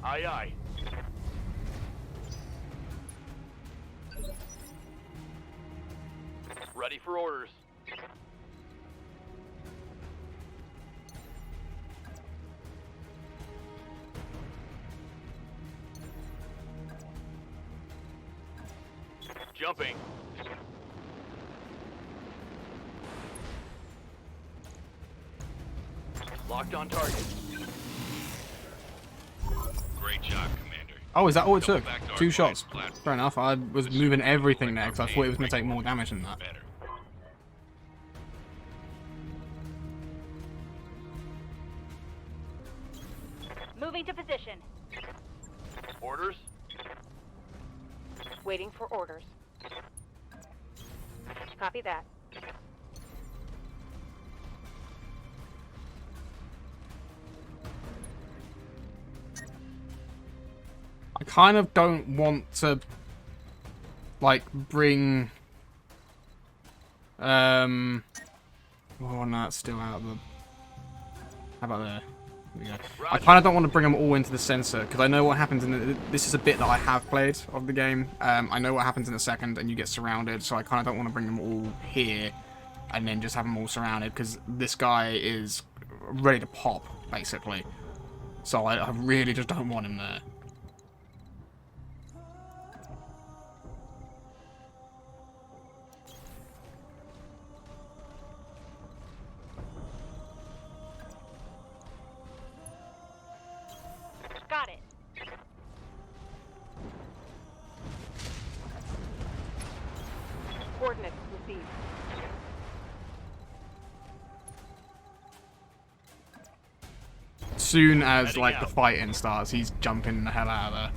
Aye, aye. Ready for orders. Jumping. Locked on target. Great job, Commander. Oh, is that all it took? Back to our 2 shots. platform. Fair enough. I was moving everything there because I thought it was going to take more damage than that. Better. Moving to position. Orders? Waiting for orders. Copy that. I kind of don't want to, like, bring... Oh, no, it's still out of the... How about there? There we go. I kind of don't want to bring them all into the sensor, because I know what happens in the... This is a bit that I have played of the game. I know what happens in a second, and you get surrounded, so I kind of don't want to bring them all here, and then just have them all surrounded, because this guy is ready to pop, basically. So I really just don't want him there. Got it. Coordinates received. Soon as, like, the fighting starts, he's jumping the hell out of there.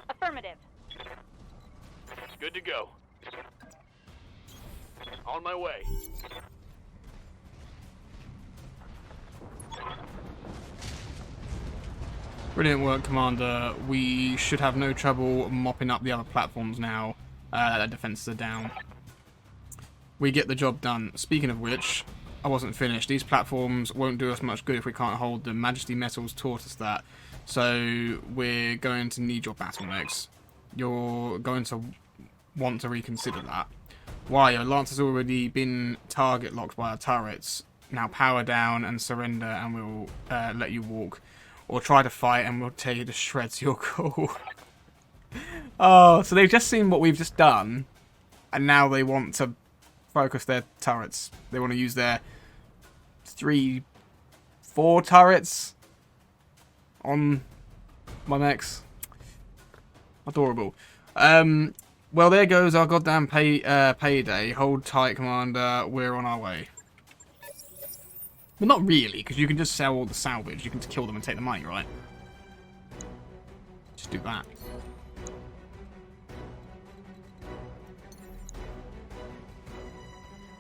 Affirmative. Good to go. On my way. Brilliant work, Commander. We should have no trouble mopping up the other platforms now that their defenses are down. We get the job done. Speaking of which, I wasn't finished. These platforms won't do us much good if we can't hold them. Majesty Metals taught us that. So we're going to need your Battletechs. You're going to want to reconsider that. Why? Your lance has already been target locked by our turrets. Now power down and surrender and we'll let you walk. Or try to fight and we'll tear you to shreds. Your call. Oh, so they've just seen what we've just done. And now they want to focus their turrets. They want to use their 4 turrets on my mechs. Adorable. Well, there goes our goddamn payday. Hold tight, Commander. We're on our way. Well, not really, because you can just sell all the salvage. You can just kill them and take the money, right? Just do that.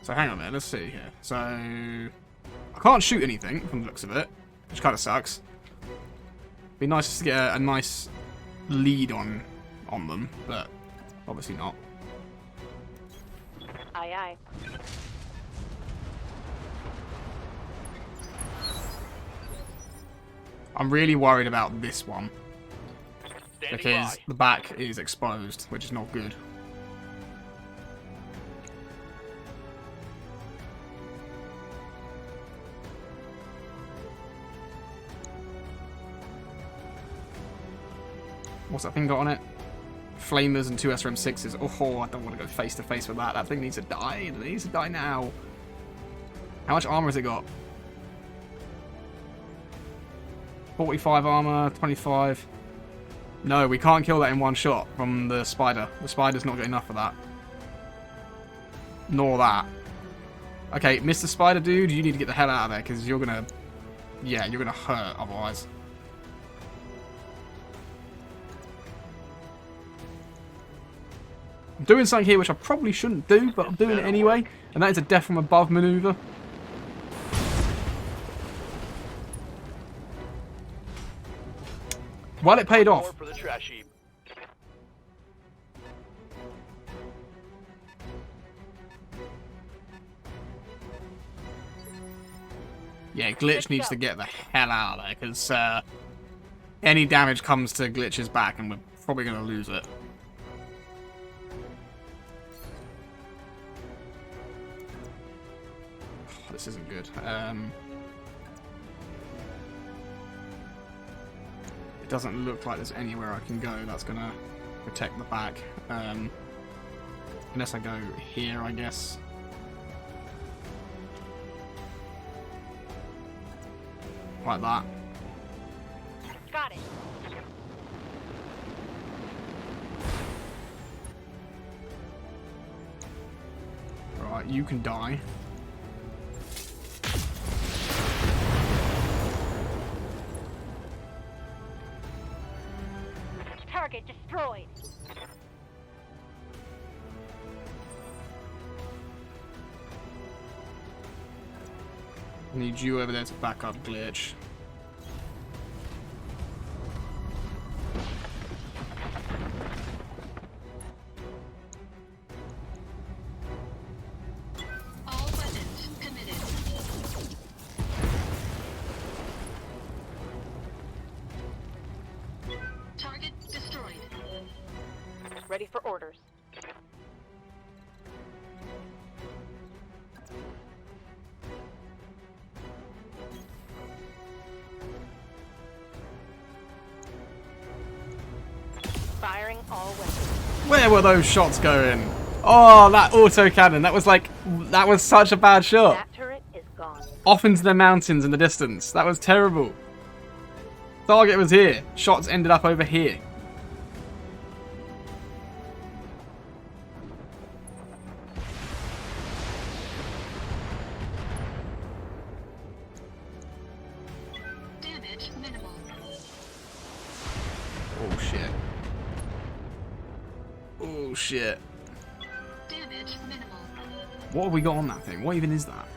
So hang on there, let's see here. So I can't shoot anything from the looks of it, which kind of sucks. Be nice just to get a nice lead on them, but obviously not. Aye, aye. I'm really worried about this one Standing because by. the back is exposed, which is not good. What's that thing got on it? Flamers and 2 SRM6s. Oh, I don't want to go face to face with that. That thing needs to die. It needs to die now. How much armor has it got? 45 armor, 25. No, we can't kill that in one shot from the spider. The spider's not good enough for that. Nor that. Okay, Mr. Spider Dude, you need to get the hell out of there because you're gonna... Yeah, you're gonna hurt otherwise. I'm doing something here which I probably shouldn't do, but I'm doing it anyway. And that is a death from above maneuver. Well, it paid off. For the trash heap. Yeah, Glitch needs to get the hell out of there, because any damage comes to Glitch's back, and we're probably going to lose it. This isn't good. it doesn't look like there's anywhere I can go that's gonna protect the back. Unless I go here, I guess. Like that. Got it. Right, you can die. Target destroyed. Need you over there to back up Glitch. All weapons committed. Target destroyed. Ready for orders. Firing all weapons. Where were those shots going? Oh, that autocannon. That was such a bad shot. That turret is gone. Off into the mountains in the distance. That was terrible. Target was here. Shots ended up over here. Damage minimal. Oh, shit. Oh, shit. Damage minimal. What have we got on that thing? What even is that?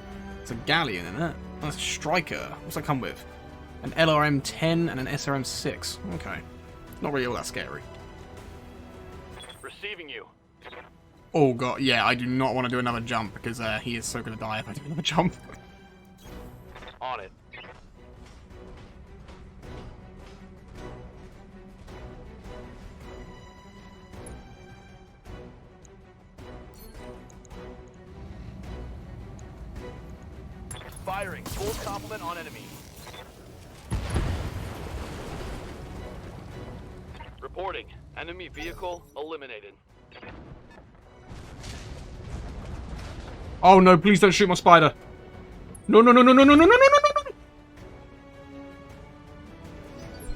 It's a galleon, isn't it? That's a striker. What's that come with? An LRM-10 and an SRM-6. Okay. Not really all that scary. Receiving you. Oh, God. Yeah, I do not want to do another jump because he is so going to die if I do another jump. On it. Firing. Full complement on enemy. Reporting. Enemy vehicle eliminated. Oh, no. Please don't shoot my spider. No, no, no, no, no, no, no, no, no, no, no.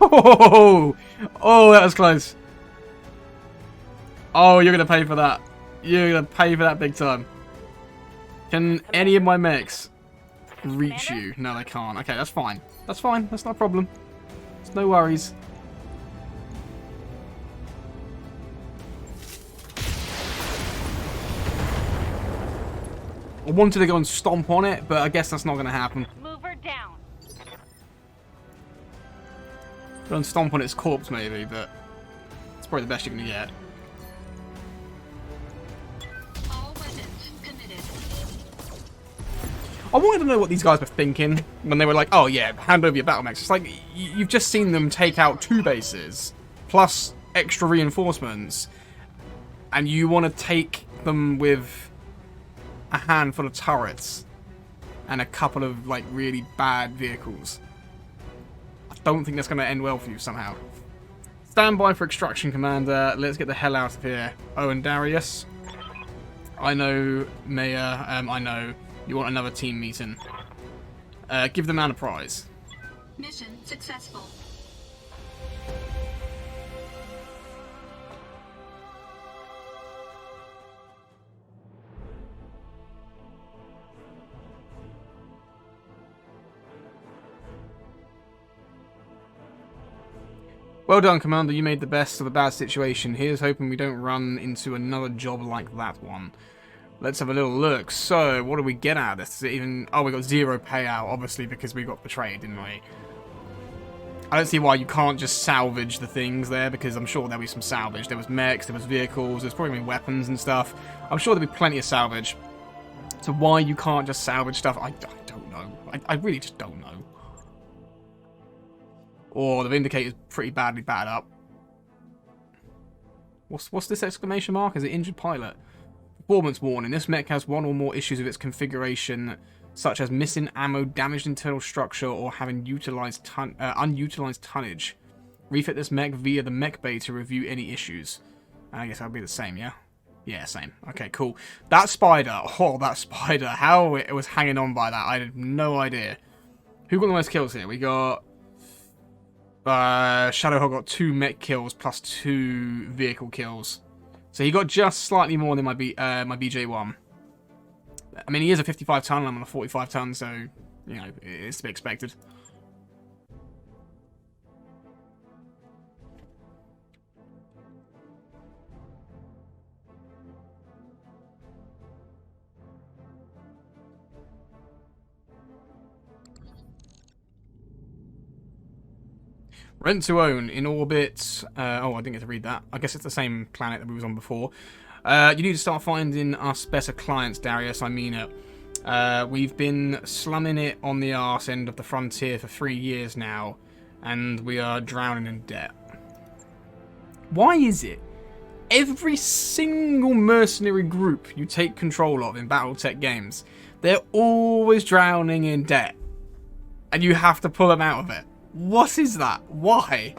Oh, oh, that was close. Oh, you're going to pay for that. You're going to pay for that big time. Can any of my mechs reach you? No, they can't. Okay, that's fine. That's fine. That's not a problem. There's no worries. I wanted to go and stomp on it, but I guess that's not going to happen. Move her down. Go and stomp on its corpse, maybe, but it's probably the best you're going to get. All weapons committed. I wanted to know what these guys were thinking when they were like, oh yeah, hand over your battle mechs. It's like, you've just seen them take out 2 bases, plus extra reinforcements, and you want to take them with a handful of turrets and a couple of, like, really bad vehicles. I don't think that's going to end well for you somehow. Stand by for extraction, Commander. Let's get the hell out of here. Oh, and Darius. I know, Maya, I know. You want another team meeting. Give the man a prize. Mission successful. Well done, Commander. You made the best of a bad situation. Here's hoping we don't run into another job like that one. Let's have a little look. So, what do we get out of this? Is it even... Oh, we got 0 payout, obviously, because we got betrayed, didn't we? I don't see why you can't just salvage the things there, because I'm sure there'll be some salvage. There was mechs, there was vehicles, there's probably weapons and stuff. I'm sure there'll be plenty of salvage. So why you can't just salvage stuff, I don't know. I really just don't know. Or the Vindicator's pretty badly battered up. What's this exclamation mark? Is it injured pilot? Performance warning. This mech has 1 or more issues with its configuration, such as missing ammo, damaged internal structure, or having unutilized tonnage. Refit this mech via the mech bay to review any issues. I guess that'll be the same, yeah? Yeah, same. Okay, cool. That spider. Oh, that spider. How it was hanging on by that. I had no idea. Who got the most kills here? We got... Shadowhawk got 2 mech kills plus 2 vehicle kills. So he got just slightly more than my BJ1. I mean, he is a 55 ton, I'm on a 45 ton, so, you know, it's to be expected. Rent to own in orbit. Oh, I didn't get to read that. I guess it's the same planet that we was on before. You need to start finding us better clients, Darius. I mean it. We've been slumming it on the arse end of the frontier for 3 years now, and we are drowning in debt. Why is it every single mercenary group you take control of in Battletech games, they're always drowning in debt, and you have to pull them out of it? What is that? Why?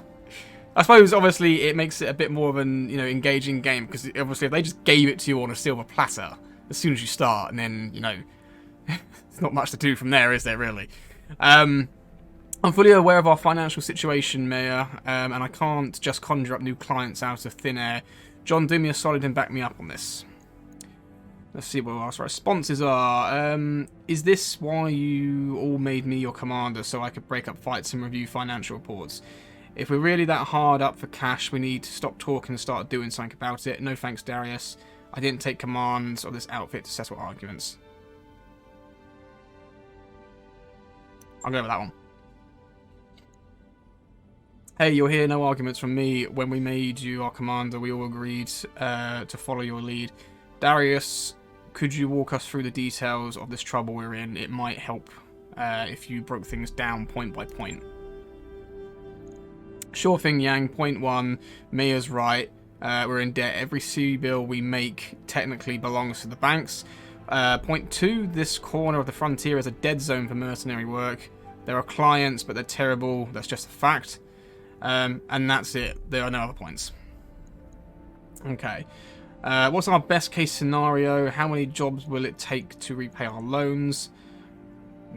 I suppose, obviously, it makes it a bit more of an, you know, engaging game, because obviously if they just gave it to you on a silver platter as soon as you start, and then, you know, there's not much to do from there, is there, really? I'm fully aware of our financial situation, Mayor, and I can't just conjure up new clients out of thin air. John, do me a solid and back me up on this. Let's see what our responses are. Is this why you all made me your commander, so I could break up fights and review financial reports? If we're really that hard up for cash, we need to stop talking and start doing something about it. No thanks, Darius. I didn't take commands of this outfit to settle arguments. I'll go with that one. Hey, you're here, no arguments from me. When we made you our commander, we all agreed to follow your lead. Darius, could you walk us through the details of this trouble we're in? It might help if you broke things down point by point. Sure thing, Yang. Point 1, Mayor's right. We're in debt. Every sea bill we make technically belongs to the banks. Point 2, this corner of the frontier is a dead zone for mercenary work. There are clients, but they're terrible. That's just a fact. And that's it. There are no other points. Okay. What's our best case scenario? How many jobs will it take to repay our loans?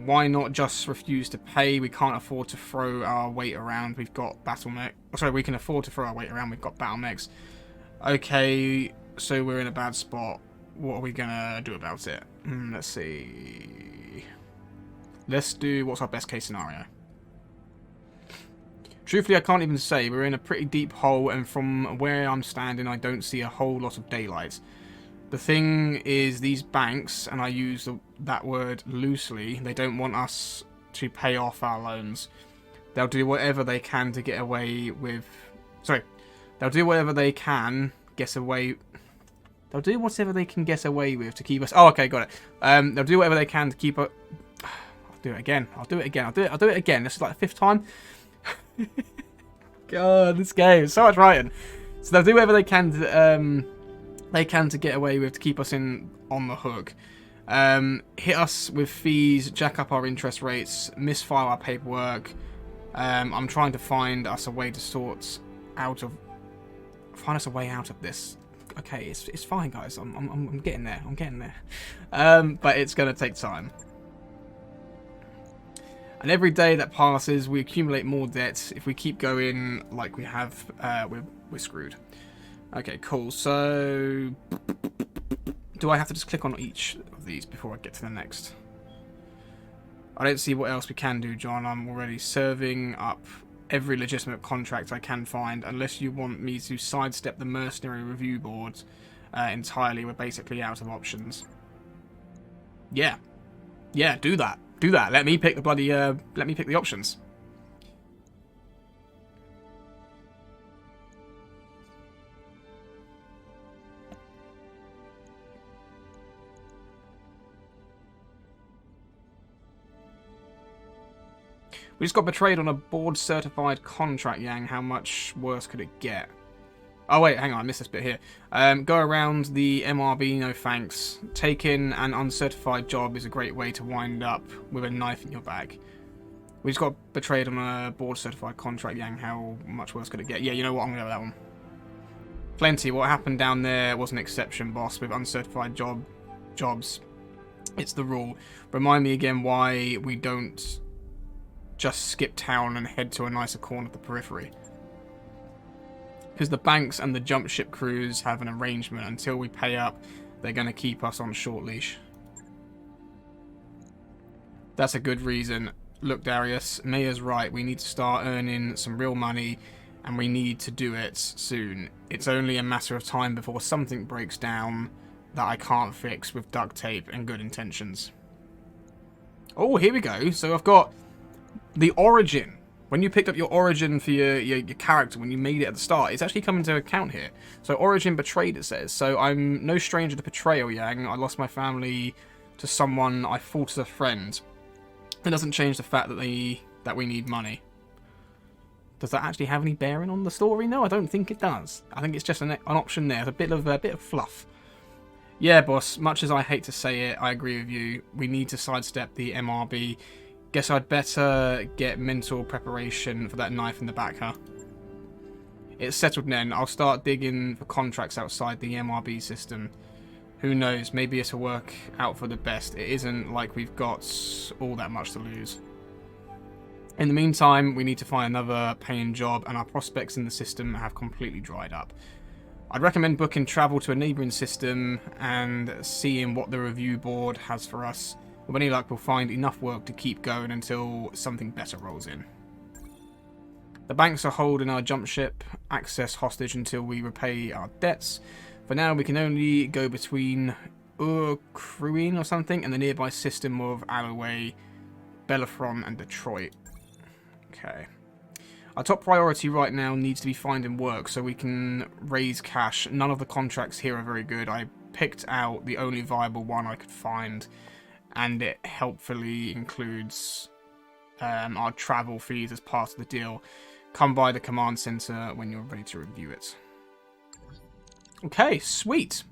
Why not just refuse to pay? We can't afford to throw our weight around. We've got battle mech. Sorry, we can afford to throw our weight around. We've got battle mechs. Okay, so we're in a bad spot. What are we gonna do about it? Let's see. Let's do what's our best case scenario. Truthfully, I can't even say. We're in a pretty deep hole, and from where I'm standing, I don't see a whole lot of daylight. The thing is, these banks, and I use that word loosely, they don't want us to pay off our loans. They'll do whatever they can to get away with... Sorry. They'll do whatever they can get away... They'll do whatever they can get away with to keep us... Oh, okay, got it. They'll do whatever they can to keep us... I'll do it again. I'll do it again. I'll do it again. This is like the 5th time. God, this game. So much writing. So they'll do whatever they can to get away with to keep us on the hook. Hit us with fees, jack up our interest rates, misfile our paperwork. I'm trying to find us a way to find us a way out of this. Okay, it's fine, guys. I'm getting there. I'm getting there. But it's gonna take time. And every day that passes, we accumulate more debt. If we keep going like we have, we're screwed. Okay, cool. So, do I have to just click on each of these before I get to the next? I don't see what else we can do, John. I'm already serving up every legitimate contract I can find. Unless you want me to sidestep the mercenary review board entirely, we're basically out of options. Yeah. Yeah, do that. Do that. Let me pick the bloody, let me pick the options. We just got betrayed on a board-certified contract, Yang. How much worse could it get? Oh, wait, hang on. I missed this bit here. Go around the MRB, no thanks. Taking an uncertified job is a great way to wind up with a knife in your bag. We just got betrayed on a board certified contract, Yang. How much worse could it get? Yeah, you know what? I'm going to go with that one. Plenty. What happened down there was an exception, boss, with uncertified jobs. It's the rule. Remind me again why we don't just skip town and head to a nicer corner of the periphery. Because the banks and the jump ship crews have an arrangement. Until we pay up, they're going to keep us on short leash. That's a good reason. Look, Darius, Maya's right. We need to start earning some real money, and we need to do it soon. It's only a matter of time before something breaks down that I can't fix with duct tape and good intentions. Oh, here we go. So I've got the origin. When you picked up your origin for your character, when you made it at the start, it's actually coming to account here. So origin betrayed, it says. So I'm no stranger to betrayal, Yang. I lost my family to someone I thought as a friend. It doesn't change the fact that we need money. Does that actually have any bearing on the story? No, I don't think it does. I think it's just an option there. It's a bit of fluff. Yeah, boss. Much as I hate to say it, I agree with you. We need to sidestep the MRB. Guess I'd better get mental preparation for that knife in the back, huh? It's settled then. I'll start digging for contracts outside the MRB system. Who knows, maybe it'll work out for the best. It isn't like we've got all that much to lose. In the meantime, we need to find another paying job, and our prospects in the system have completely dried up. I'd recommend booking travel to a neighbouring system and seeing what the review board has for us. With any luck, we'll find enough work to keep going until something better rolls in. The banks are holding our jump ship access hostage until we repay our debts. For now, we can only go between Crewing or something and the nearby system of Alloway, Bellerophon and Detroit. Okay. Our top priority right now needs to be finding work so we can raise cash. None of the contracts here are very good. I picked out the only viable one I could find, and it helpfully includes our travel fees as part of the deal. Come by the command center when you're ready to review it. Okay, sweet.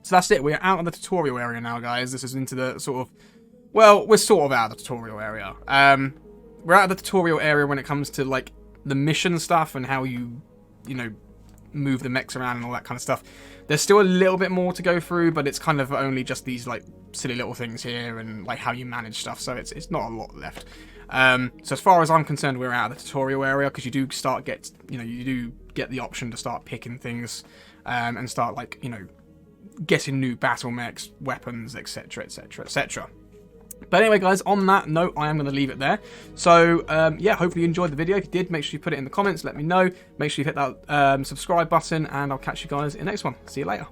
So that's it. We're out of the tutorial area now, guys. This is into the sort of... Well, we're sort of out of the tutorial area. We're out of the tutorial area when it comes to, like, the mission stuff and how you know, move the mechs around and all that kind of stuff. There's still a little bit more to go through, but it's kind of only just these, like, silly little things here and, like, how you manage stuff. So it's not a lot left. So as far as I'm concerned, we're out of the tutorial area because you do you do get the option to start picking things and start, like, you know, getting new battle mechs, weapons, etc, etc, etc. But anyway, guys, on that note, I am going to leave it there. So, yeah, hopefully you enjoyed the video. If you did, make sure you put it in the comments, let me know. Make sure you hit that subscribe button, and I'll catch you guys in the next one. See you later.